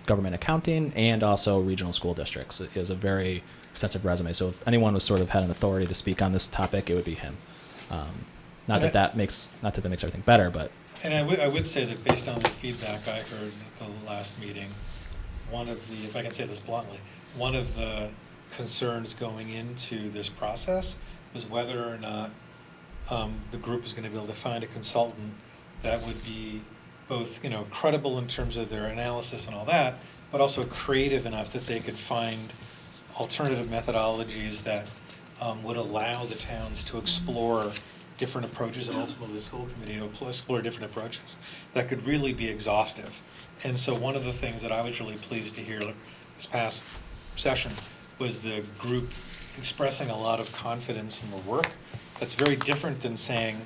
government accounting and also regional school districts. It is a very extensive resume. So if anyone was sort of had an authority to speak on this topic, it would be him. Not that makes everything better, but And I would say that based on the feedback I heard at the last meeting, one of the, if I can say this bluntly, one of the concerns going into this process was whether or not the group is going to be able to find a consultant that would be both, credible in terms of their analysis and all that, but also creative enough that they could find alternative methodologies that would allow the towns to explore different approaches, and ultimately the school committee to explore different approaches that could really be exhaustive. And so one of the things that I was really pleased to hear this past session was the group expressing a lot of confidence in the work. That's very different than saying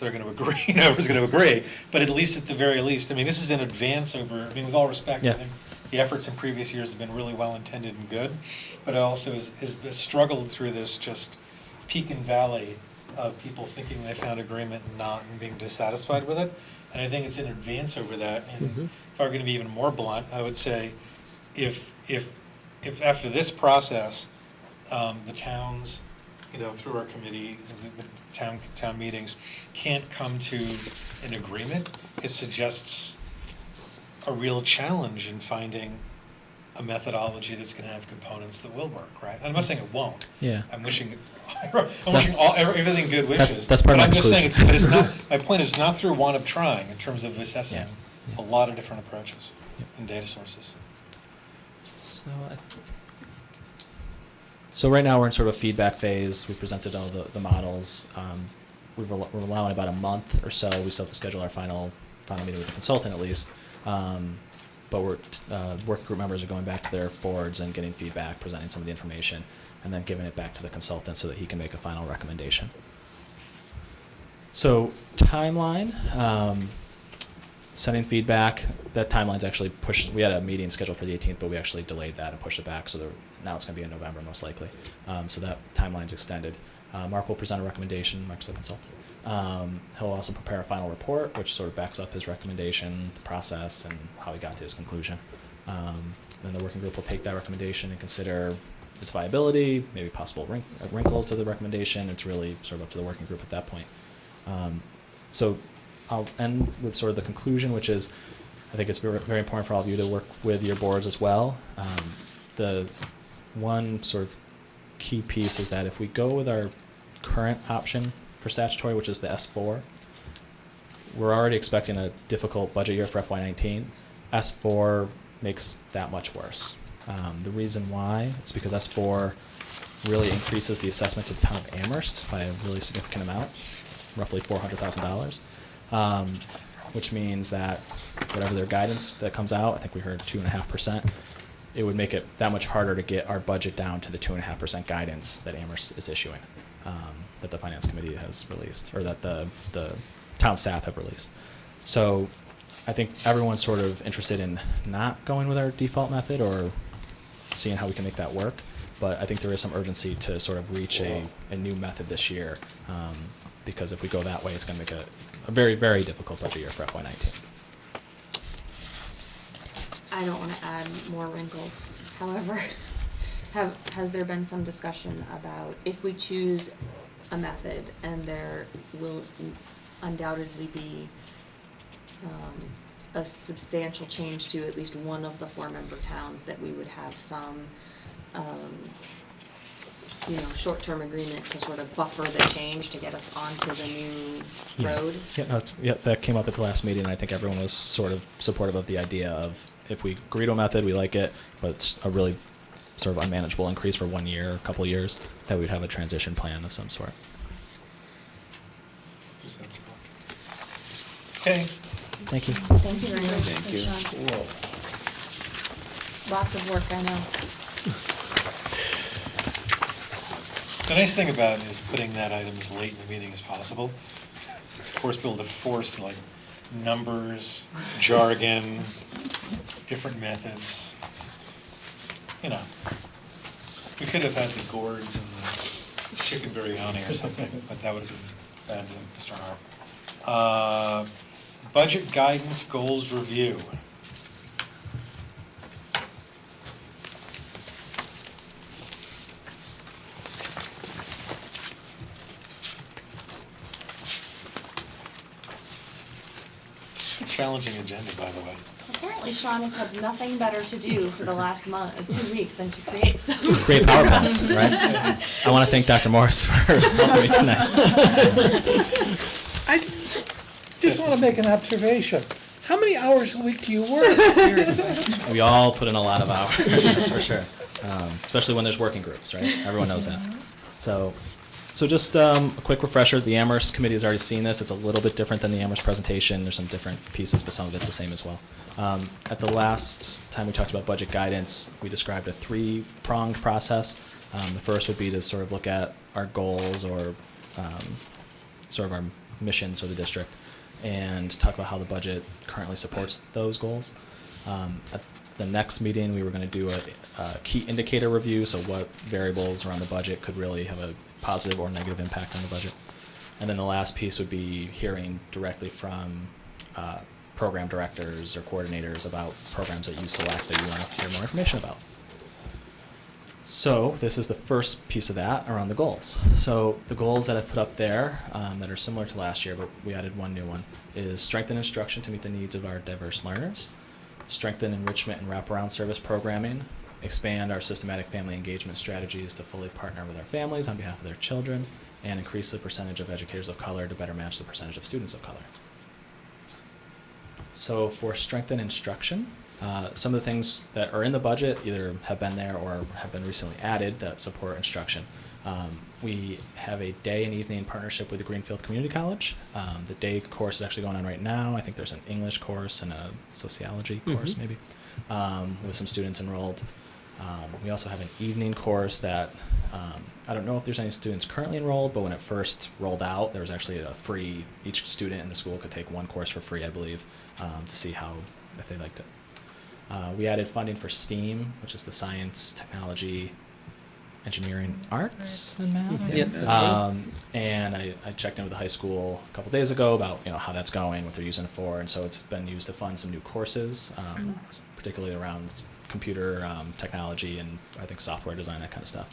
they're going to agree, whoever's going to agree, but at least at the very least, this is an advance over, with all respect, I think the efforts in previous years have been really well intended and good, but it also has struggled through this just peak and valley of people thinking they found agreement and being dissatisfied with it. And I think it's an advance over that. And if I were going to be even more blunt, I would say if after this process, the towns, through our committee, the town meetings, can't come to an agreement, it suggests a real challenge in finding a methodology that's going to have components that will work, right? I'm not saying it won't. Yeah. I'm wishing everything good wishes. That's part of my But I'm just saying, conclusion. but it's not, my point is not through want of trying in terms of assessing Yeah. a lot of different approaches Yep. and data sources. So right now we're in sort of a feedback phase. We presented all the models. We're allowing about a month or so. We still have to schedule our final meeting with the consultant at least. But work group members are going back to their boards and getting feedback, presenting some of the information, and then giving it back to the consultant so that he can make a final recommendation. So timeline, sending feedback, that timeline's actually pushed. We had a meeting scheduled for the 18th, but we actually delayed that and pushed it back, so now it's going to be in November most likely. So that timeline's extended. Mark will present a recommendation, Mark's the consultant. He'll also prepare a final report, which sort of backs up his recommendation, the process, and how he got to his conclusion. Then the working group will take that recommendation and consider its viability, maybe possible wrinkles to the recommendation. It's really sort of up to the working group at that point. So I'll end with sort of the conclusion, which is I think it's very, very important for all of you to work with your boards as well. The one sort of key piece is that if we go with our current option for statutory, which is the S4, we're already expecting a difficult budget year for FY19. S4 makes that much worse. The reason why is because S4 really increases the assessment to the town of Amherst by a really significant amount, roughly $400,000, which means that whatever their guidance that comes out, I think we heard 2.5%, it would make it that much harder to get our budget down to the 2.5% guidance that Amherst is issuing, that the Finance Committee has released, or that the town staff have released. So I think everyone's sort of interested in not going with our default method or seeing how we can make that work. But I think there is some urgency to sort of reach a new method this year, because if we go that way, it's going to make a very, very difficult budget year for FY19. I don't want to add more wrinkles. However, has there been some discussion about if we choose a method and there will undoubtedly be a substantial change to at least one of the 4-member towns, that we would have some short-term agreement to sort of buffer the change to get us onto the new road? Yeah, that came up at the last meeting, and I think everyone was sort of supportive of the idea of if we agree to a method, we like it, but it's a really sort of unmanageable increase for 1 year, a couple of years, that we'd have a transition plan of some sort. Okay. Thank you. Thank you very much. Thank you. Thanks, Sean. Lots of work, I know. The nice thing about it is putting that item as late in the meeting as possible. Of course, be able to force like numbers, jargon, different methods. We could have had the gourds and the chicken biryani or something, but that would have been bad to Mr. Harp. Budget guidance goals review. challenging agenda, by the way. Apparently Sean has had nothing better to do for the last 2 weeks than to create stuff. Create PowerPoints, right? I want to thank Dr. Morris for helping me tonight. I just want to make an observation. How many hours a week do you work? Seriously. We all put in a lot of hours, that's for sure. Especially when there's working groups, right? Everyone knows that. So just a quick refresher. The Amherst committee has already seen this. It's a little bit different than the Amherst presentation. There's some different pieces, but some of it's the same as well. At the last time we talked about budget guidance, we described a three-pronged process. The first would be to sort of look at our goals or sort of our missions for the district and talk about how the budget currently supports those goals. At the next meeting, we were going to do a key indicator review, so what variables around the budget could really have a positive or negative impact on the budget. And then the last piece would be hearing directly from program directors or coordinators about programs that you select that you want to hear more information about. So this is the first piece of that around the goals. So the goals that I've put up there that are similar to last year, but we added one new one, is strengthen instruction to meet the needs of our diverse learners, strengthen enrichment and wraparound service programming, expand our systematic family engagement strategies to fully partner with our families on behalf of their children, and increase the percentage of educators of color to better match the percentage of students of color. So for strengthen instruction, some of the things that are in the budget either have been there or have been recently added that support instruction. We have a day and evening partnership with the Greenfield Community College. The day course is actually going on right now. I think there's an English course and a sociology course maybe with some students enrolled. We also have an evening course that I don't know if there's any students currently enrolled, but when it first rolled out, there was actually a free, each student in the school could take one course for free, I believe, to see if they liked it. We added funding for STEAM, which is the science, technology, engineering, arts, and math. Yeah. And I checked in with the high school a couple days ago about how that's going, what they're using it for, and so it's been used to fund some new courses, particularly around computer technology and I think software design, that kind of stuff.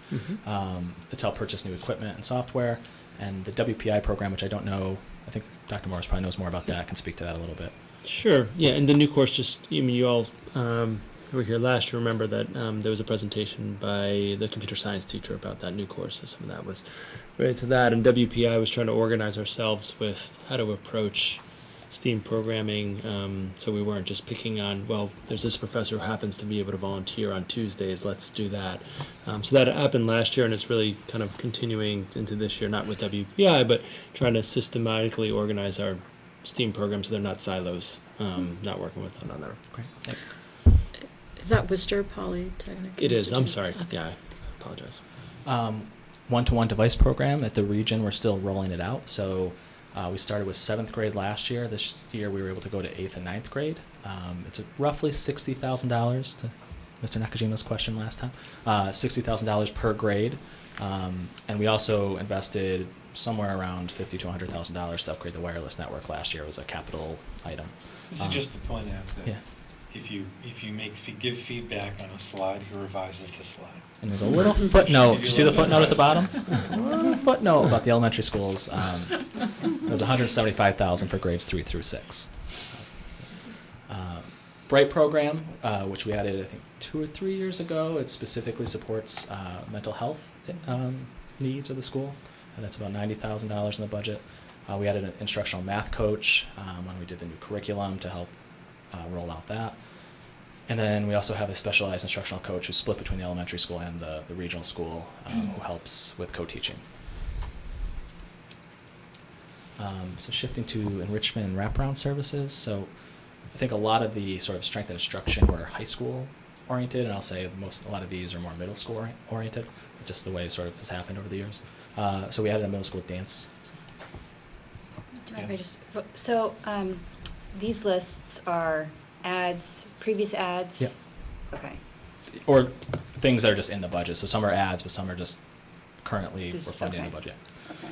It's helped purchase new equipment and software, and the WPI program, which I don't know, I think Dr. Morris probably knows more about that, can speak to that a little bit. Sure. Yeah, and the new course you all who were here last year remember that there was a presentation by the computer science teacher about that new course, so some of that was related to that. And WPI was trying to organize ourselves with how to approach STEAM programming, so we weren't just picking on, well, there's this professor who happens to be able to volunteer on Tuesdays, let's do that. So that happened last year, and it's really kind of continuing into this year, not with WPI, but trying to systematically organize our STEAM programs so they're not silos, not working with one another. Great. Thank you. Is that Worcester Polytechnic? It is, I'm Institute? sorry, Okay. yeah, I apologize. One-to-one device program at the region, we're still rolling it out. So we started with 7th grade last year. This year we were able to go to 8th and 9th grade. It's roughly $60,000 to Mr. Nakajima's question last time. $60,000 per grade. And we also invested somewhere around $50,000 to $100,000 to upgrade the wireless network last year. It was a capital item. This is just to point out that Yeah. if you give feedback on a slide, he revises the slide. And there's a little footnote. Did you see the footnote at the bottom? A little footnote about the elementary schools. It was $175,000 for grades 3 through 6. Bright program, which we added, I think, 2 or 3 years ago. It specifically supports mental health needs of the school. And that's about $90,000 in the budget. We added an instructional math coach when we did the new curriculum to help roll out that. And then we also have a specialized instructional coach who's split between the elementary school and the regional school who helps with co-teaching. So shifting to enrichment and wraparound services. So I think a lot of the sort of strength and instruction were high school oriented, and I'll say a lot of these are more middle school oriented, just the way it sort of has happened over the years. So we added a middle school dance. So, these lists are ads, previous ads? Yep. Okay. Or things that are just in the budget. So some are ads, but some are just currently we're funding in the Okay.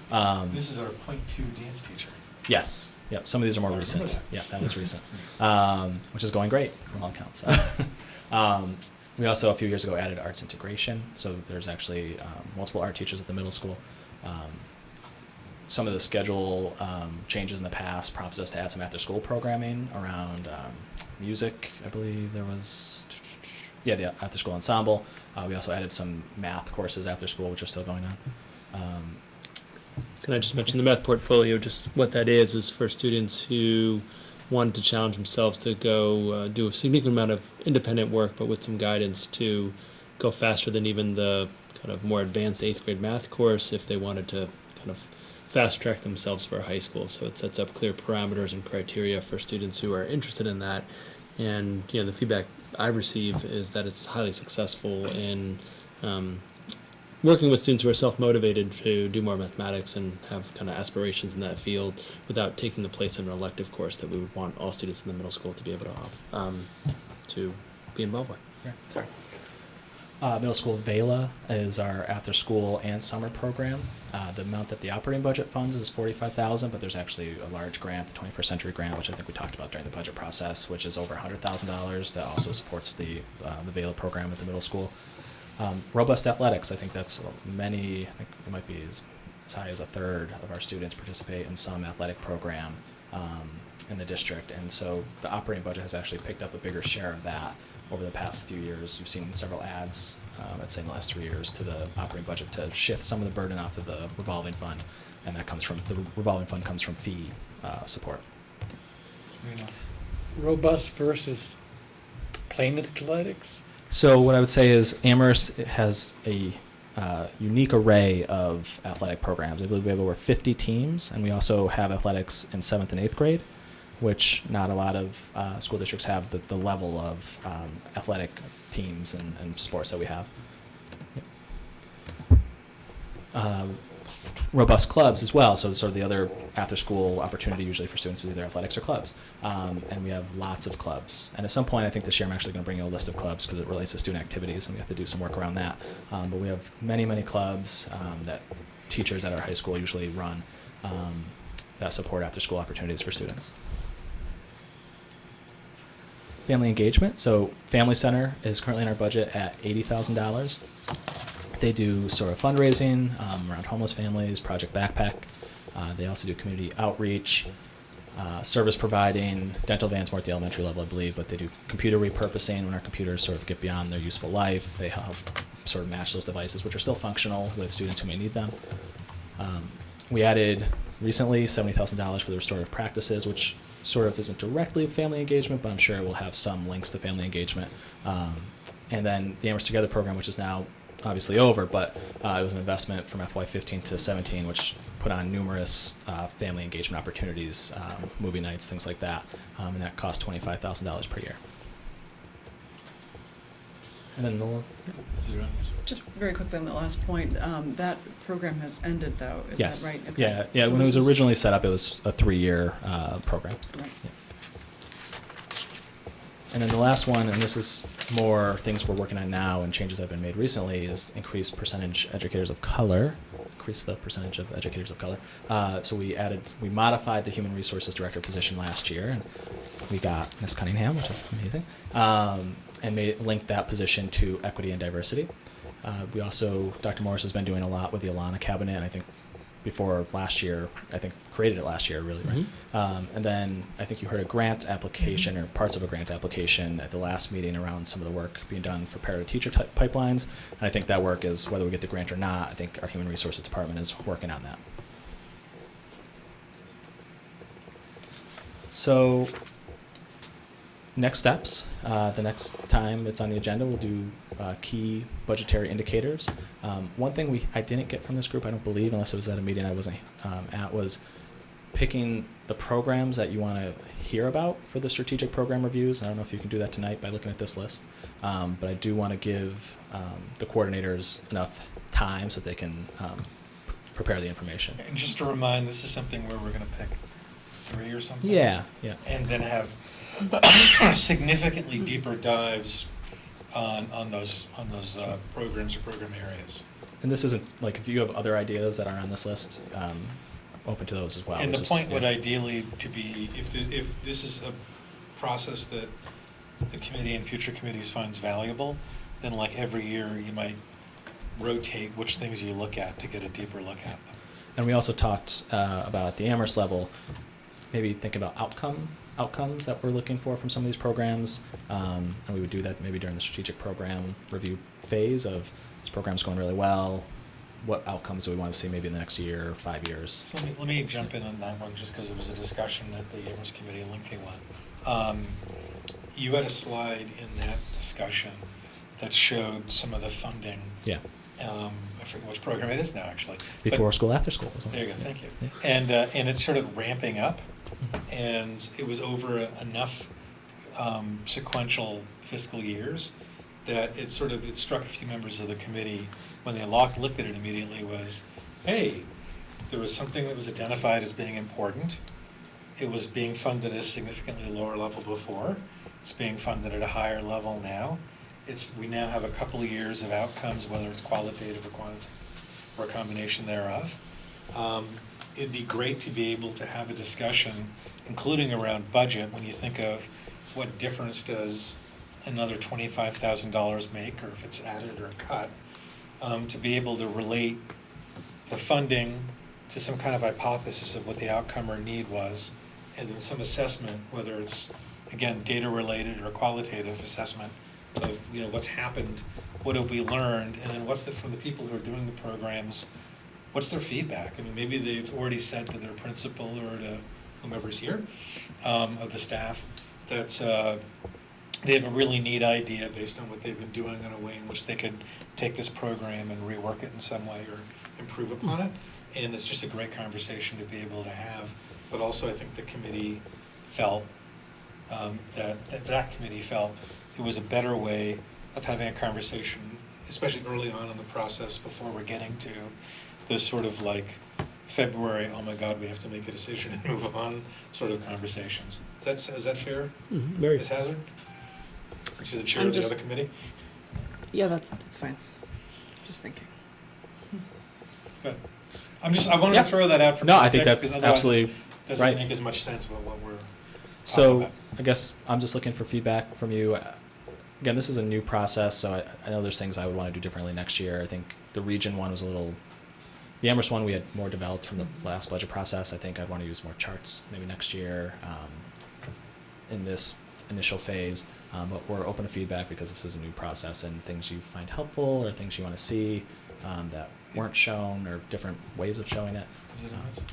budget. This is our .2 dance teacher. Yes. Yep. Some of these are more I remember recent. that. Yeah, that was recent, which is going great from all accounts. We also a few years ago added arts integration. So there's actually multiple art teachers at the middle school. some of the schedule changes in the past prompted us to add some after-school programming around music. I believe there was, the after-school ensemble. We also added some math courses after school, which are still going on. Can I just mention the math portfolio? Just what that is for students who wanted to challenge themselves to go do a significant amount of independent work, but with some guidance to go faster than even the kind of more advanced 8th grade math course if they wanted to kind of fast track themselves for high school. So it sets up clear parameters and criteria for students who are interested in that. And the feedback I receive is that it's highly successful in working with students who are self-motivated to do more mathematics and have kind of aspirations in that field without taking the place of an elective course that we would want all students in the middle school to be able to be involved with. Right. Sorry. Middle school VELA is our after-school and summer program. The amount that the operating budget funds is $45,000, but there's actually a large grant, the 21st Century Grant, which I think we talked about during the budget process, which is over $100,000 that also supports the VELA program at the middle school. Robust athletics, I think that's I think it might be as high as a third of our students participate in some athletic program in the district, and so the operating budget has actually picked up a bigger share of that over the past few years. You've seen several adds, I'd say in the last 3 years, to the operating budget to shift some of the burden off of the revolving fund, and that comes from, the revolving fund comes from fee support. Robust versus plain athletics? So what I would say is Amherst has a unique array of athletic programs. I believe we have over 50 teams, and we also have athletics in 7th and 8th grade, which not a lot of school districts have the level of athletic teams and sports that we have. Robust clubs as well, so sort of the other after-school opportunity usually for students is either athletics or clubs, and we have lots of clubs. And at some point, I think this year I'm actually going to bring you a list of clubs because it relates to student activities, and we have to do some work around that. But we have many, many clubs that teachers at our high school usually run that support after-school opportunities for students. Family engagement. So Family Center is currently in our budget at $80,000. They do sort of fundraising around homeless families, Project Backpack. They also do community outreach, service providing, dental vans more at the elementary level, I believe, but they do computer repurposing when our computers sort of get beyond their useful life. They help sort of match those devices, which are still functional with students who may need them. We added recently $70,000 for the restorative practices, which sort of isn't directly family engagement, but I'm sure it will have some links to family engagement. And then the Amherst Together program, which is now obviously over, but it was an investment from FY15 to 17, which put on numerous family engagement opportunities, movie nights, things like that, and that cost $25,000 per year. And then Just very quickly on that last point, that program has ended though, is yes. that right? Okay. Yeah. So When it this was is- originally set up, it was a 3-year program. Right. Yeah. And then the last one, and this is more things we're working on now and changes that have been made recently, is increase percentage educators of color, increase the percentage of educators of color. So we modified the human resources director position last year, and we got Ms. Cunningham, which is amazing, and linked that position to equity and diversity. We also, Dr. Morris has been doing a lot with the Alana cabinet, and I think before last year, created it last year, really, right? Mm-hmm. And then I think you heard a grant application or parts of a grant application at the last meeting around some of the work being done for parent-teacher pipelines. And I think that work is, whether we get the grant or not, I think our Human Resources Department is working on that. So next steps, the next time it's on the agenda, we'll do key budgetary indicators. One thing I didn't get from this group, I don't believe, unless it was at a meeting I wasn't at, was picking the programs that you want to hear about for the strategic program reviews. I don't know if you can do that tonight by looking at this list, but I do want to give the coordinators enough time so they can prepare the information. And just to remind, this is something where we're going to pick 3 or something? Yeah. And then have significantly deeper dives on those programs or program areas. And this isn't, like, if you have other ideas that are on this list, open to those as well. And the It's point just, would ideally to be, if this is a process that the committee and future committees finds valuable, then like every year you might rotate which things you look at to get a deeper look at them. And we also talked about at the Amherst level, maybe think about outcomes that we're looking for from some of these programs. And we would do that maybe during the strategic program review phase of this program's going really well. What outcomes do we want to see maybe in the next year or 5 years? So let me jump in on that one, just because it was a discussion at the Amherst Committee, a lengthy one. You had a slide in that discussion that showed some of the funding. Yeah. I forget which program it is now, actually. Before But- school, after school as well. There you go, thank you. Yeah. And it's sort of ramping up, and it was over enough sequential fiscal years that it struck a few members of the committee when they looked at it immediately was, hey, there was something that was identified as being important. It was being funded at a significantly lower level before. It's being funded at a higher level now. We now have a couple of years of outcomes, whether it's qualitative or quantitative, or a combination thereof. It'd be great to be able to have a discussion, including around budget, when you think of what difference does another $25,000 make, or if it's added or cut, to be able to relate the funding to some kind of hypothesis of what the outcome or need was, and then some assessment, whether it's, again, data-related or qualitative assessment of, what's happened, what have we learned, and then from the people who are doing the programs, what's their feedback? I mean, maybe they've already said to their principal or to whomever's here, of the staff, that they have a really neat idea based on what they've been doing in a way in which they could take this program and rework it in some way or improve upon it. And it's just a great conversation to be able to have. But also, I think the committee felt, that committee felt it was a better way of having a conversation, especially early on in the process before we're getting to those sort of like February, oh my God, we have to make a decision and move on sort of conversations. Is that fair? Very. Ms. Hazard? To the chair I'm of the just- other committee? Yeah, that's fine. Just thinking. Good. I wanted to throw that out for No, I context, think that's because otherwise absolutely it doesn't right. make as much sense about what we're talking So about. I guess I'm just looking for feedback from you. Again, this is a new process, so I know there's things I would want to do differently next year. I think the region one was the Amherst one we had more developed from the last budget process. I think I'd want to use more charts maybe next year in this initial phase. But we're open to feedback because this is a new process, and things you find helpful or things you want to see that weren't shown or different ways of showing it. Is it ours?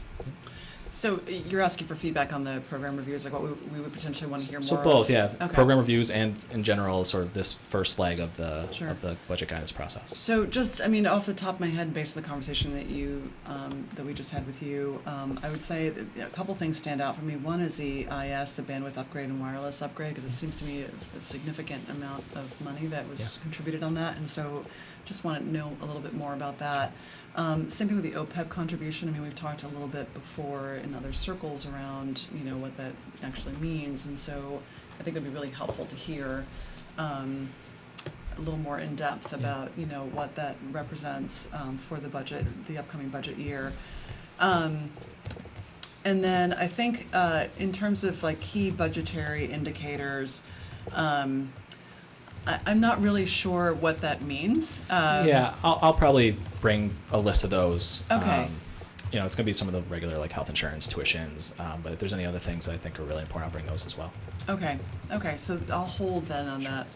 So you're asking for feedback on the program reviews, like what we would potentially want to hear more So of? both, yeah, Okay. program reviews and in general, sort of this first leg of Sure. the budget guidance process. So just, off the top of my head, based on the conversation that we just had with you, I would say that a couple things stand out for me. One is the IS, the bandwidth upgrade and wireless upgrade, because it seems to me a significant amount of money that was contributed on that, and so just want to know a little bit more about that. Same thing with the OPEB contribution. We've talked a little bit before in other circles around, what that actually means, and so I think it'd be really helpful to hear a little more in depth about, what that represents for the budget, the upcoming budget year. And then I think in terms of like key budgetary indicators, I'm not really sure what that means. Yeah, I'll probably bring a list of those. Okay. It's going to be some of the regular like health insurance, tuitions, but if there's any other things that I think are really important, I'll bring those as well. Okay, so I'll hold then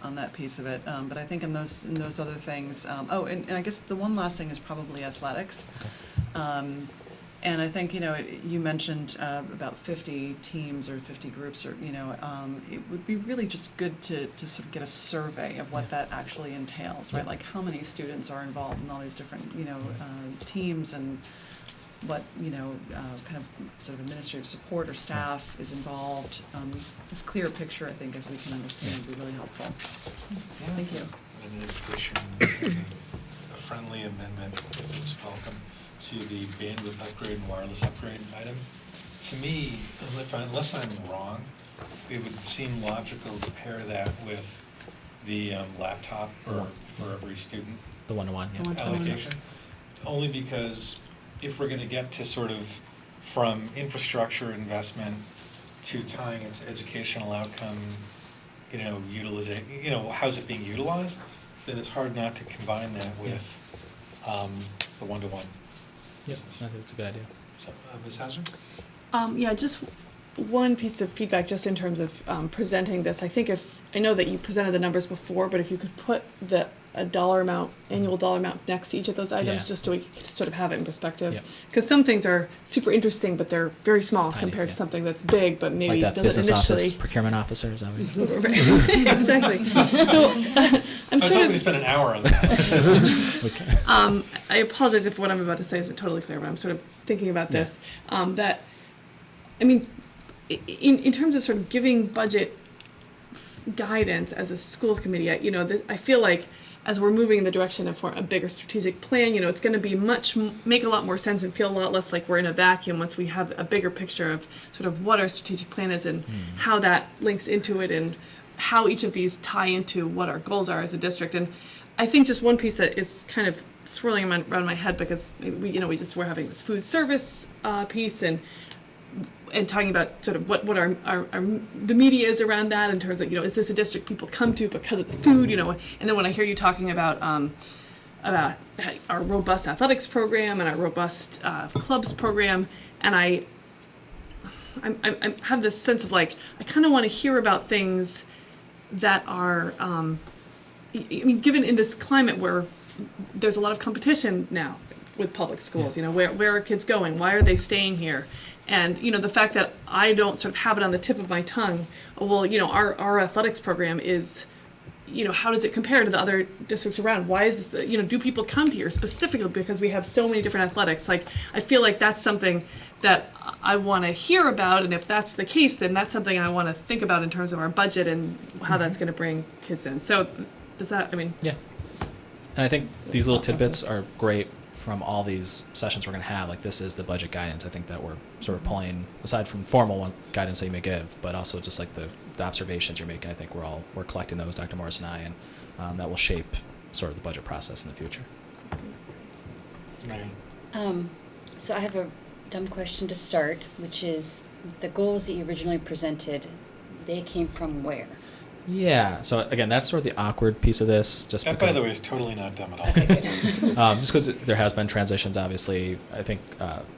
on that piece of it, but I think in those other things, and I guess the one last thing is probably athletics. Okay. And I think, you mentioned about 50 teams or 50 groups, or, it would be really just good to sort of get a survey of what that actually entails, right? Yeah. Like how many students are involved in all these different, teams, and what, kind of sort of administrative support or staff is involved. This clear picture, I think, as we can understand, would be really helpful. Thank you. And in addition, a friendly amendment, if it's welcome, to the bandwidth upgrade and wireless upgrade item. To me, unless I'm wrong, it would seem logical to pair that with the laptop for every student The one-to-one, yeah. The one-to-one. allocation. Only because if we're gonna get to sort of from infrastructure investment to tying it to educational outcome, utilization, how's it being utilized, then it's hard not to combine that with the one-to-one. Yes, I think it's a good idea. So, Ms. Hauser? Yeah, just one piece of feedback, just in terms of presenting this. I think I know that you presented the numbers before, but if you could put a dollar amount, annual dollar amount next to each of those items, Yeah. just so we can sort of have it in perspective. Yep. Because some things are super interesting, but they're very small Tiny, compared to yeah. something that's big, but maybe Like that doesn't business initially. office procurement officer, is that what you Right. Exactly. So I'm I was sort hoping to of. spend an hour on that. Okay. I apologize if what I'm about to say isn't totally clear, but I'm sort of thinking about Yeah. this. That, I mean, in terms of sort of giving budget guidance as a school committee, I feel like as we're moving in the direction of a bigger strategic plan, it's going to be make a lot more sense and feel a lot less like we're in a vacuum once we have a bigger picture of sort of what our strategic plan is and how that links into it and how each of these tie into what our goals are as a district. And I think just one piece that is kind of swirling around my head, because we're having this food service piece and talking about sort of what our the media is around that in terms of, is this a district people come to because of the food, and then when I hear you talking about our robust athletics program and our robust clubs program, and I have this sense of like, I kind of want to hear about things that are, given in this climate where there's a lot of competition now with public schools, where are kids going? Why are they staying here? And, the fact that I don't sort of have it on the tip of my tongue, our athletics program is, how does it compare to the other districts around? Why is this, do people come here specifically because we have so many different athletics? Like, I feel like that's something that I want to hear about, and if that's the case, then that's something I want to think about in terms of our budget and how that's going to bring kids in. So, does that, Yeah. And I think these little tidbits are great from all these sessions we're going to have. Like, this is the budget guidance, I think, that we're sort of pulling, aside from formal guidance that you may give, but also just like the observations you're making. I think we're collecting those, Dr. Morris and I, and that will shape sort of the budget process in the future. So I have a dumb question to start, which is the goals that you originally presented, they came from where? Yeah, so again, that's sort of the awkward piece of this, just That, because by the way, is totally not dumb at all. just because there has been transitions, obviously. I think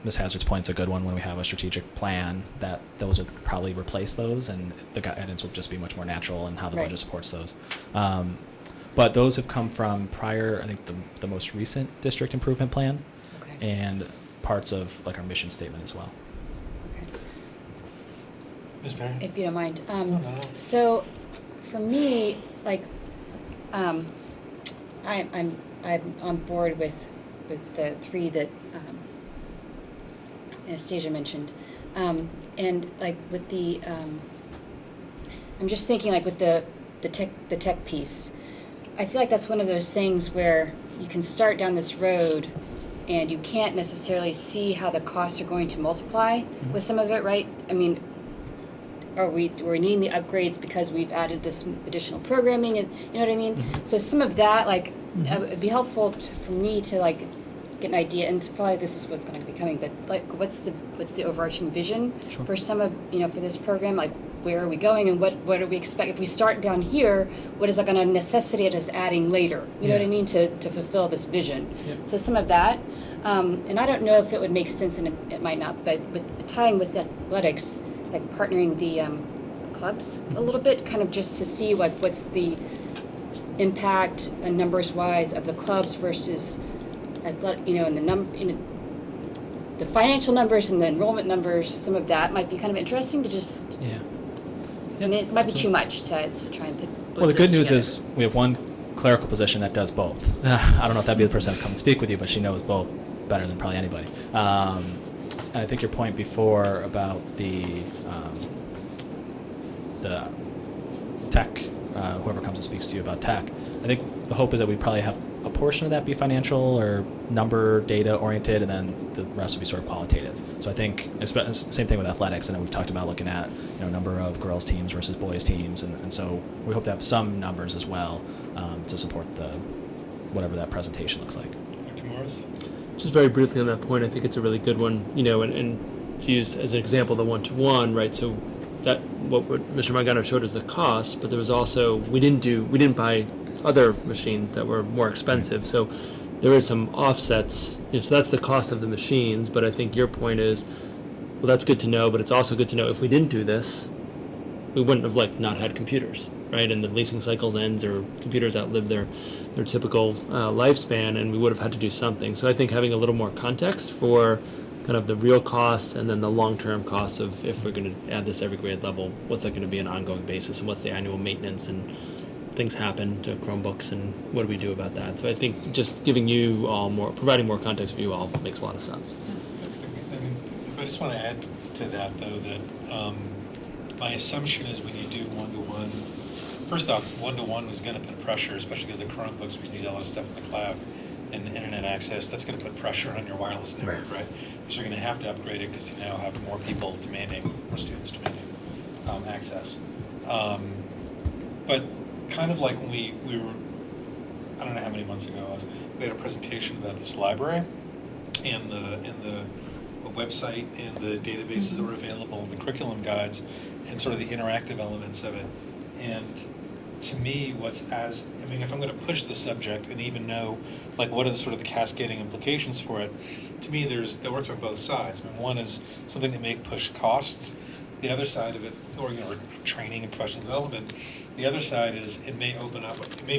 Ms. Hazard's point's a good one. When we have a strategic plan, that those would probably replace those, and the guidance would just be much more natural in how the Right. budget supports those. But those have come from prior, I think, the most recent district improvement plan, Okay. and parts of like our mission statement as well. Okay. Ms. Barry? If you don't mind. No. So, for me, like, I'm on board with the three that Anastasia mentioned, and like with the I'm just thinking like with the tech piece. I feel like that's one of those things where you can start down this road and you can't necessarily see how the costs are going to multiply with some of it, right? I mean, we're needing the upgrades because we've added this additional programming, and you know what I mean? So some of that, like, it'd be helpful for me to like get an idea, and probably this is what's going to be coming, but like, what's the overarching vision Sure. for some of, for this program? Like, where are we going, and what do we expect? If we start down here, what is that going to necessitate us adding later? You know what I mean? To fulfill this vision. Yep. So some of that, and I don't know if it would make sense, and it might not, but with tying with athletics, like partnering the clubs a little bit, kind of just to see what's the impact numbers wise of the clubs versus athletic, and the financial numbers and the enrollment numbers. Some of that might be kind of interesting to just. Yeah. I mean, it might be too much to try and put. Well, the good those news together. is we have one clerical position that does both. I don't know if that'd be the person that come and speak with you, but she knows both better than probably anybody. And I think your point before about the tech, whoever comes and speaks to you about tech, I think the hope is that we probably have a portion of that be financial or number data oriented, and then the rest would be sort of qualitative. So I think same thing with athletics, and we've talked about looking at number of girls teams versus boys teams, and so we hope to have some numbers as well to support whatever that presentation looks like. Dr. Morris? Just very briefly on that point, I think it's a really good one, and to use as an example the one-to-one, right? So that what Mr. Mangano showed is the cost, but there was also we didn't buy other machines that were more expensive. So there is some offsets. So that's the cost of the machines, but I think your point is, well, that's good to know, but it's also good to know if we didn't do this, we wouldn't have not had computers, right? And the leasing cycles ends, or computers outlive their typical lifespan, and we would have had to do something. So I think having a little more context for kind of the real costs and then the long-term costs of if we're going to add this every grade level, what's that going to be on an ongoing basis, and what's the annual maintenance, and things happen to Chromebooks, and what do we do about that? So I think just giving you all providing more context for you all makes a lot of sense. I just want to add to that, though, that my assumption is when you do one-to-one, first off, one-to-one was going to put pressure, especially because the Chromebooks, we need a lot of stuff in the cloud and internet access. That's going to put pressure on your wireless network, right? Because you're going to have to upgrade it because you now have more people demanding, more students demanding access. But kind of like when we were, I don't know how many months ago, we had a presentation about this library and the website and the databases that were available and the curriculum guides and sort of the interactive elements of it. And to me, if I'm going to push the subject and even know, what are the sort of the cascading implications for it, to me, that works on both sides. I mean, one is something that may push costs. The other side of it, or training and professional development. The other side is it may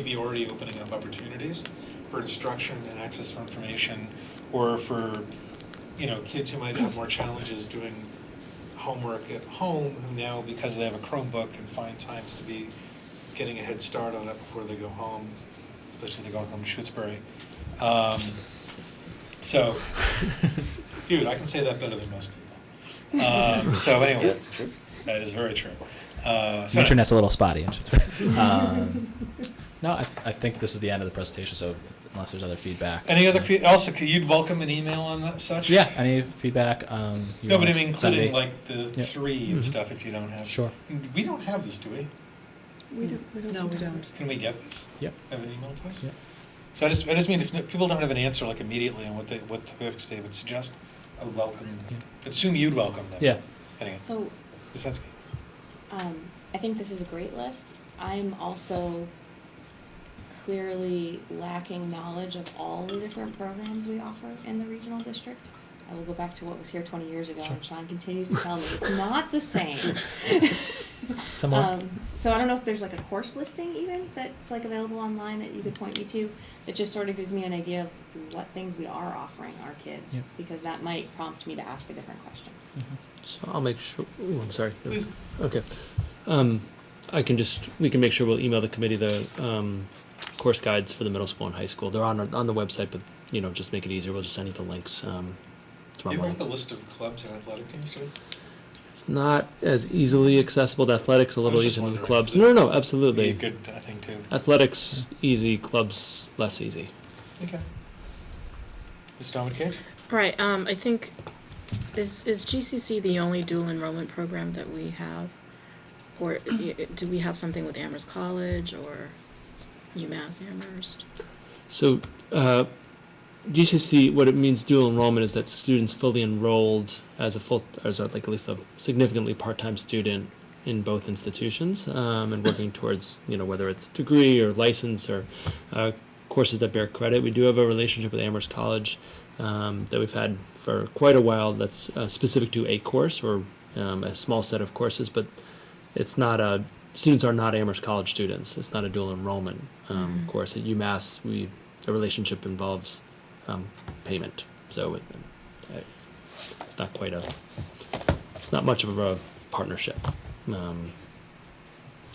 be already opening up opportunities for instruction and access to information, or for kids who might have more challenges doing homework at home, who now, because they have a Chromebook, can find times to be getting a head start on it before they go home, especially if they're going home to Shutesbury. So, dude, I can say that better than most people. So anyway, Yeah, that's true. that is very true. The internet's a little spotty. No, I think this is the end of the presentation, so unless there's other feedback. Any other also, could you welcome an email on that such? Yeah, any feedback? No, but I mean, including Sunday? the Yeah. 3 and stuff if you don't have. Sure. We don't have this, do we? We don't. No, we don't. Can we get this? Yep. Have an email to us? Yep. So I just mean if people don't have an answer immediately on what topics they would suggest, I would welcome. Yeah. Assume you'd welcome them. Yeah. Anyway, So, Kusinski. I think this is a great list. I'm also clearly lacking knowledge of all the different programs we offer in the regional district. I will go back to what was here 20 years ago, and Sean continues to tell me it's not the same. Similar? So I don't know if there's a course listing even that's available online that you could point me to, that just sort of gives me an idea of what things we are offering our kids, Yep. because that might prompt me to ask a different question. So I'll make sure. Oh, I'm sorry. Please. Okay. We can make sure we'll email the committee the course guides for the middle school and high school. They're on the website, but just make it easier. We'll just send you the links Do tomorrow you morning. have a list of clubs and athletic teams too? It's not as easily accessible to athletics, a little I was just easier than the wondering. clubs. No, Be a absolutely. good thing too. Athletics easy, clubs less easy. Okay. Ms. Dominic? All right, I think, is GCC the only dual enrollment program that we have? Or do we have something with Amherst College or UMass Amherst? So, GCC, what it means dual enrollment is that students fully enrolled as at least a significantly part-time student in both institutions, and working towards, whether it's degree or license or courses that bear credit. We do have a relationship with Amherst College that we've had for quite a while that's specific to a course or a small set of courses, but it's not students are not Amherst College students. It's not a dual enrollment course. At UMass, the relationship involves payment, so it's not much of a partnership.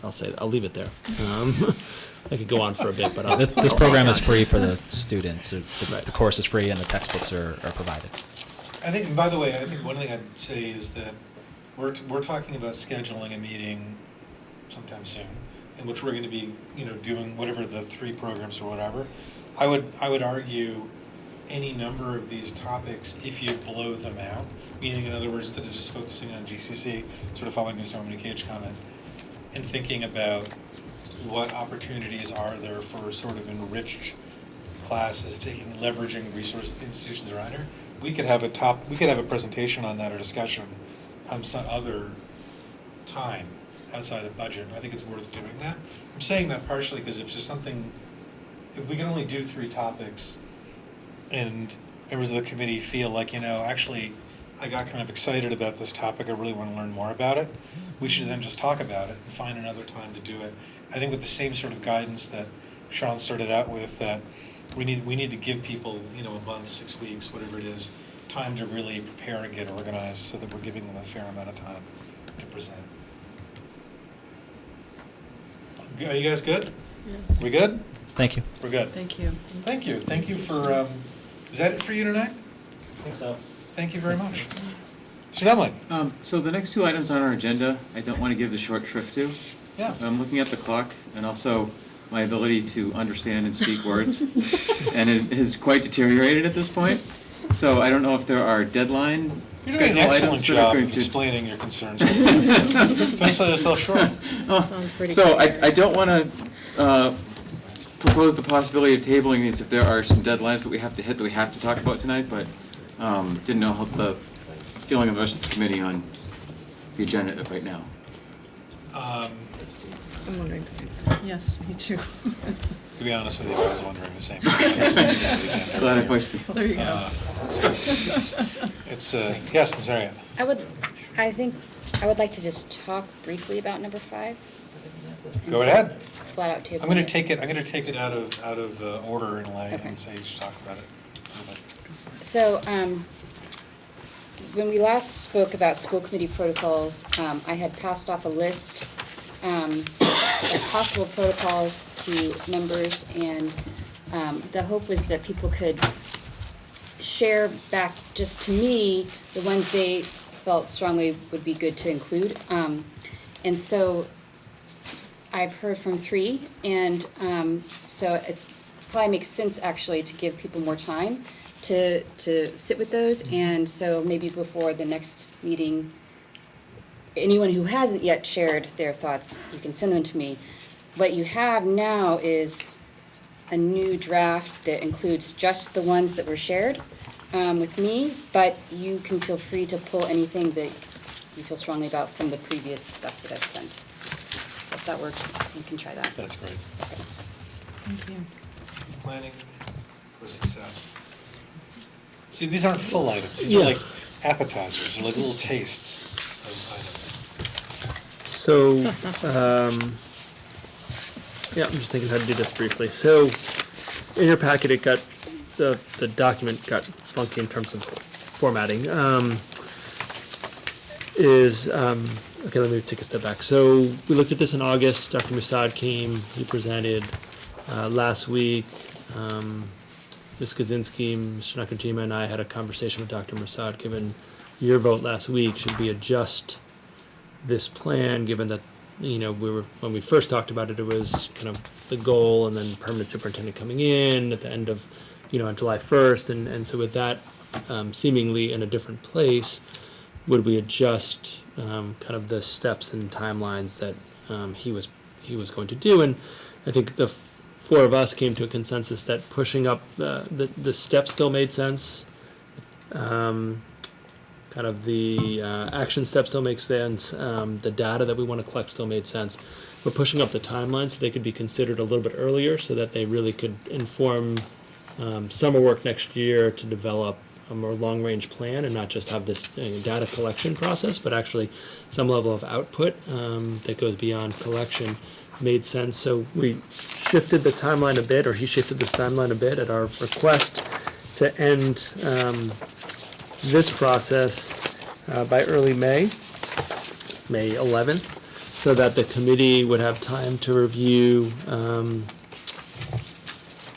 I'll leave it there. I could go on for a bit, but This program is free for the students. The course is free and the textbooks are provided. I think, and by the way, I think one thing I'd say is that we're talking about scheduling a meeting sometime soon, in which we're going to be, doing whatever the 3 programs or whatever. I would argue any number of these topics, if you blow them out, meaning, in other words, instead of just focusing on GCC, sort of following Mr. Dominicage's comment, and thinking about what opportunities are there for sort of enriched classes, leveraging resource institutions around here. We could have a presentation on that or discussion on some other time outside of budget. I think it's worth doing that. I'm saying that partially because if we can only do 3 topics, and members of the committee feel like, actually, I got kind of excited about this topic, I really want to learn more about it, we should then just talk about it and find another time to do it. I think with the same sort of guidance that Sean started out with, that we need to give people, a month, 6 weeks, whatever it is, time to really prepare and get organized so that we're giving them a fair amount of time to present. Are you guys good? Yes. We good? Thank you. We're good. Thank you. Thank you. Thank you for, is that it for you tonight? I think so. Thank you very much. Mr. Demling? So the next two items on our agenda, I don't want to give the short shrift to. Yeah. I'm looking at the clock and also my ability to understand and speak words. And it has quite deteriorated at this point. So I don't know if there are deadline You're doing an schedule excellent items that are job going of to. explaining your concerns. Don't sell yourself short. Sounds pretty So good. I don't want to propose the possibility of tabling these if there are some deadlines that we have to hit that we have to talk about tonight, but didn't know how the feeling of the rest of the committee on the agenda right now. I'm wondering the same thing. Yes, me too. To be honest with you, I was wondering the same thing. Glad I voiced the. There you go. It's, yes, Ms. Arias. I think I would like to just talk briefly about number 5. Go ahead. Flat out table. I'm going to take it out of order and say you should talk about it. So, when we last spoke about school committee protocols, I had passed off a list of possible protocols to members, and the hope was that people could share back just to me the ones they felt strongly would be good to include. And so I've heard from 3, and so it's probably makes sense actually to give people more time to sit with those, and so maybe before the next meeting, anyone who hasn't yet shared their thoughts, you can send them to me. What you have now is a new draft that includes just the ones that were shared with me, but you can feel free to pull anything that you feel strongly about from the previous stuff that I've sent. So if that works, you can try that. That's great. Thank you. Planning for success. See, these aren't full items. These Yeah. are like appetizers. They're like little tastes of items. So, yeah, I'm just thinking how to do this briefly. So, in your packet, it got, the document got funky in terms of formatting. Okay, let me take a step back. So, we looked at this in August. Dr. Musad came, he presented last week. Ms. Kaczynski, Mr. Nakajima, and I had a conversation with Dr. Musad, given your vote last week, should we adjust this plan, given that, when we first talked about it, it was kind of the goal, and then permanent superintendent coming in at the end of, on July 1st, and so with that seemingly in a different place, would we adjust kind of the steps and timelines that he was going to do? And I think the 4 of us came to a consensus that pushing up the steps still made sense. Kind of the action steps still make sense. The data that we want to collect still made sense. We're pushing up the timeline so they could be considered a little bit earlier, so that they really could inform summer work next year to develop a more long-range plan and not just have this data collection process, but actually some level of output that goes beyond collection made sense. So we shifted the timeline a bit, or he shifted this timeline a bit at our request to end this process by early May 11th, so that the committee would have time to review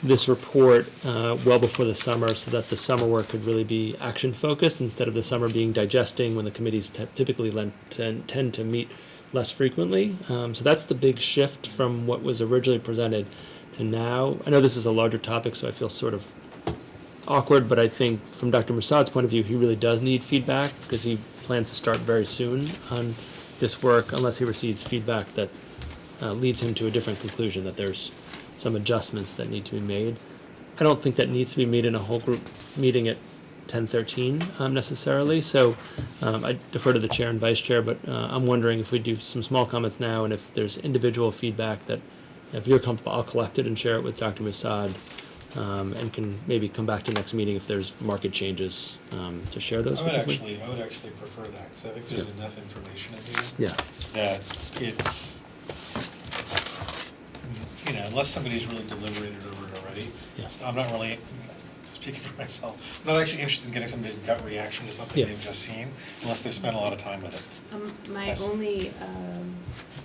this report well before the summer, so that the summer work could really be action focused instead of the summer being digesting, when the committees typically tend to meet less frequently. So that's the big shift from what was originally presented to now. I know this is a larger topic, so I feel sort of awkward, but I think from Dr. Musad's point of view, he really does need feedback, because he plans to start very soon on this work, unless he receives feedback that leads him to a different conclusion, that there's some adjustments that need to be made. I don't think that needs to be made in a whole group meeting at 10:13 necessarily, so I defer to the chair and vice chair, but I'm wondering if we do some small comments now, and if there's individual feedback that, if you're comfortable, I'll collect it and share it with Dr. Musad and can maybe come back to next meeting if there's market changes, to share those I with would you. actually prefer that, because I think there's Yeah. enough information in here. Yeah. That it's, unless somebody's really deliberated over it already, Yeah. I'm not really, speaking for myself, I'm not actually interested in getting somebody's gut reaction to something Yeah. they've just seen, unless they've spent a lot of time with it. My Yes. only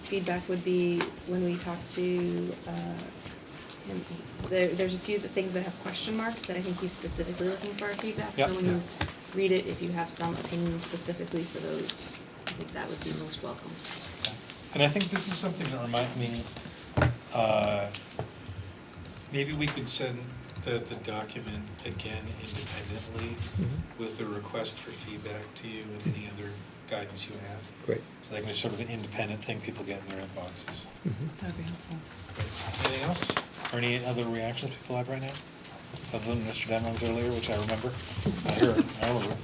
feedback would be when we talk to him, there's a few things that have question marks that I think he's specifically looking for our feedback. Yep. So when you read it, if you have some opinion specifically for those, I think that would be most welcome. And I think this is something that reminds me, maybe we could send the document again independently with a request for feedback to you and any other guidance you have. Great. So that can be sort of an independent thing people get in their inboxes. That'd be helpful. Anything else? Or any other reactions people have right now? Other than Mr. Denling's earlier, which I remember. I heard, I remember.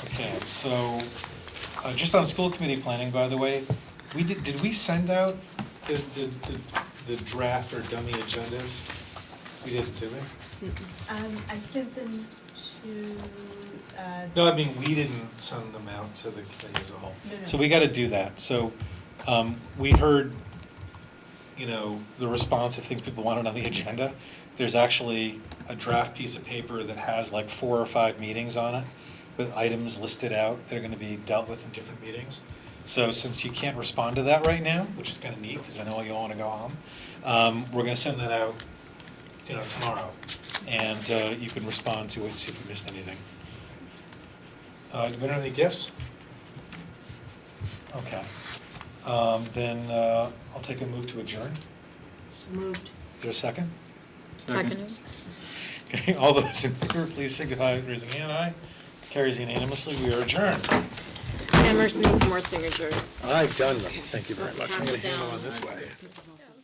Okay, so, just on school committee planning, by the way, did we send out the draft or dummy agendas? We didn't, did we? I sent them to, No, I mean, we didn't send them out to the committee as a whole. No, no. So we gotta do that. So, we heard, the response of things people wanted on the agenda. There's actually a draft piece of paper that has like 4 or 5 meetings on it, with items listed out that are gonna be dealt with in different meetings. So since you can't respond to that right now, which is kinda neat, because I know you all wanna go home, we're gonna send that out, tomorrow. And, you can respond to it, see if you missed anything. Do we have any gifts? Okay. Then, I'll take a move to adjourn. Moved. Is there a second? Second. Okay, all those in favor, please signify by raising hand. Aye. Carries unanimously. We are adjourned. Amherst needs more signatures. I've done them. Thank you very much. I'm Pass gonna it hand them down. on this way. This is also-